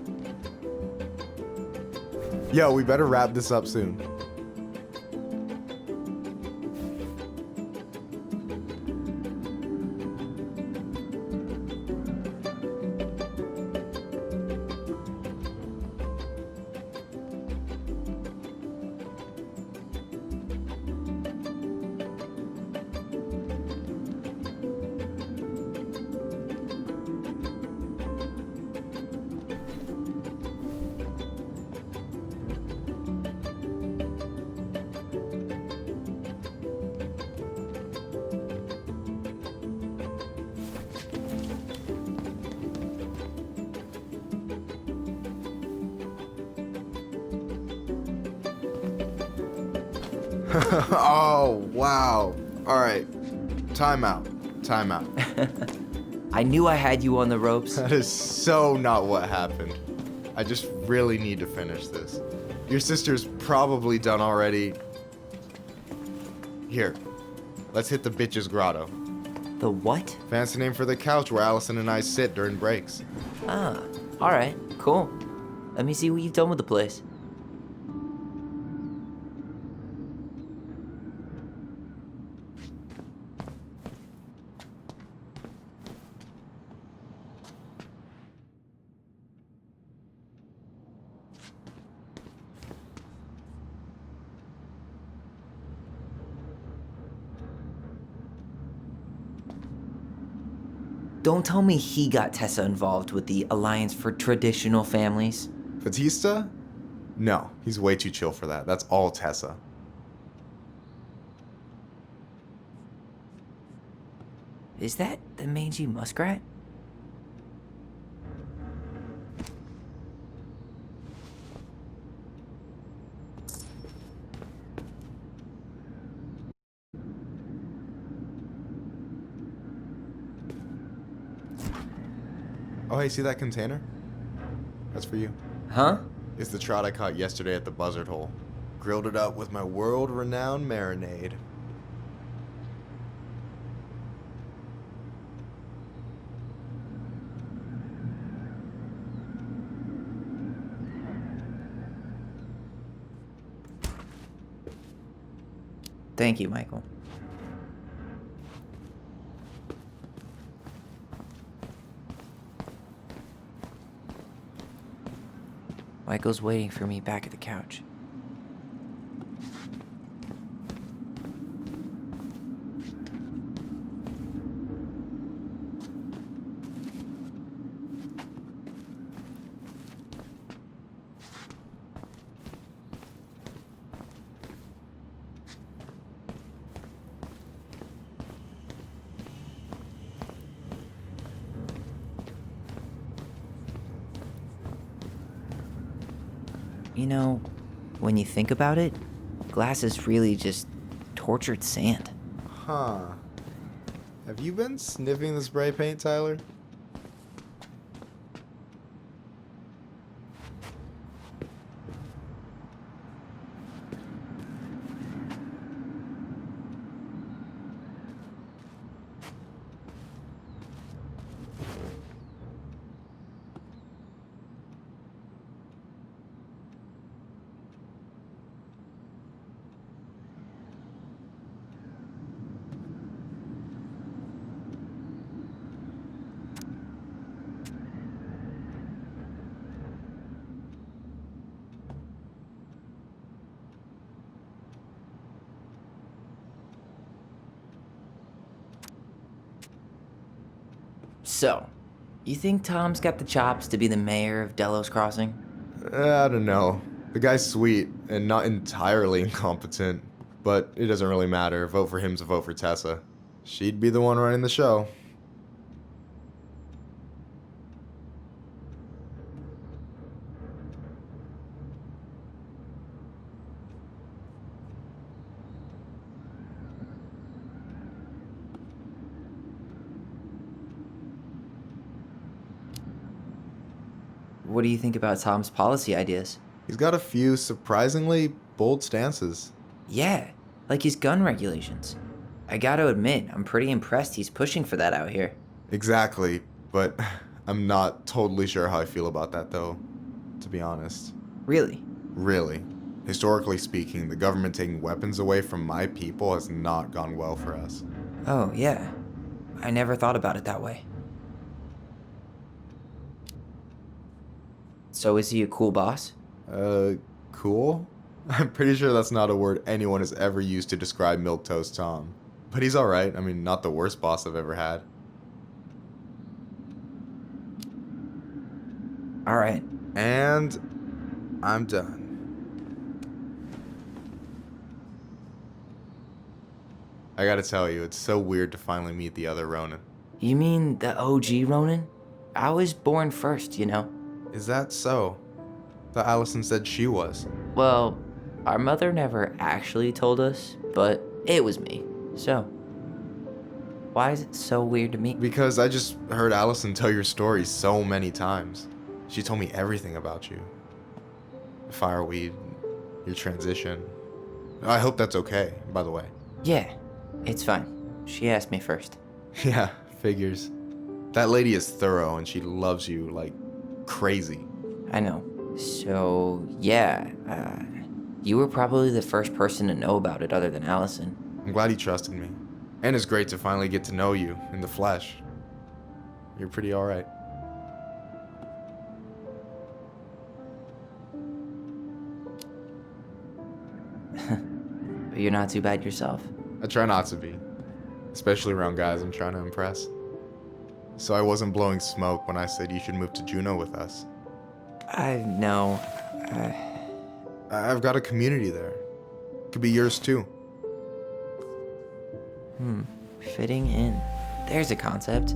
Yo, we better wrap this up soon. Oh, wow. All right. Time out. Time out. I knew I had you on the ropes. That is so not what happened. I just really need to finish this. Your sister's probably done already. Here. Let's hit the bitch's grotto. The what? Fancy name for the couch where Allison and I sit during breaks. Ah, alright, cool. Let me see what you've done with the place. Don't tell me he got Tessa involved with the Alliance for Traditional Families. Batista? No, he's way too chill for that. That's all Tessa. Is that the mangy muskrat? Oh, hey, see that container? That's for you. Huh? It's the trout I caught yesterday at the Buzzard Hole. Grilled it up with my world-renowned marinade. Thank you, Michael. Michael's waiting for me back at the couch. You know, when you think about it, glass is really just tortured sand. Huh. Have you been sniffing the spray paint, Tyler? So, you think Tom's got the chops to be the mayor of Delos Crossing? I don't know. The guy's sweet and not entirely incompetent, but it doesn't really matter. A vote for him's a vote for Tessa. She'd be the one running the show. What do you think about Tom's policy ideas? He's got a few surprisingly bold stances. Yeah, like his gun regulations. I gotta admit, I'm pretty impressed he's pushing for that out here. Exactly, but I'm not totally sure how I feel about that though, to be honest. Really? Really. Historically speaking, the government taking weapons away from my people has not gone well for us. Oh, yeah. I never thought about it that way. So is he a cool boss? Cool? I'm pretty sure that's not a word anyone has ever used to describe Milquetoast Tom. But he's alright. I mean, not the worst boss I've ever had. Alright. And I'm done. I gotta tell you, it's so weird to finally meet the other Ronan. You mean the OG Ronan? I was born first, you know. Is that so? Thought Allison said she was. Well, our mother never actually told us, but it was me. So, why is it so weird to meet? Because I just heard Allison tell your story so many times. She told me everything about you. Fireweed, your transition. I hope that's okay, by the way. Yeah, it's fine. She asked me first. Yeah, figures. That lady is thorough and she loves you like crazy. I know. So, yeah, you were probably the first person to know about it other than Allison. I'm glad he trusted me. And it's great to finally get to know you in the flesh. You're pretty alright. But you're not too bad yourself. I try not to be. Especially around guys I'm trying to impress. So I wasn't blowing smoke when I said you should move to Juneau with us. I know. I've got a community there. Could be yours too. Fitting in. There's a concept.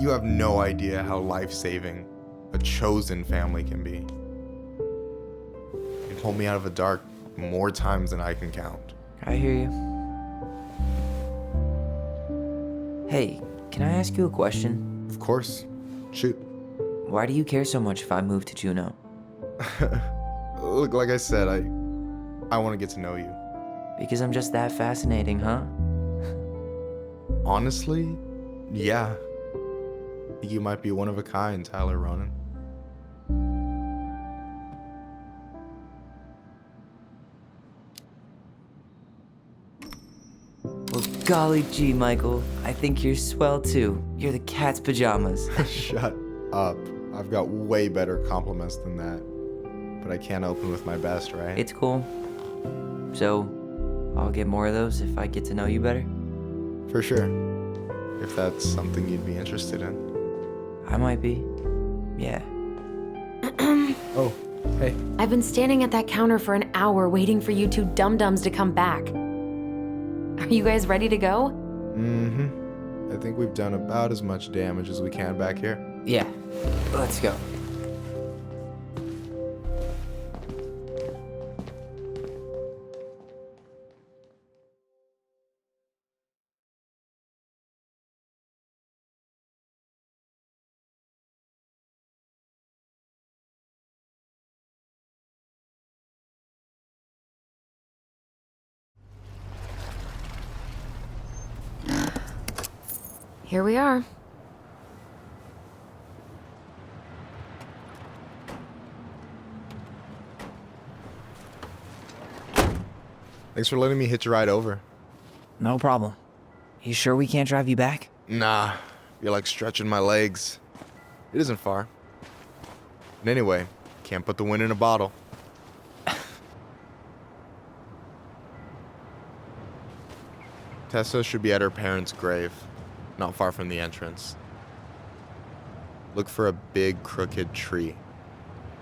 You have no idea how life-saving a chosen family can be. You pulled me out of the dark more times than I can count. I hear you. Hey, can I ask you a question? Of course. Shoot. Why do you care so much if I move to Juneau? Look, like I said, I want to get to know you. Because I'm just that fascinating, huh? Honestly, yeah. I think you might be one of a kind, Tyler Ronan. Well, golly gee, Michael. I think you're swell too. You're the cat's pajamas. Shut up. I've got way better compliments than that. But I can't open with my best, right? It's cool. So, I'll get more of those if I get to know you better? For sure. If that's something you'd be interested in. I might be. Yeah. Oh, hey. I've been standing at that counter for an hour waiting for you two dum-dums to come back. Are you guys ready to go? Mm-hmm. I think we've done about as much damage as we can back here. Yeah. Let's go. here we are. Thanks for letting me hitch a ride over. No problem. You sure we can't drive you back? Nah, you're like stretching my legs. It isn't far. And anyway, can't put the wind in a bottle. Tessa should be at her parents' grave, not far from the entrance. Look for a big crooked tree.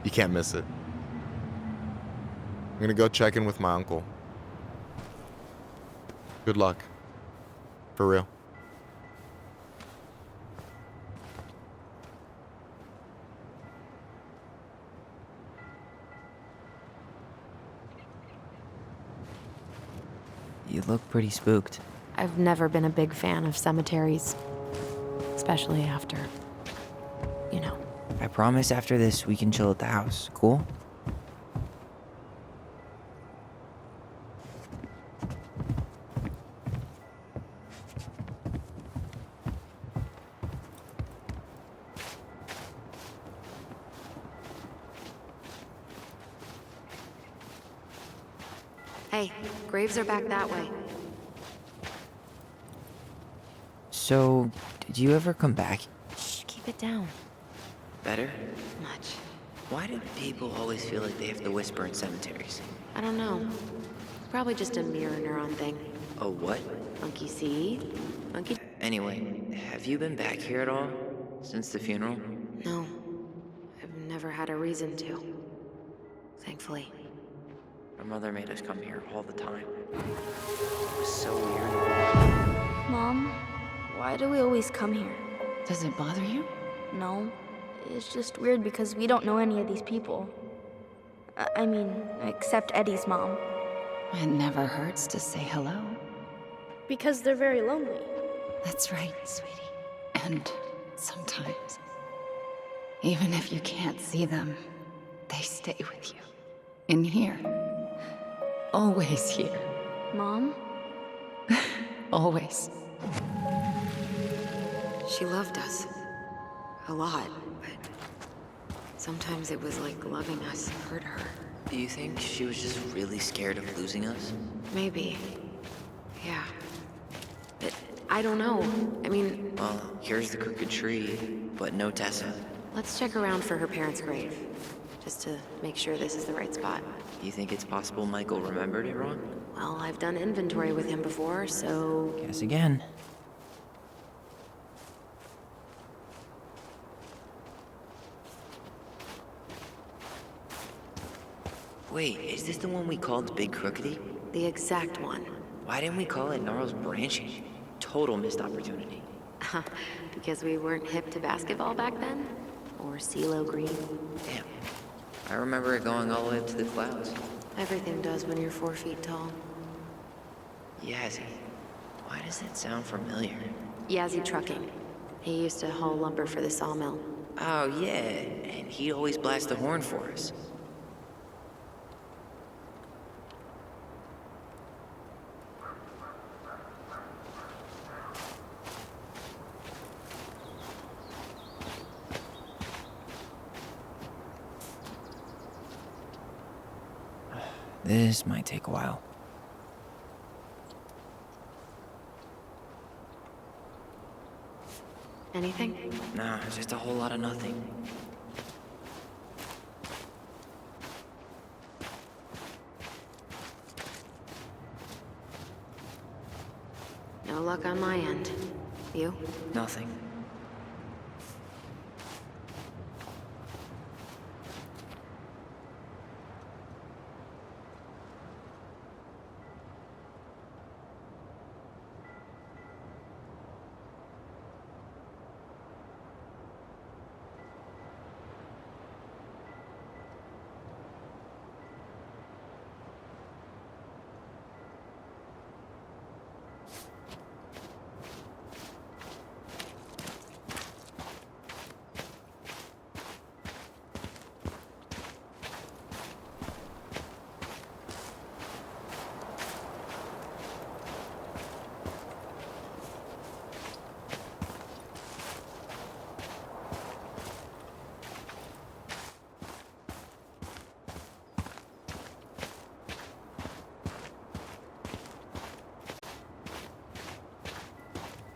You can't miss it. I'm gonna go check in with my uncle. Good luck. For real. You look pretty spooked. I've never been a big fan of cemeteries, especially after, you know. I promise after this we can chill at the house. Cool? Hey, graves are back that way. So, did you ever come back? Shh, keep it down. Better? Much. Why do people always feel like they have to whisper in cemeteries? I don't know. Probably just a mirror neuron thing. Oh, what? Monkey see? Monkey... Anyway, have you been back here at all? Since the funeral? No. I've never had a reason to. Thankfully. Our mother made us come here all the time. It was so weird. Mom, why do we always come here? Does it bother you? No. It's just weird because we don't know any of these people. I mean, except Eddie's mom. It never hurts to say hello. Because they're very lonely. That's right, sweetie. And sometimes, even if you can't see them, they stay with you. In here. Always here. Mom? Always. She loved us. A lot, but sometimes it was like loving us hurt her. Do you think she was just really scared of losing us? Maybe. Yeah. But I don't know. I mean... Well, here's the crooked tree, but no Tessa. Let's check around for her parents' grave. Just to make sure this is the right spot. You think it's possible Michael remembered it wrong? Well, I've done inventory with him before, so... Guess again. Wait, is this the one we called Big Crookedy? The exact one. Why didn't we call it Gnarls Branching? Total missed opportunity. Because we weren't hip to basketball back then? Or CeeLo Green? Damn. I remember it going all the way up to the clouds. Everything does when you're 4 feet tall. Yazzie. Why does that sound familiar? Yazzie Trucking. He used to haul lumber for the sawmill. Oh, yeah. And he'd always blast the horn for us. This might take a while. Anything? Nah, just a whole lot of nothing. No luck on my end. You? Nothing.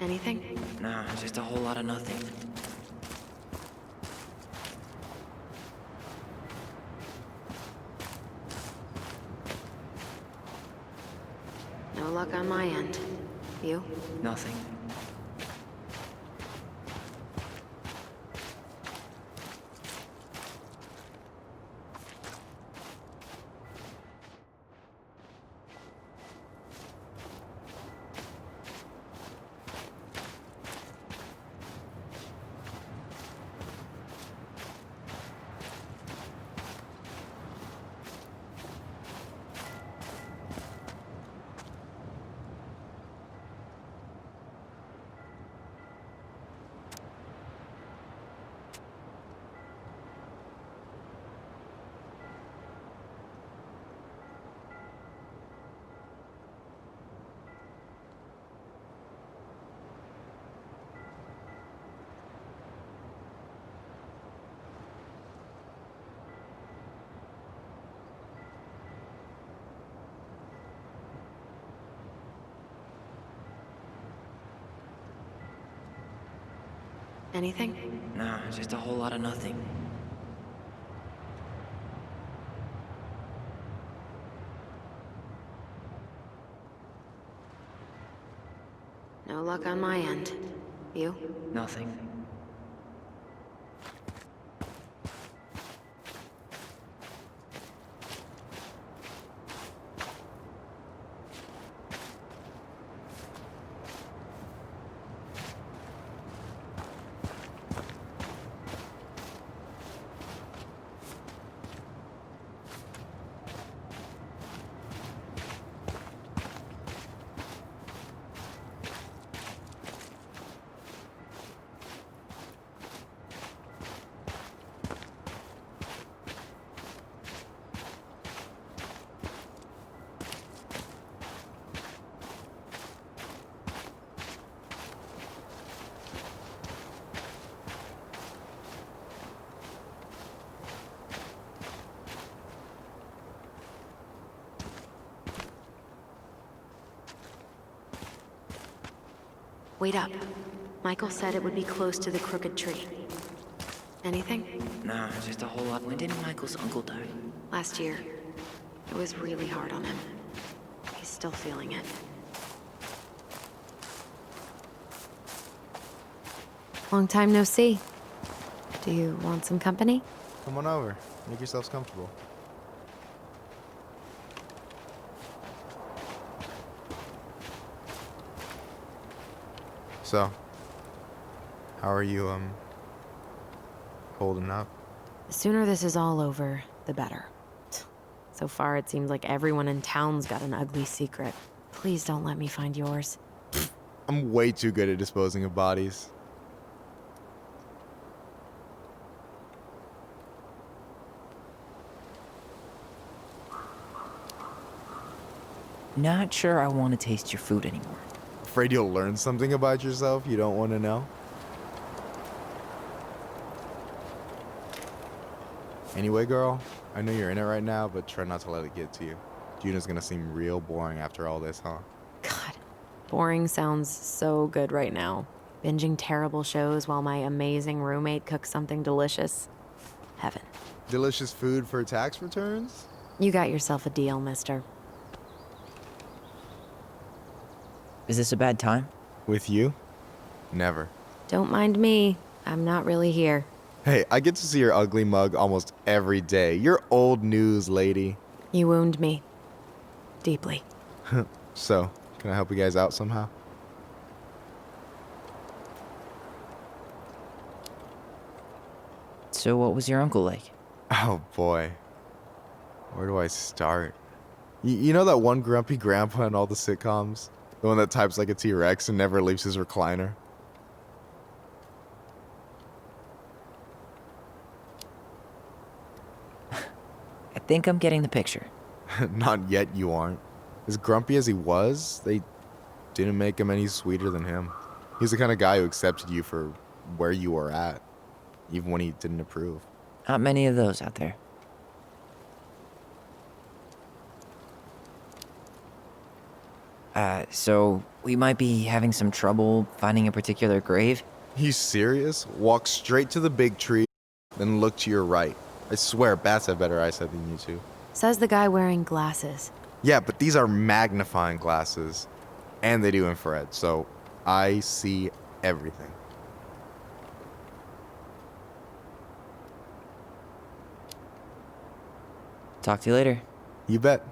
Anything? Nah, just a whole lot of nothing. No luck on my end. You? Nothing. Anything? Nah, just a whole lot of nothing. No luck on my end. You? Nothing. Wait up. Michael said it would be close to the crooked tree. Anything? Nah, just a whole lot. When did Michael's uncle die? Last year. It was really hard on him. He's still feeling it. Long time no see. Do you want some company? Come on over. Make yourselves comfortable. So, how are you, holding up? The sooner this is all over, the better. So far, it seems like everyone in town's got an ugly secret. Please don't let me find yours. I'm way too good at disposing of bodies. Not sure I want to taste your food anymore. Afraid you'll learn something about yourself you don't want to know? Anyway, girl, I know you're in it right now, but try not to let it get to you. Juna's gonna seem real boring after all this, huh? God, boring sounds so good right now. Binging terrible shows while my amazing roommate cooks something delicious. Heaven. Delicious food for tax returns? You got yourself a deal, mister. Is this a bad time? With you? Never. Don't mind me. I'm not really here. Hey, I get to see your ugly mug almost every day. You're old news, lady. You wound me. Deeply. So, can I help you guys out somehow? So what was your uncle like? Oh boy. Where do I start? You know that one grumpy grandpa in all the sitcoms? The one that types like a T-Rex and never leaves his recliner? I think I'm getting the picture. Not yet, you aren't. As grumpy as he was, they didn't make him any sweeter than him. He's the kind of guy who accepted you for where you were at, even when he didn't approve. Not many of those out there. So We might be having some trouble finding a particular grave. You serious? Walk straight to the big tree, then look to your right. I swear, bats have better eyesight than you two. Says the guy wearing glasses. Yeah, but these are magnifying glasses, and they do infrared, so I see everything. Talk to you later. You bet.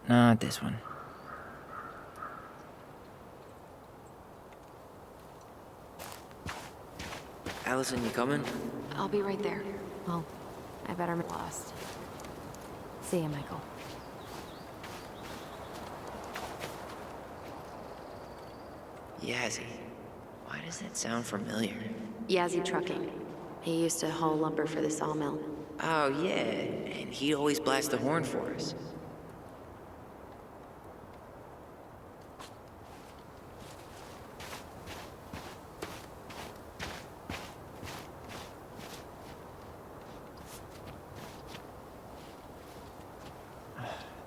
Not this one. Allison, you coming? I'll be right there. Well, I better be lost. See ya, Michael. Yazzie. Why does that sound familiar? Yazzie Trucking. He used to haul lumber for the sawmill. Oh, yeah. And he'd always blast the horn for us.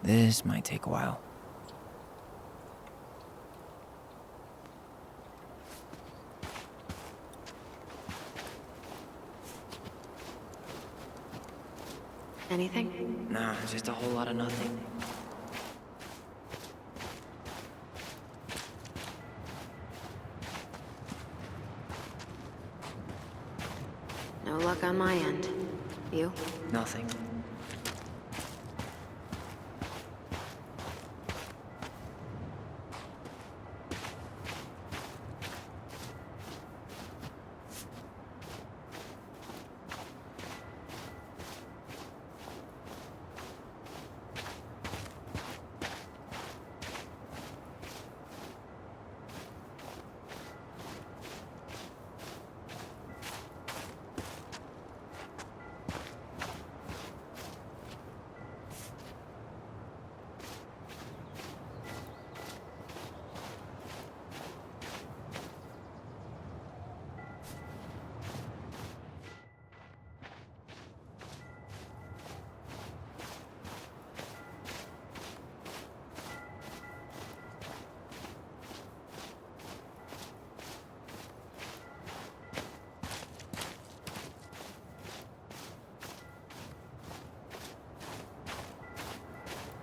This might take a while. Anything? Nah, just a whole lot of nothing. No luck on my end. You? Nothing.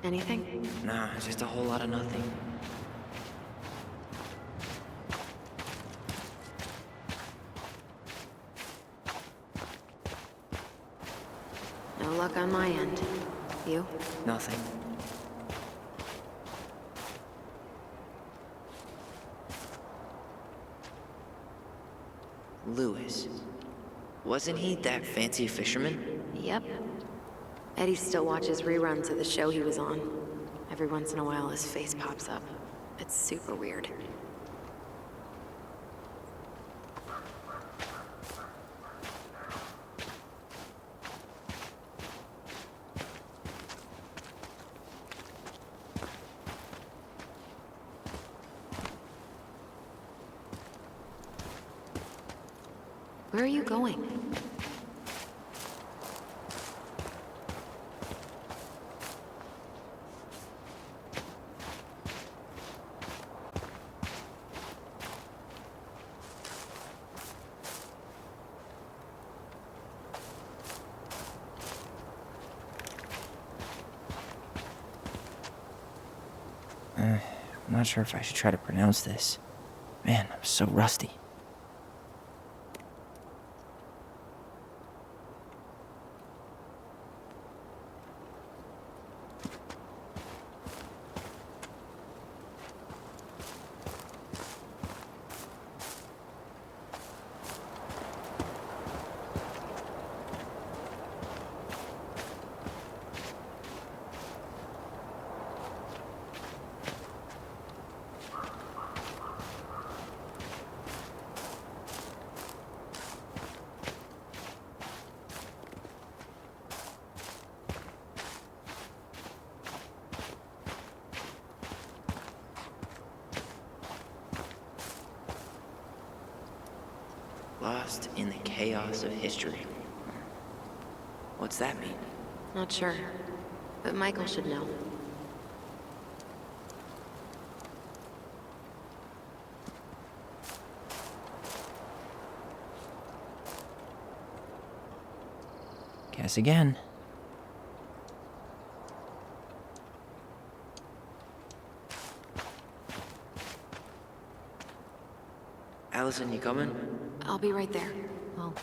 Anything? Nah, just a whole lot of nothing. No luck on my end. You? Nothing. Lewis. Wasn't he that fancy fisherman? Yep. Eddie still watches reruns of the show he was on. Every once in a while, his face pops up. It's super weird. Where are you going? I'm not sure if I should try to pronounce this. Man, I'm so rusty. Lost in the chaos of history. What's that mean? Not sure, but Michael should know. Guess again. Allison, you coming? I'll be right there. Well,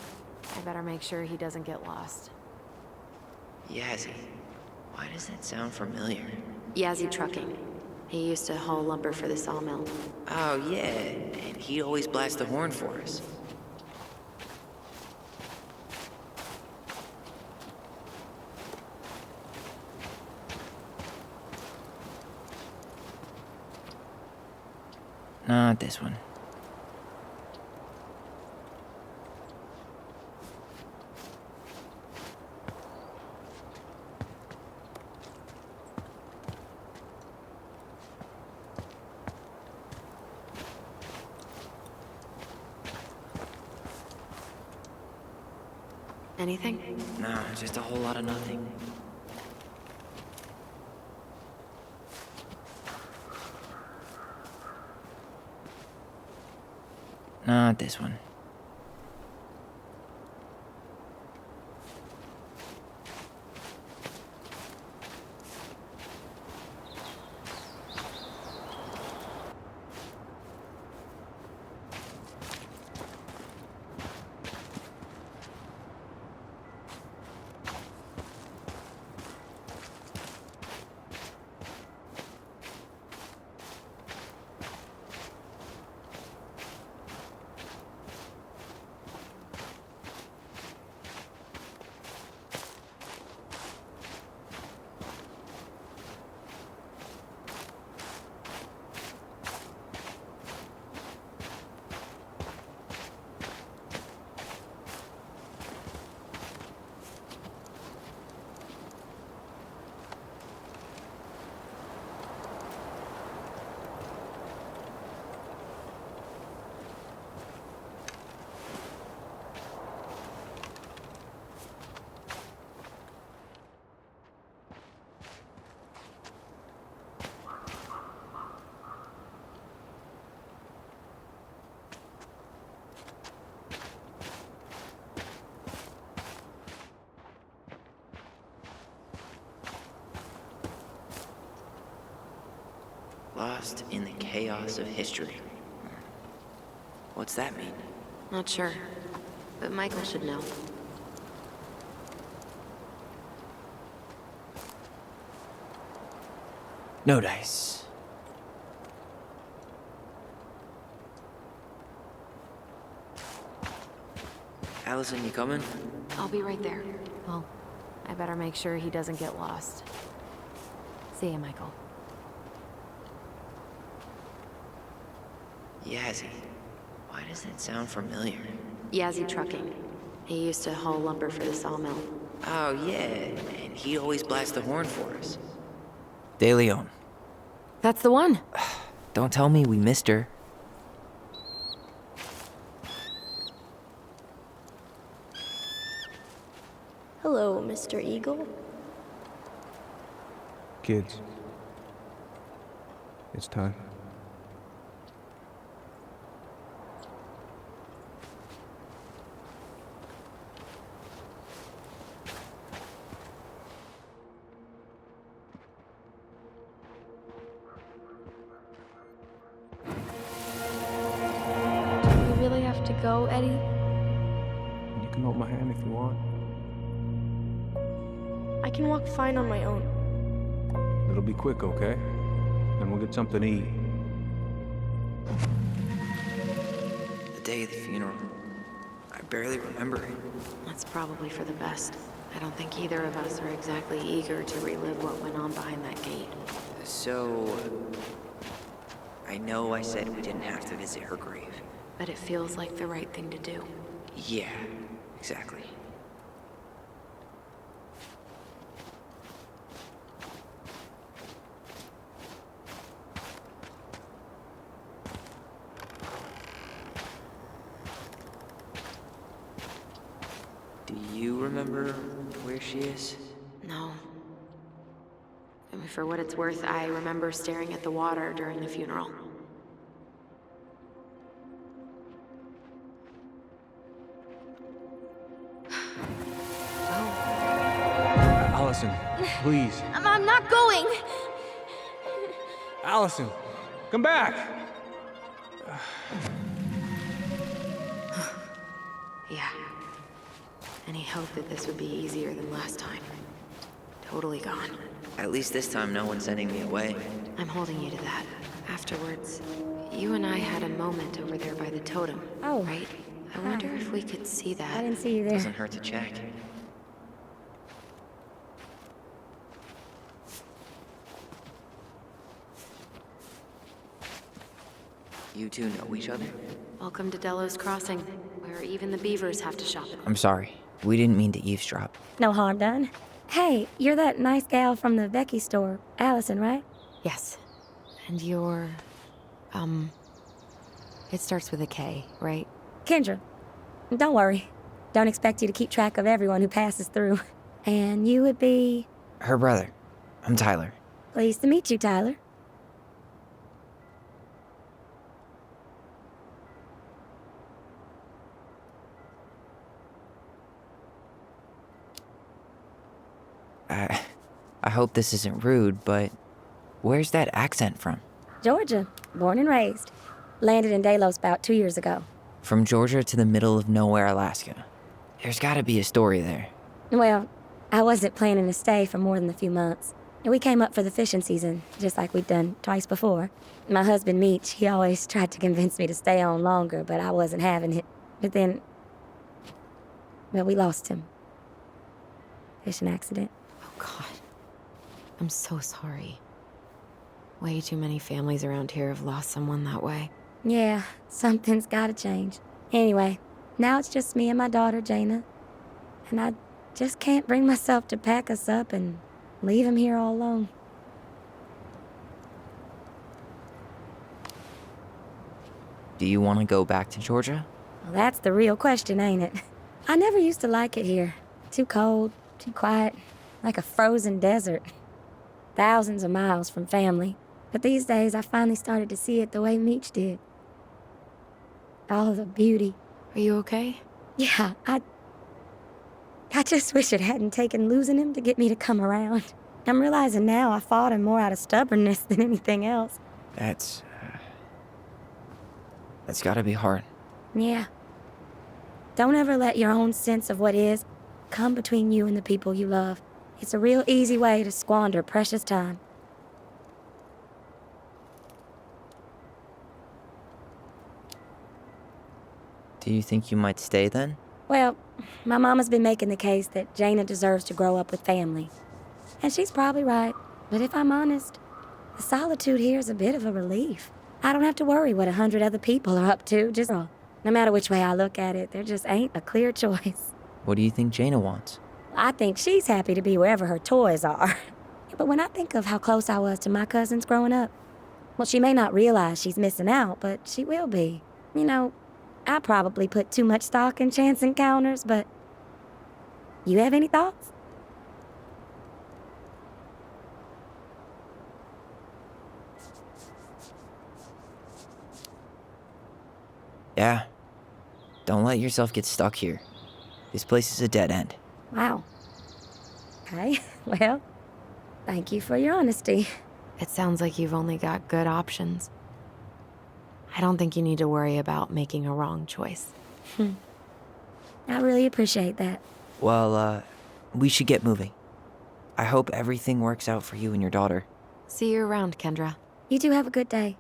I better make sure he doesn't get lost. Yazzie. Why does that sound familiar? Yazzie Trucking. He used to haul lumber for the sawmill. Oh, yeah. And he'd always blast the horn for us. Not this one. Anything? Nah, just a whole lot of nothing. Not this one. Lost in the chaos of history. What's that mean? Not sure, but Michael should know. No dice. Allison, you coming? I'll be right there. Well, I better make sure he doesn't get lost. See you, Michael. Yazzie. Why does that sound familiar? Yazzie Trucking. He used to haul lumber for the sawmill. Oh, yeah. And he'd always blast the horn for us. De Leon. That's the one. Don't tell me we missed her. Hello, Mr. Eagle. Kids. It's time. You really have to go, Eddie? You can hold my hand if you want. I can walk fine on my own. It'll be quick, okay? Then we'll get something to eat. The day of the funeral. I barely remember it. That's probably for the best. I don't think either of us are exactly eager to relive what went on behind that gate. So... I know I said we didn't have to visit her grave. But it feels like the right thing to do. Yeah, exactly. remember where she is? No. I mean, for what it's worth, I remember staring at the water during the funeral. Allison, please. I'm not going. Allison, come back! Yeah. Any hope that this would be easier than last time? Totally gone. At least this time no one's sending me away. I'm holding you to that. Afterwards, you and I had a moment over there by the totem. Oh. Right? I wonder if we could see that. I didn't see you there. Doesn't hurt to check. You two know each other? Welcome to Delos Crossing, where even the beavers have to shop. I'm sorry. We didn't mean to eavesdrop. No harm done. Hey, you're that nice gal from the Becky store, Allison, right? Yes. And you're... It starts with a K, right? Kendra. Don't worry. Don't expect you to keep track of everyone who passes through. And you would be... Her brother. I'm Tyler. Pleased to meet you, Tyler. I hope this isn't rude, but where's that accent from? Georgia. Born and raised. Landed in Delos about 2 years ago. From Georgia to the middle of nowhere, Alaska. There's gotta be a story there. Well, I wasn't planning to stay for more than a few months. We came up for the fishing season, just like we'd done twice before. My husband, Meech, he always tried to convince me to stay on longer, but I wasn't having it. But then... well, we lost him. Fishing accident. Oh, God. I'm so sorry. Way too many families around here have lost someone that way. Yeah, something's gotta change. Anyway, now it's just me and my daughter, Jaina. And I just can't bring myself to pack us up and leave him here all alone. Do you want to go back to Georgia? Well, that's the real question, ain't it? I never used to like it here. Too cold, too quiet, like a frozen desert. Thousands of miles from family. But these days, I finally started to see it the way Meech did. All the beauty. Are you okay? Yeah, I just wish it hadn't taken losing him to get me to come around. I'm realizing now I fought him more out of stubbornness than anything else. That's gotta be hard. Yeah. Don't ever let your own sense of what is come between you and the people you love. It's a real easy way to squander precious time. Do you think you might stay then? Well, my mama's been making the case that Jaina deserves to grow up with family. And she's probably right. But if I'm honest, the solitude here is a bit of a relief. I don't have to worry what 100 other people are up to. Just no matter which way I look at it, there just ain't a clear choice. What do you think Jaina wants? I think she's happy to be wherever her toys are. But when I think of how close I was to my cousins growing up, well, she may not realize she's missing out, but she will be. You know, I probably put too much stock in chance encounters, but... you have any thoughts? Yeah. Don't let yourself get stuck here. This place is a dead end. Wow. Okay, well, thank you for your honesty. It sounds like you've only got good options. I don't think you need to worry about making a wrong choice. I really appreciate that. Well, we should get moving. I hope everything works out for you and your daughter. See you around, Kendra. You two have a good day.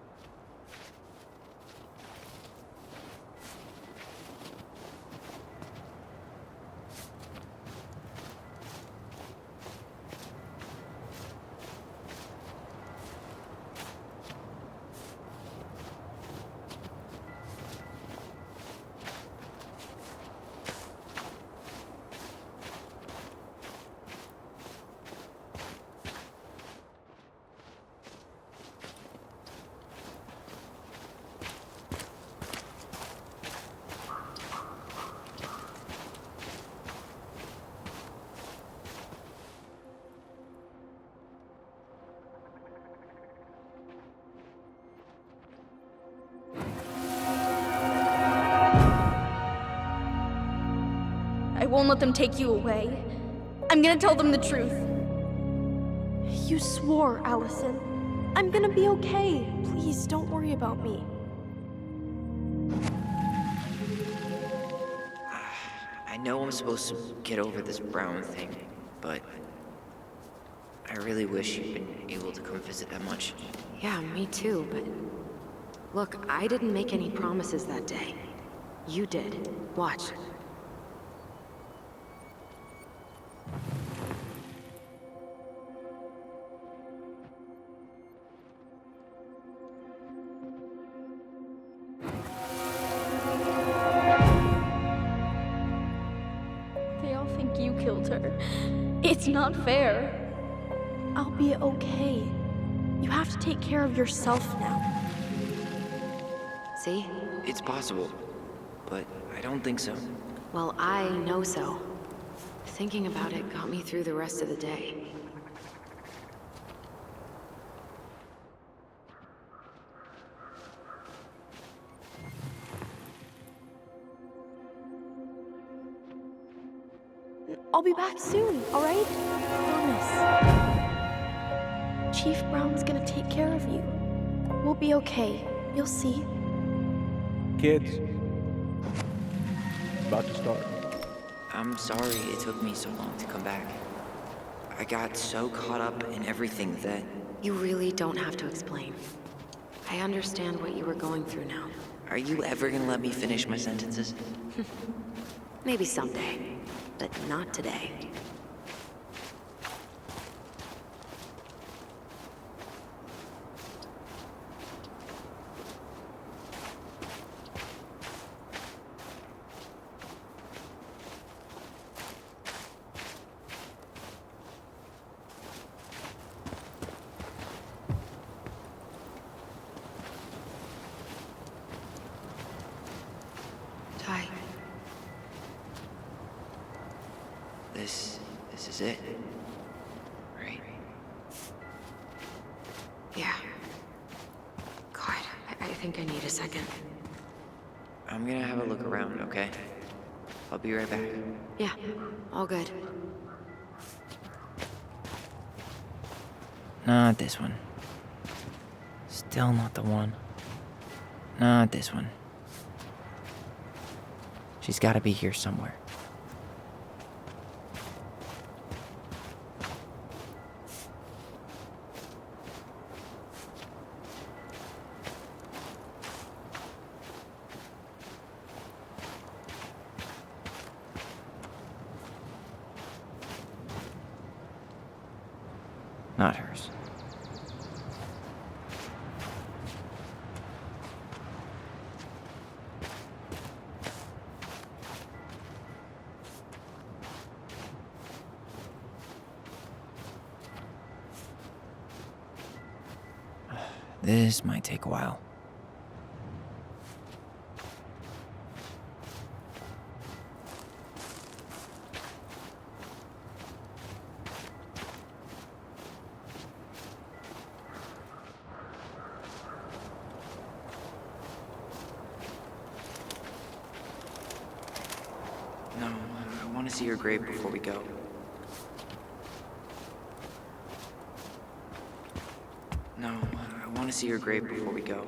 let them take you away. I'm gonna tell them the truth. You swore, Allison. I'm gonna be okay. Please, don't worry about me. I know I'm supposed to get over this Brown thing, but I really wish you'd been able to come visit that much. Yeah, me too, but look, I didn't make any promises that day. You did. Watch. They all think you killed her. It's not fair. I'll be okay. You have to take care of yourself now. See? It's possible, but I don't think so. Well, I know so. Thinking about it got me through the rest of the day. I'll be back soon, all right? Promise. Chief Brown's gonna take care of you. We'll be okay. You'll see. Kids, about to start. I'm sorry it took me so long to come back. I got so caught up in everything that... You really don't have to explain. I understand what you were going through now. Are you ever gonna let me finish my sentences? Maybe someday, but not today. Ty. This is it, right? Yeah. God, I think I need a second. I'm gonna have a look around, okay? I'll be right back. Yeah, all good. Not this one. Still not the one. Not this one. She's gotta be here somewhere. Not hers. This might take a while. No, I want to see your grave before we go. No, I want to see your grave before we go.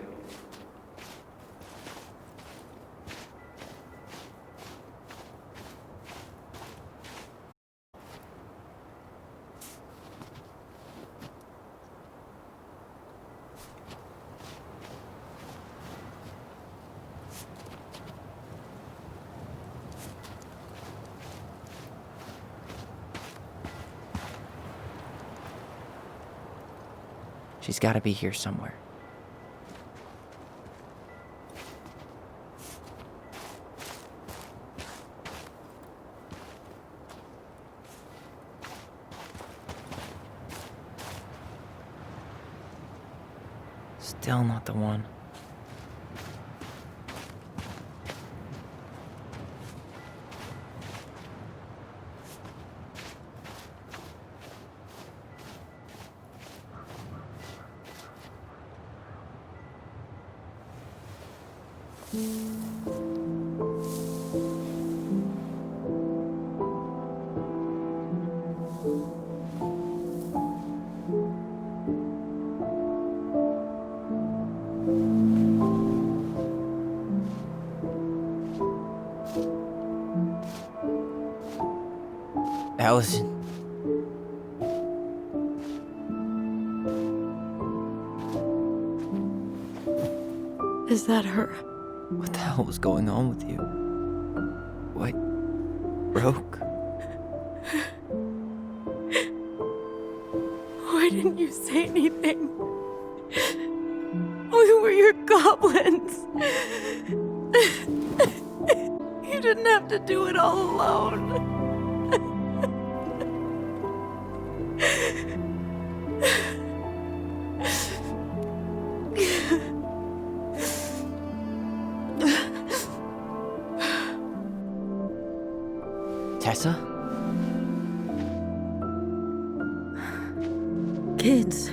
She's got to be here somewhere. Still not the one. Allison. Is that her? What the hell was going on with you? What? Broke? Why didn't you say anything? We were your goblins. You didn't have to do it all alone. Tessa? Kids,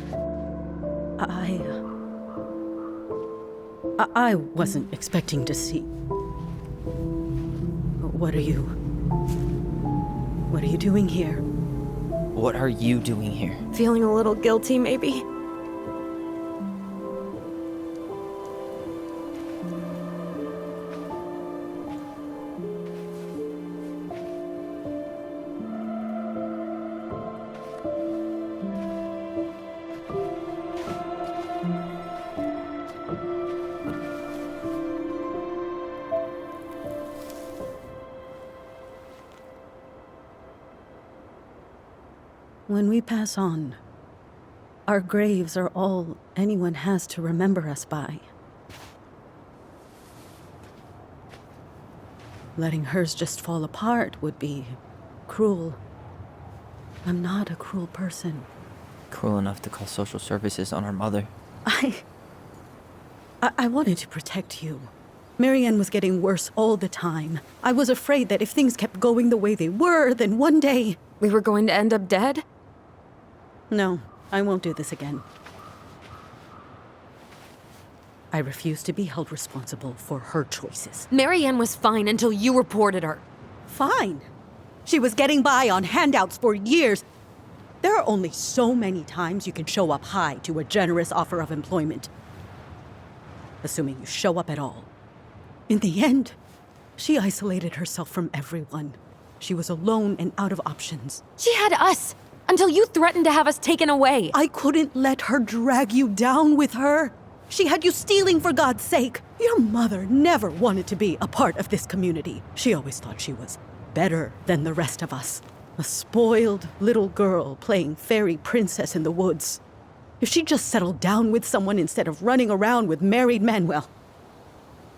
I wasn't expecting to see. What are you doing here? What are you doing here? Feeling a little guilty, maybe? When we pass on, our graves are all anyone has to remember us by. Letting hers just fall apart would be cruel. I'm not a cruel person. Cruel enough to call social services on our mother. I wanted to protect you. Marianne was getting worse all the time. I was afraid that if things kept going the way they were, then one day... We were going to end up dead? No, I won't do this again. I refuse to be held responsible for her choices. Marianne was fine until you reported her. Fine. She was getting by on handouts for years. There are only so many times you can show up high to a generous offer of employment. Assuming you show up at all. In the end, she isolated herself from everyone. She was alone and out of options. She had us, until you threatened to have us taken away. I couldn't let her drag you down with her. She had you stealing for God's sake. Your mother never wanted to be a part of this community. She always thought she was better than the rest of us. A spoiled little girl playing fairy princess in the woods. If she just settled down with someone instead of running around with married men, well,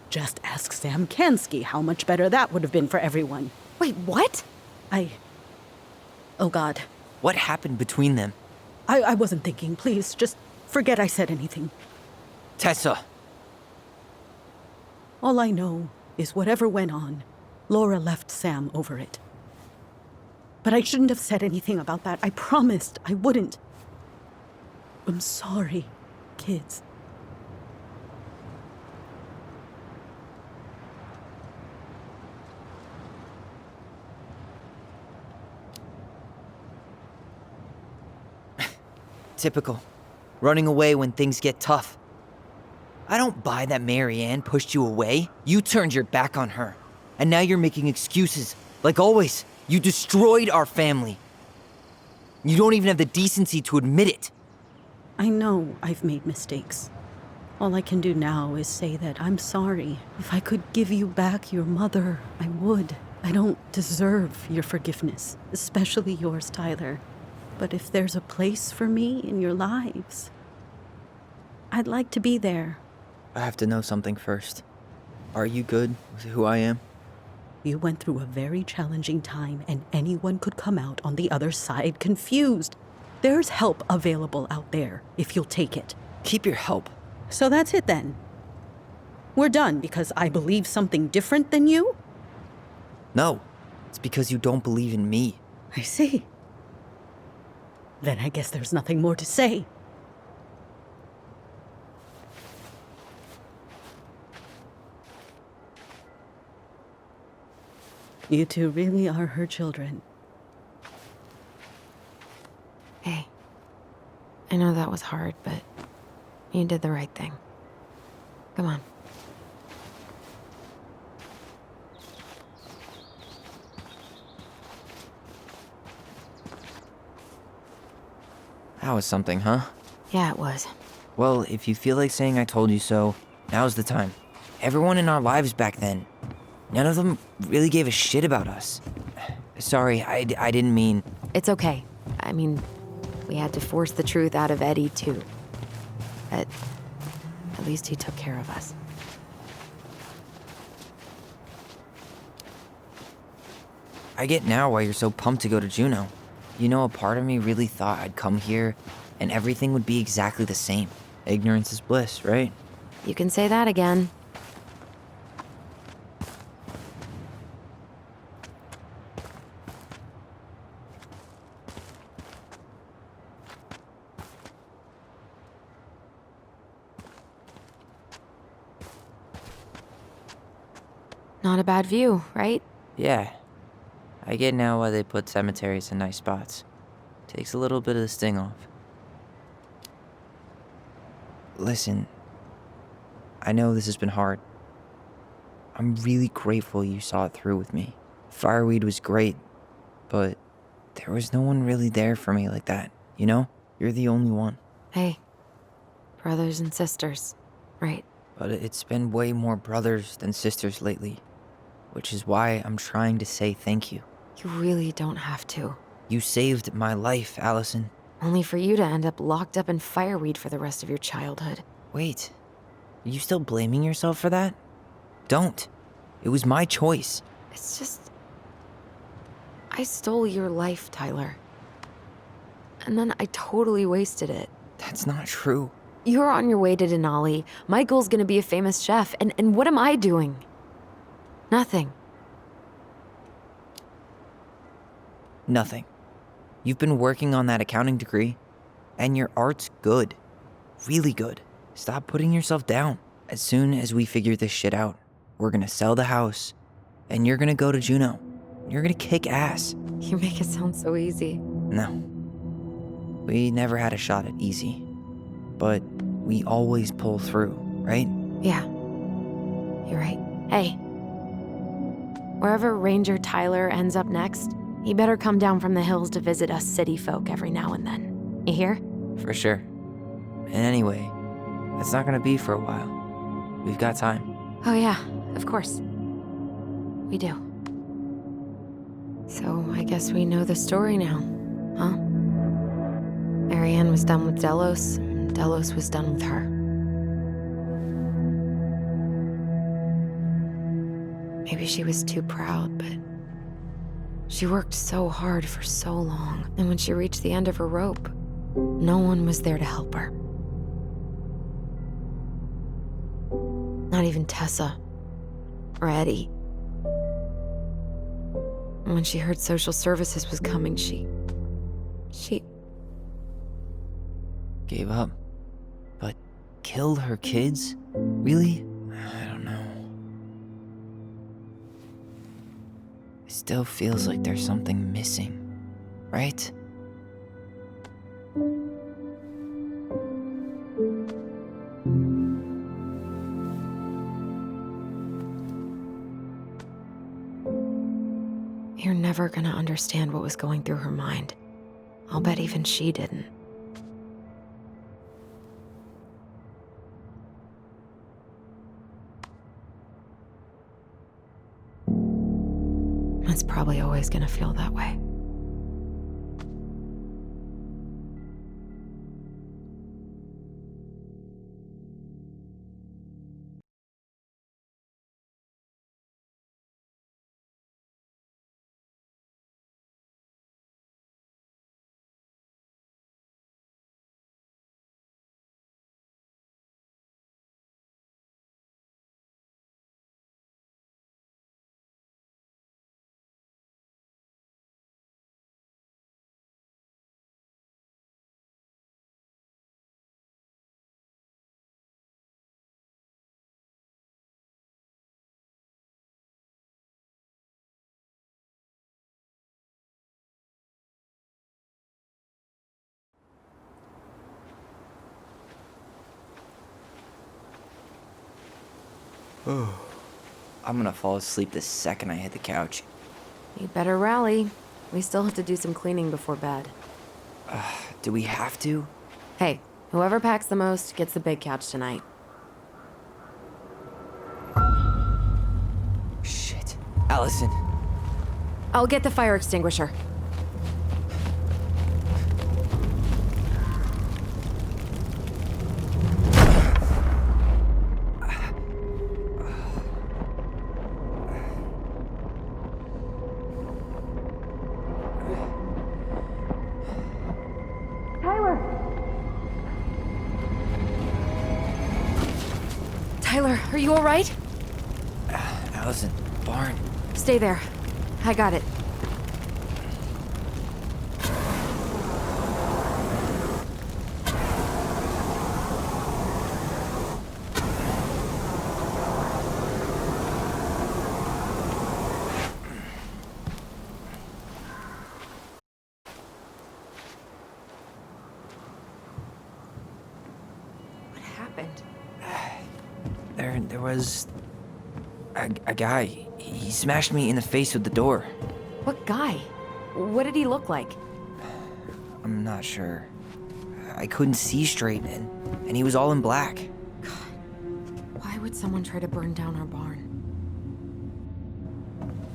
just ask Sam Kansky how much better that would have been for everyone. Wait, what? Oh God. What happened between them? I wasn't thinking. Please, just forget I said anything. Tessa! All I know is whatever went on, Laura left Sam over it. But I shouldn't have said anything about that. I promised I wouldn't. I'm sorry, kids. Typical. Running away when things get tough. I don't buy that Marianne pushed you away. You turned your back on her. And now you're making excuses. Like always, you destroyed our family. You don't even have the decency to admit it. I know I've made mistakes. All I can do now is say that I'm sorry. If I could give you back your mother, I would. I don't deserve your forgiveness, especially yours, Tyler. But if there's a place for me in your lives, I'd like to be there. I have to know something first. Are you good with who I am? You went through a very challenging time, and anyone could come out on the other side confused. There's help available out there, if you'll take it. Keep your help. So that's it then. We're done because I believe something different than you? No, it's because you don't believe in me. I see. Then I guess there's nothing more to say. You two really are her children. Hey, I know that was hard, but you did the right thing. Come on. That was something, huh? Yeah, it was. Well, if you feel like saying I told you so, now's the time. Everyone in our lives back then, none of them really gave a shit about us. Sorry, I didn't mean... It's okay. I mean, we had to force the truth out of Eddie, too. But at least he took care of us. I get now why you're so pumped to go to Juneau. You know, a part of me really thought I'd come here and everything would be exactly the same. Ignorance is bliss, right? You can say that again. Not a bad view, right? Yeah. I get now why they put cemeteries in nice spots. Takes a little bit of the sting off. Listen, I know this has been hard. I'm really grateful you saw it through with me. Fireweed was great, but there was no one really there for me like that, you know? You're the only one. Hey, brothers and sisters, right? But it's been way more brothers than sisters lately, which is why I'm trying to say thank you. You really don't have to. You saved my life, Allison. Only for you to end up locked up in fireweed for the rest of your childhood. Wait, are you still blaming yourself for that? Don't. It was my choice. It's just... I stole your life, Tyler. And then I totally wasted it. That's not true. You're on your way to Denali. Michael's gonna be a famous chef, and what am I doing? Nothing. Nothing. You've been working on that accounting degree, and your art's good. Really good. Stop putting yourself down. As soon as we figure this shit out, we're gonna sell the house, and you're gonna go to Juneau. You're gonna kick ass. You make it sound so easy. No. We never had a shot at easy. But we always pull through, right? Yeah. You're right. Hey. Wherever Ranger Tyler ends up next, he better come down from the hills to visit us city folk every now and then. You hear? For sure. And anyway, that's not gonna be for a while. We've got time. Oh yeah, of course. We do. So I guess we know the story now, huh? Marianne was done with Delos, and Delos was done with her. Maybe she was too proud, but she worked so hard for so long, and when she reached the end of her rope, no one was there to help her. Not even Tessa or Eddie. And when she heard social services was coming, she gave up. But killed her kids? Really? I don't know. It still feels like there's something missing, right? You're never gonna understand what was going through her mind. I'll bet even she didn't. It's probably always gonna feel that way. I'm gonna fall asleep the second I hit the couch. You better rally. We still have to do some cleaning before bed. Do we have to? Hey, whoever packs the most gets the big couch tonight. Shit. Allison. I'll get the fire extinguisher. Tyler, are you all right? Allison, barn. Stay there. I got it. What happened? There was a guy. He smashed me in the face with the door. What guy? What did he look like? I'm not sure. I couldn't see straight, and he was all in black. Why would someone try to burn down our barn?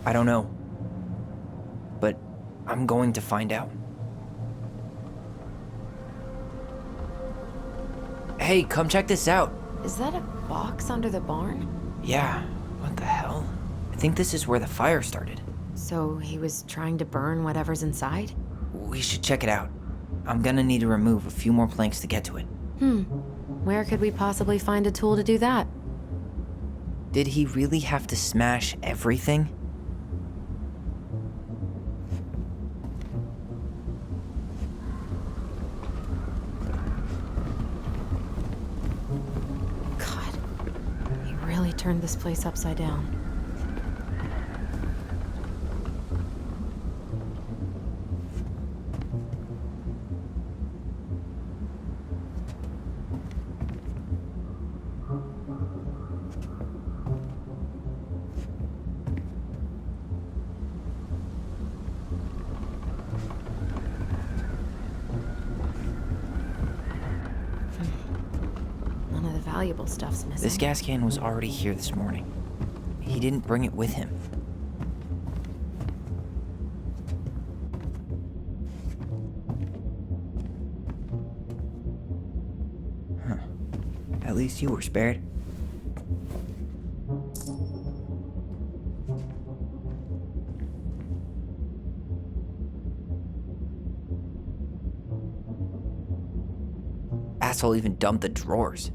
I don't know. But I'm going to find out. Hey, come check this out. Is that a box under the barn? Yeah, what the hell? I think this is where the fire started. So he was trying to burn whatever's inside? We should check it out. I'm gonna need to remove a few more planks to get to it. Where could we possibly find a tool to do that? Did he really have to smash everything? God, he really turned this place upside down. None of the valuable stuff's missing. This gas can was already here this morning. He didn't bring it with him. Huh. At least you were spared. Asshole even dumped the drawers.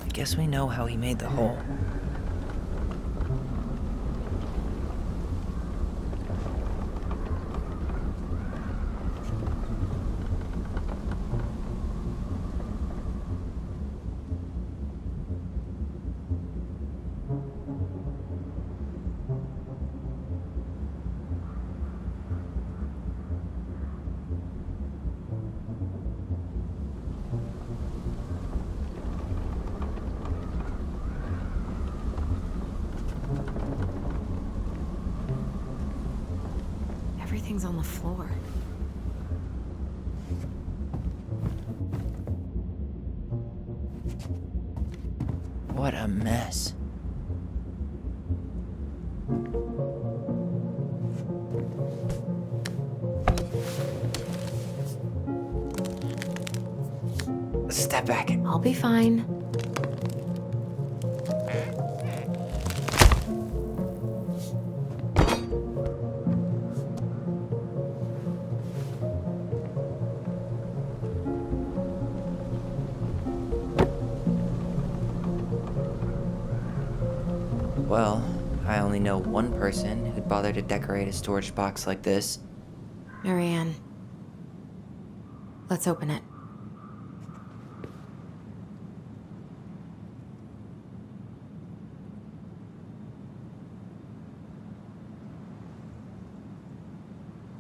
I guess we know how he made the hole. Everything's on the floor. What a mess. Step back. I'll be fine. Well, I only know one person who'd bother to decorate a storage box like this. Marianne, let's open it.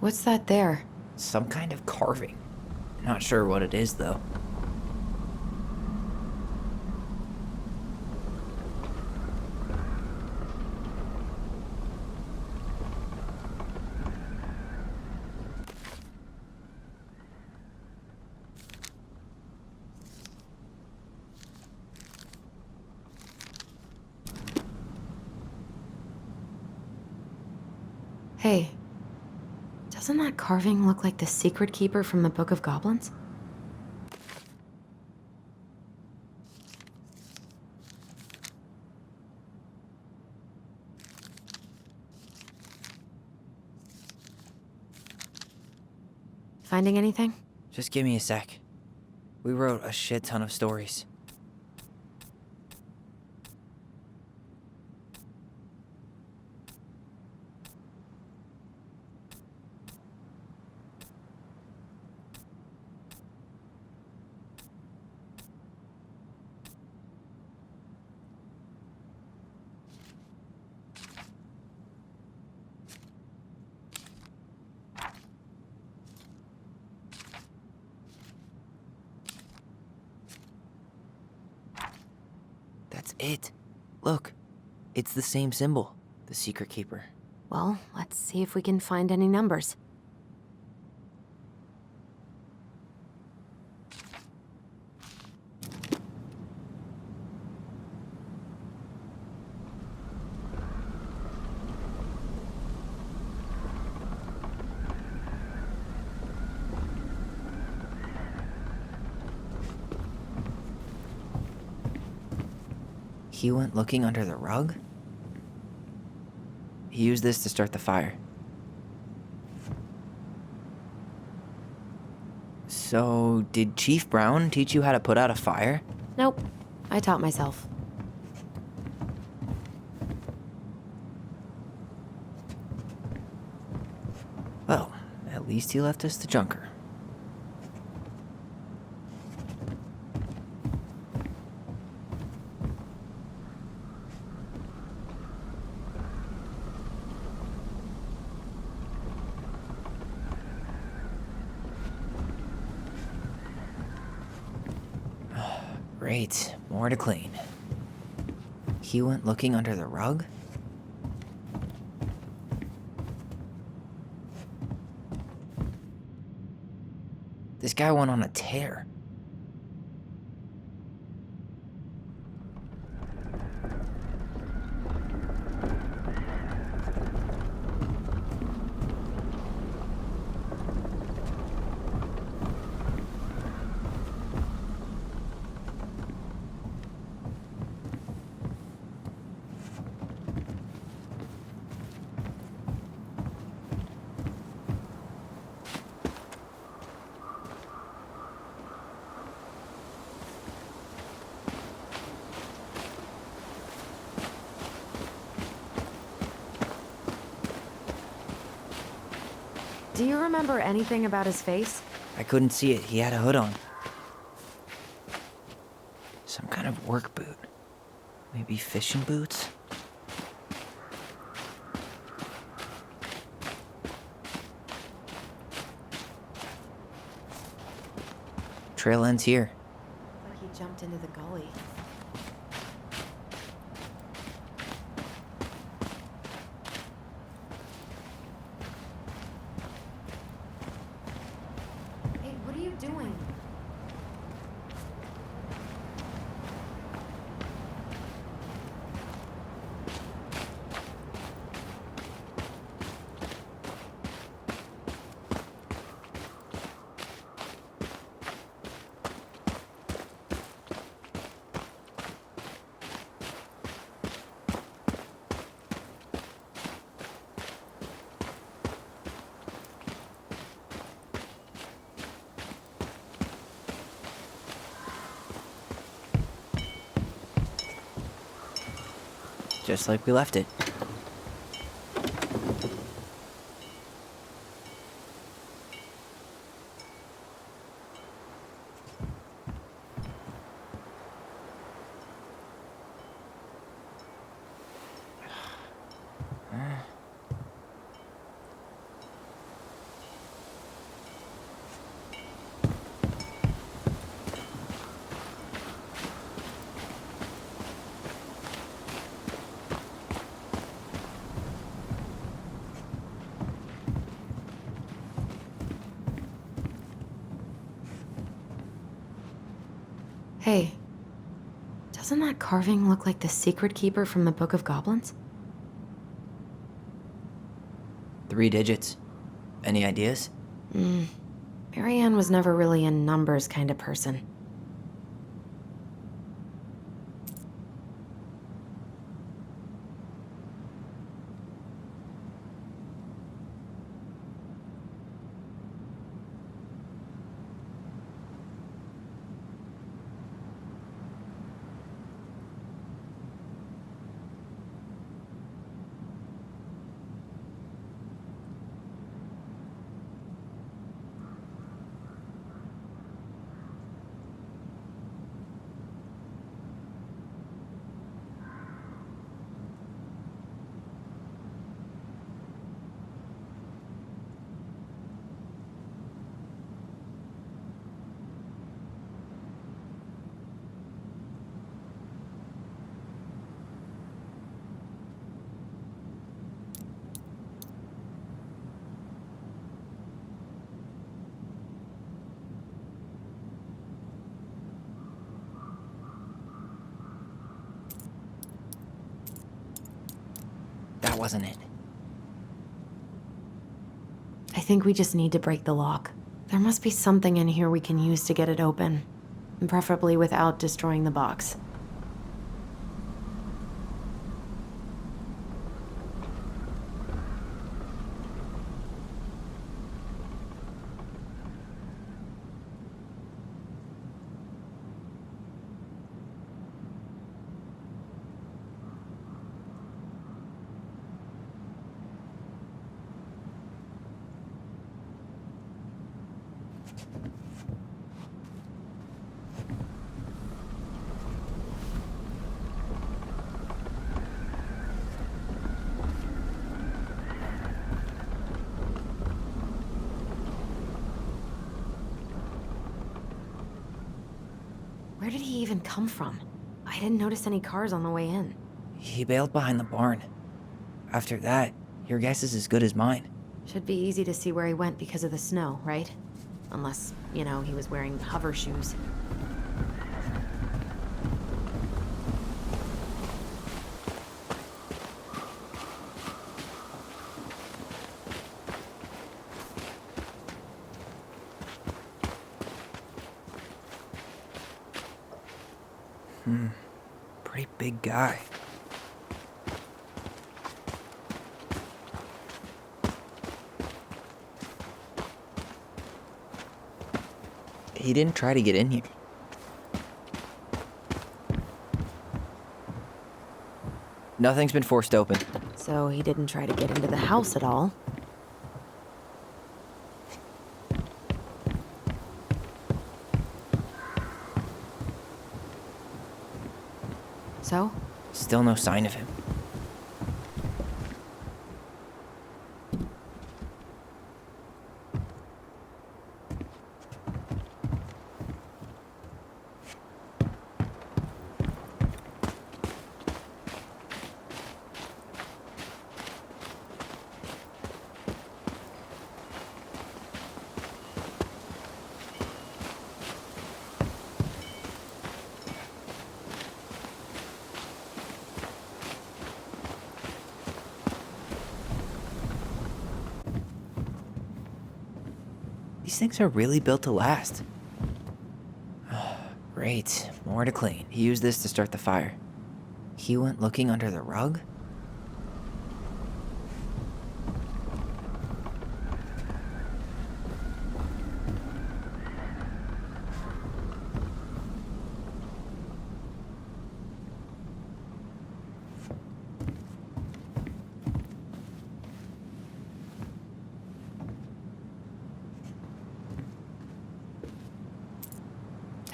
What's that there? Some kind of carving. Not sure what it is, though. Hey, doesn't that carving look like the Secret Keeper from the Book of Goblins? Finding anything? Just give me a sec. We wrote a shit ton of stories. That's it. Look, it's the same symbol, the Secret Keeper. Well, let's see if we can find any numbers. He went looking under the rug? He used this to start the fire. So, did Chief Brown teach you how to put out a fire? Nope, I taught myself. Well, at least he left us the junker. Great, more to clean. He went looking under the rug? This guy went on a tear. Do you remember anything about his face? I couldn't see it. He had a hood on. Some kind of work boot. Maybe fishing boots? Trail ends here. Like he jumped into the gully. Hey, what are you doing? Just like we left it. Hey, doesn't that carving look like the secret keeper from the Book of Goblins? 3 digits. Any ideas? Marianne was never really a numbers kind of person. That wasn't it. I think we just need to break the lock. There must be something in here we can use to get it open. And preferably without destroying the box. Where did he even come from? I didn't notice any cars on the way in. He bailed behind the barn. After that, your guess is as good as mine. Should be easy to see where he went because of the snow, right? Unless, you know, he was wearing hover shoes. Pretty big guy. He didn't try to get in here. Nothing's been forced open. So he didn't try to get into the house at all. So? Still no sign of him. These things are really built to last. Great, more to clean. He used this to start the fire. He went looking under the rug?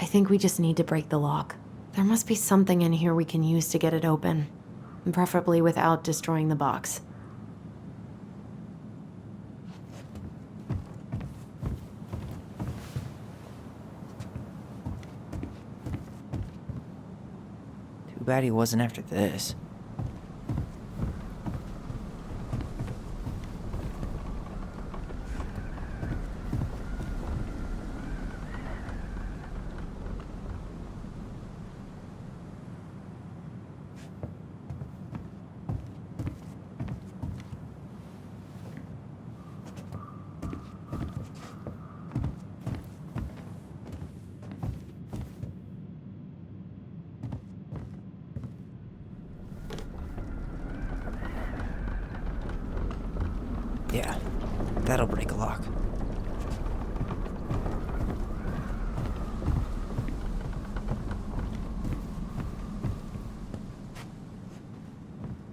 I think we just need to break the lock. There must be something in here we can use to get it open. And preferably without destroying the box. Too bad he wasn't after this. That'll break a lock.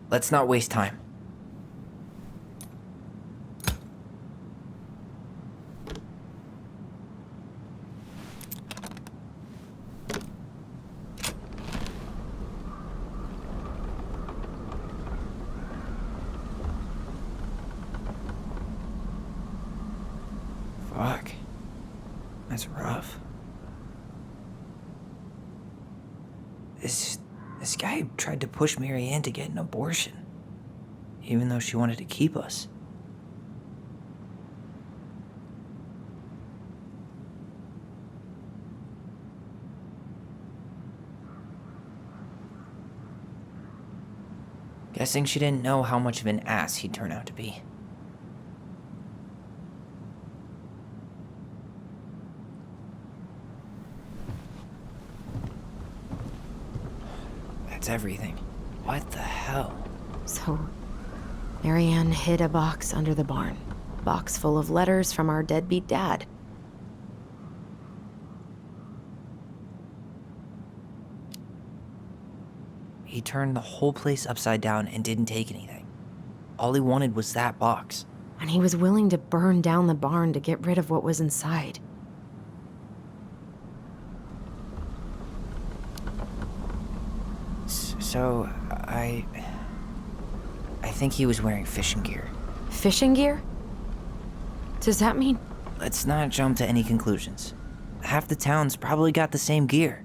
Let's not waste time. Fuck. That's rough. This guy tried to push Mary Ann to get an abortion, even though she wanted to keep us. Guessing she didn't know how much of an ass he'd turn out to be. That's everything. What the hell? So, Mary Ann hid a box under the barn. Box full of letters from our deadbeat dad. He turned the whole place upside down and didn't take anything. All he wanted was that box. And he was willing to burn down the barn to get rid of what was inside. So, I think he was wearing fishing gear. Fishing gear? Does that mean... Let's not jump to any conclusions. Half the town's probably got the same gear.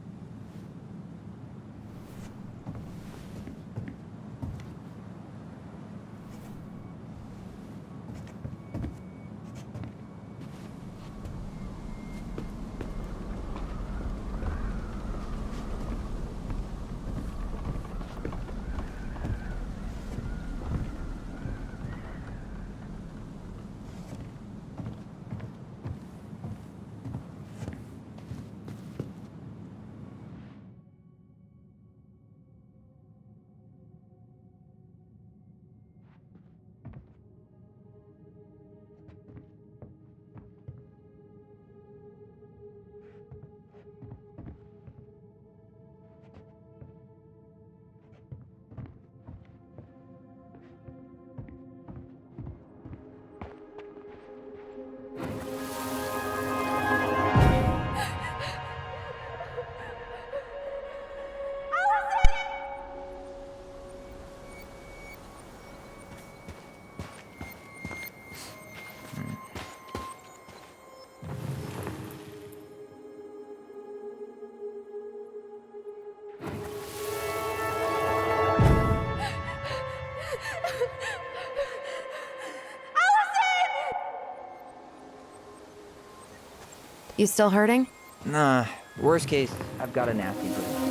You still hurting? Nah, worst case, I've got a nasty bruise.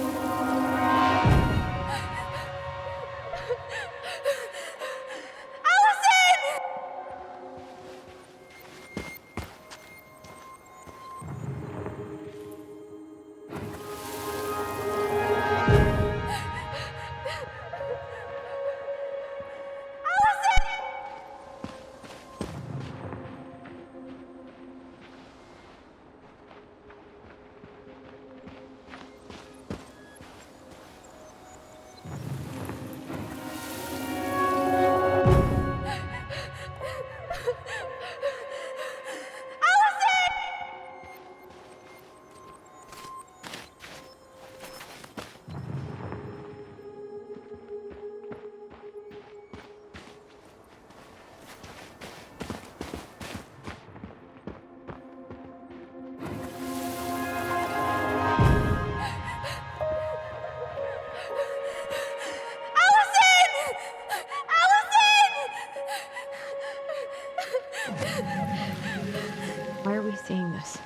Why are we seeing this?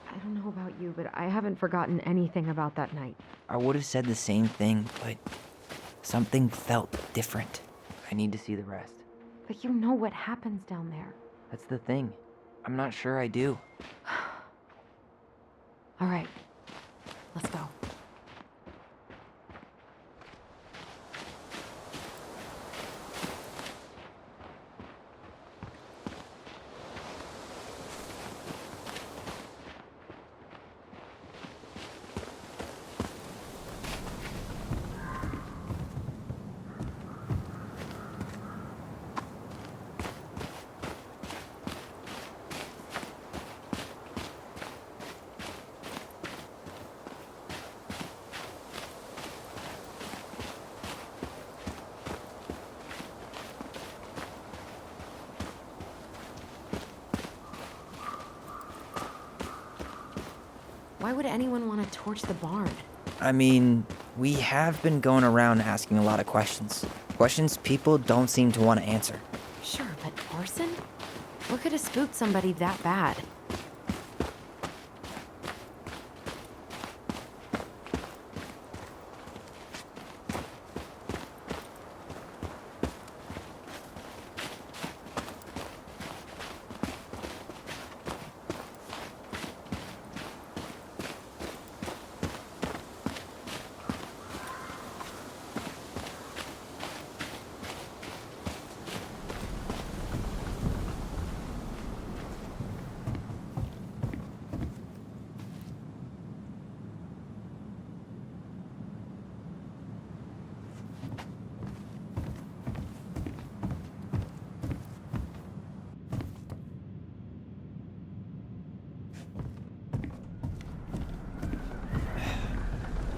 I don't know about you, but I haven't forgotten anything about that night. I would have said the same thing, but something felt different. I need to see the rest. But you know what happens down there. That's the thing. I'm not sure I do. All right, let's go. Why would anyone want to torch the barn? I mean, we have been going around asking a lot of questions. Questions people don't seem to want to answer. Sure, but arson? What could have spooked somebody that bad?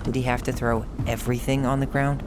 Did he have to throw everything on the ground?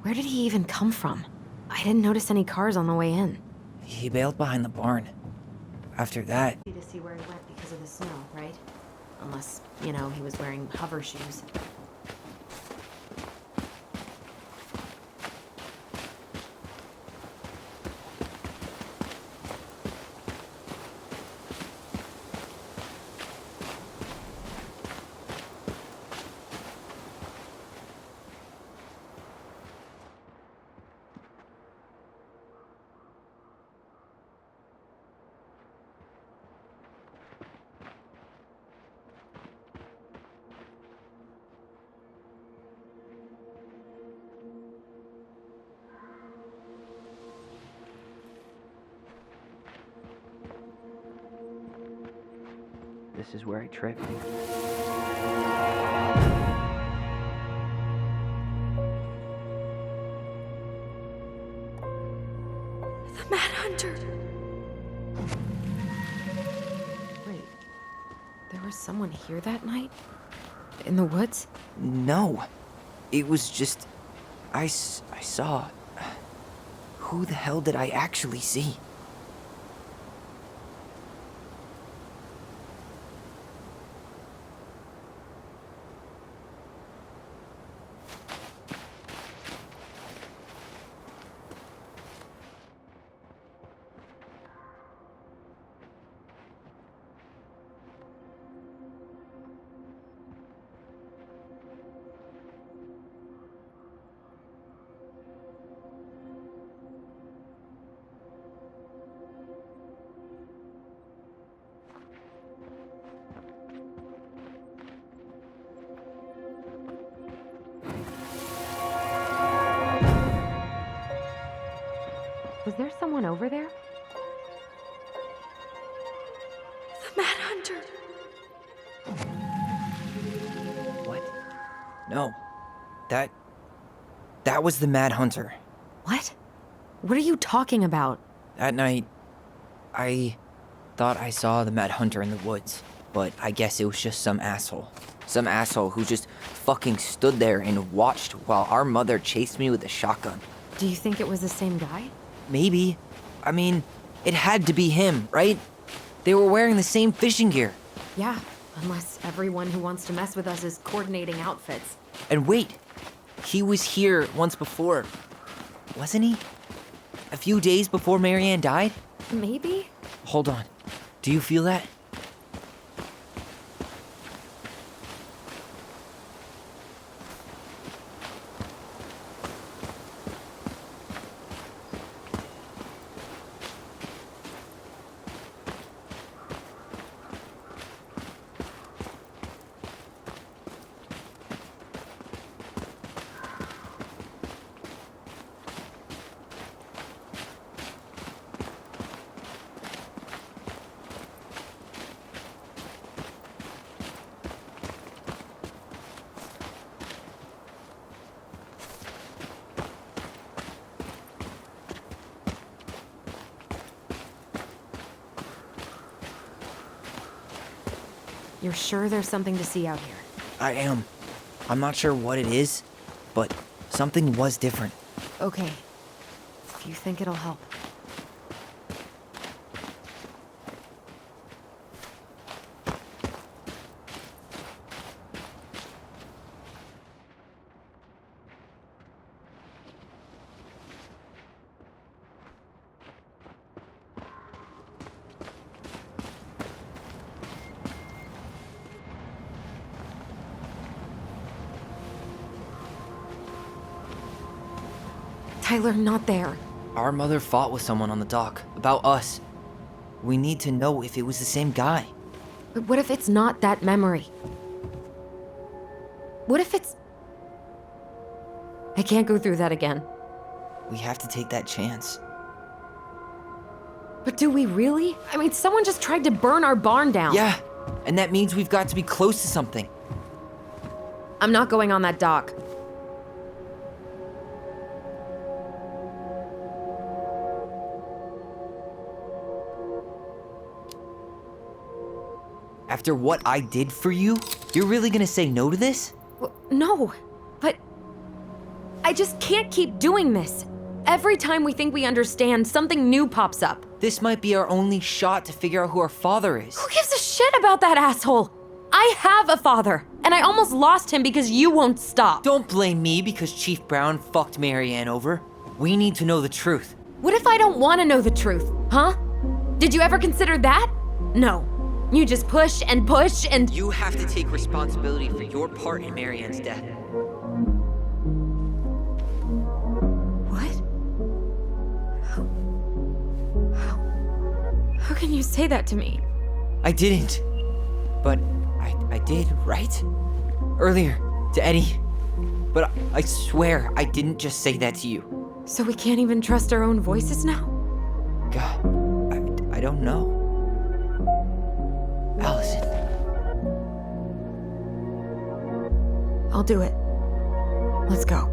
Where did he even come from? I didn't notice any cars on the way in. He bailed behind the barn. After that, To see where he went because of the snow, right? Unless, he was wearing hover shoes. this is where I tripped. The Mad Hunter. Wait, there was someone here that night? In the woods? No. It was just... I saw... Who the hell did I actually see? Was there someone over there? The Mad Hunter. What? No. That was the Mad Hunter. What? What are you talking about? That night, I thought I saw the Mad Hunter in the woods, but I guess it was just some asshole. Some asshole who just fucking stood there and watched while our mother chased me with a shotgun. Do you think it was the same guy? Maybe. I mean, it had to be him, right? They were wearing the same fishing gear. Yeah, unless everyone who wants to mess with us is coordinating outfits. And wait, he was here once before, wasn't he? A few days before Marianne died? Maybe? Hold on. Do you feel that? You're sure there's something to see out here? I am. I'm not sure what it is, but something was different. Okay. If you think it'll help. Tyler, not there. Our mother fought with someone on the dock about us. We need to know if it was the same guy. But what if it's not that memory? What if it's... I can't go through that again. We have to take that chance. But do we really? I mean, someone just tried to burn our barn down. Yeah, and that means we've got to be close to something. I'm not going on that dock. After what I did for you, you're really gonna say no to this? No, but I just can't keep doing this. Every time we think we understand, something new pops up. This might be our only shot to figure out who our father is. Who gives a shit about that asshole? I have a father, and I almost lost him because you won't stop. Don't blame me because Chief Brown fucked Marianne over. We need to know the truth. What if I don't want to know the truth, huh? Did you ever consider that? No. You just push and push and... You have to take responsibility for your part in Marianne's death. What? How can you say that to me? I didn't. But I did, right? Earlier, to Eddie. But I swear I didn't just say that to you. So we can't even trust our own voices now? God, I don't know. Allison. I'll do it. Let's go.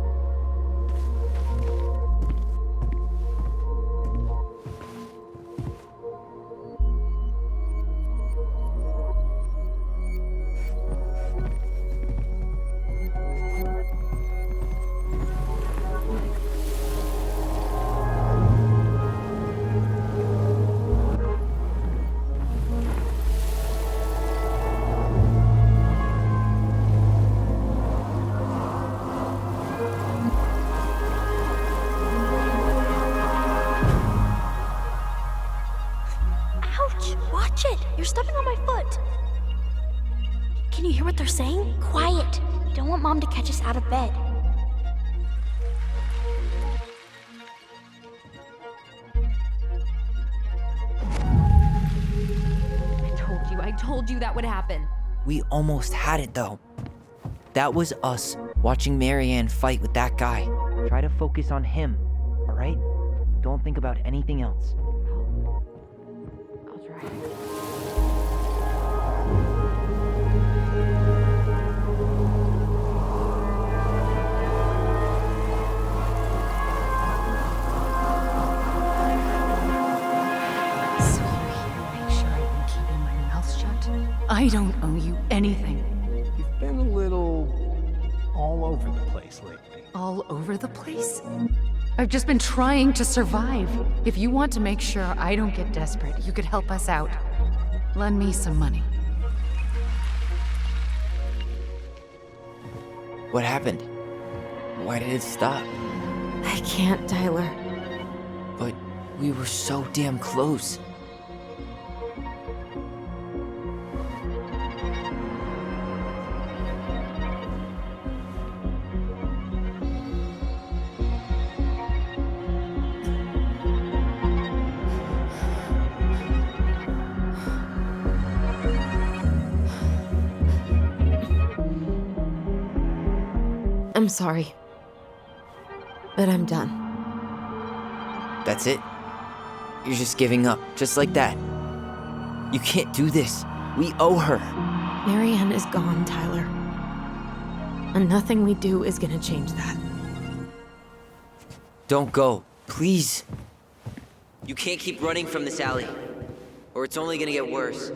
Watch it! You're stepping on my foot! Can you hear what they're saying? Quiet! We don't want Mom to catch us out of bed. I told you that would happen. We almost had it, though. That was us watching Marianne fight with that guy. Try to focus on him, all right? Don't think about anything else. I'll try. So you're here to make sure I've been keeping my mouth shut? I don't owe you anything. You've been a little all over the place lately. All over the place? I've just been trying to survive. If you want to make sure I don't get desperate, you could help us out. Lend me some money. What happened? Why did it stop? I can't, Tyler. But we were so damn close. I'm sorry. But I'm done. That's it? You're just giving up, just like that. You can't do this. We owe her. Marianne is gone, Tyler. And nothing we do is gonna change that. Don't go, please. You can't keep running from this alley, or it's only gonna get worse.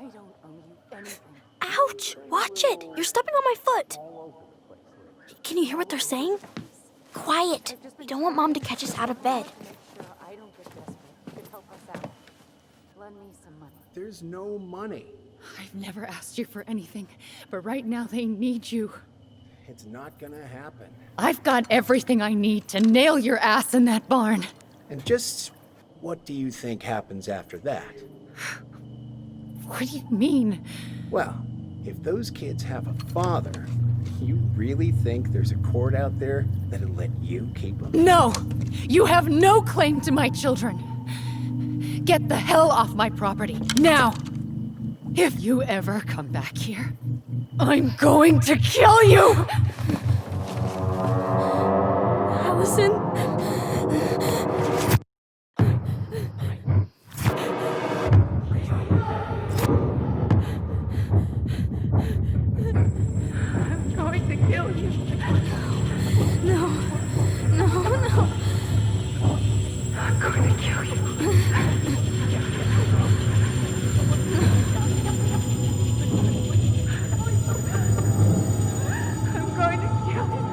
don't owe you anything. Ouch! Watch it! You're stepping on my foot! Can you hear what they're saying? Quiet! We don't want Mom to catch us out of bed. I don't get desperate. You could help us out. Lend me some money. There's no money. I've never asked you for anything, but right now they need you. It's not gonna happen. I've got everything I need to nail your ass in that barn. And just what do you think happens after that? What do you mean? Well, if those kids have a father, you really think there's a court out there that'll let you keep them? No! You have no claim to my children. Get the hell off my property, now! If you ever come back here, I'm going to kill you! Allison? I'm going to kill you. No. No, no. I'm going to kill you. I'm going to kill you.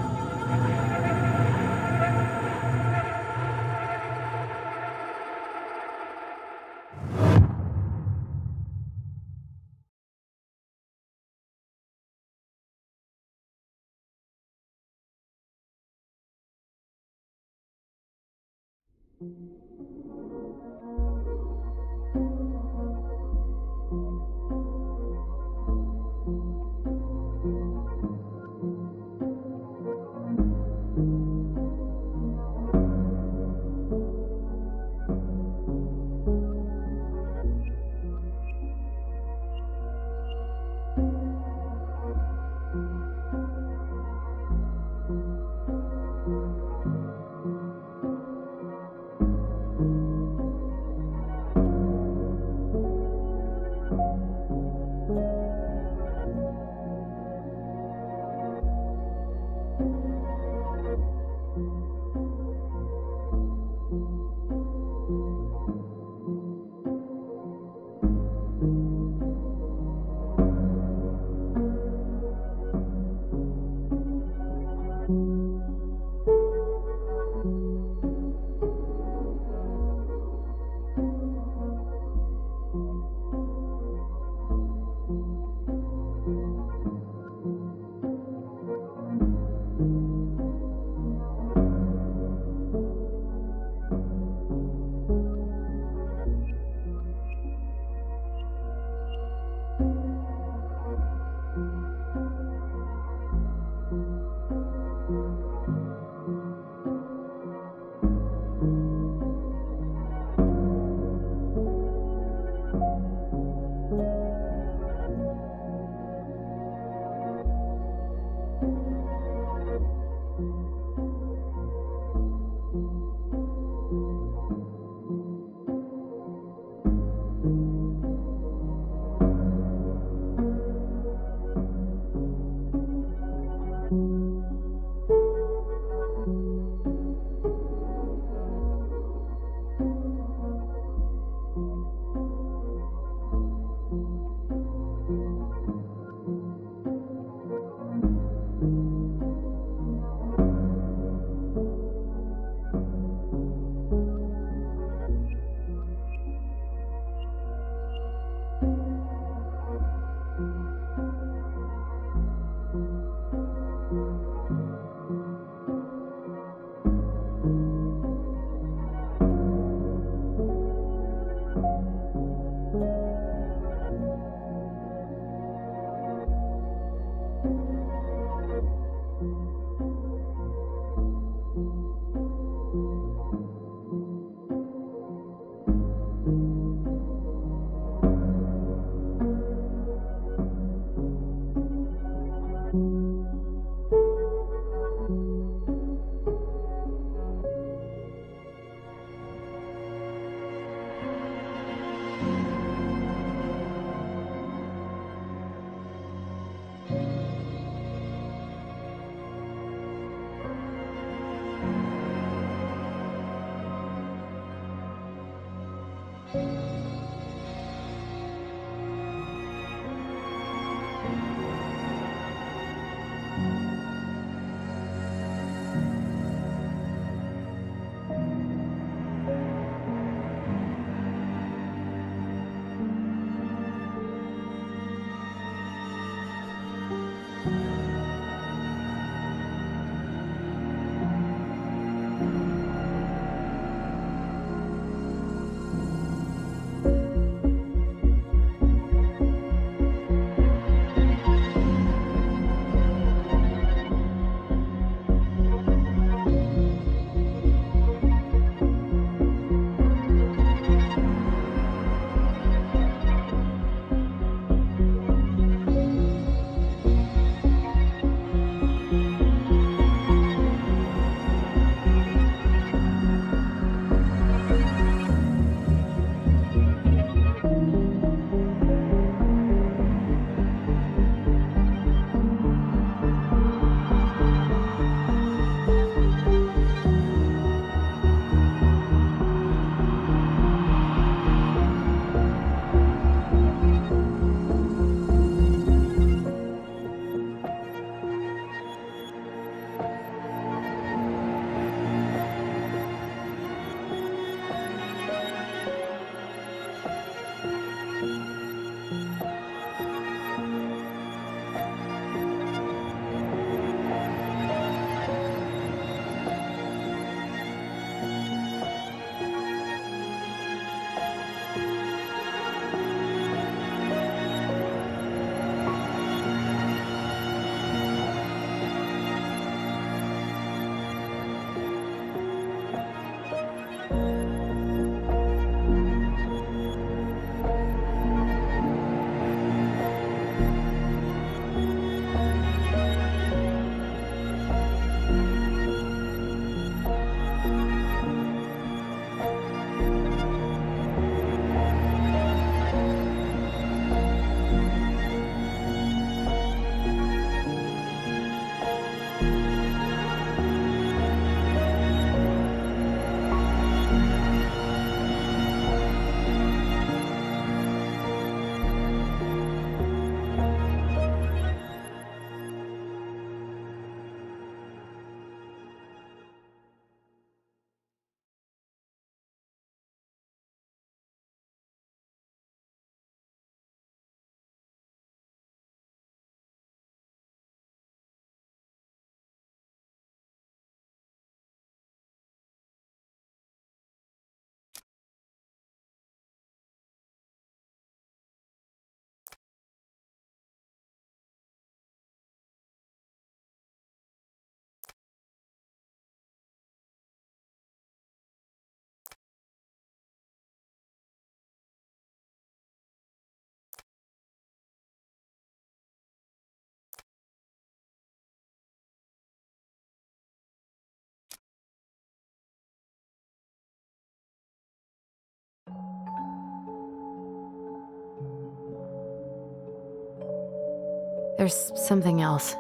There's something else.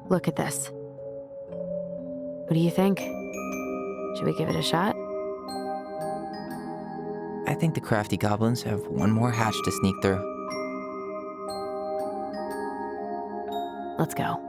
Look at this. What do you think? Should we give it a shot? I think the crafty goblins have one more hatch to sneak through. Let's go.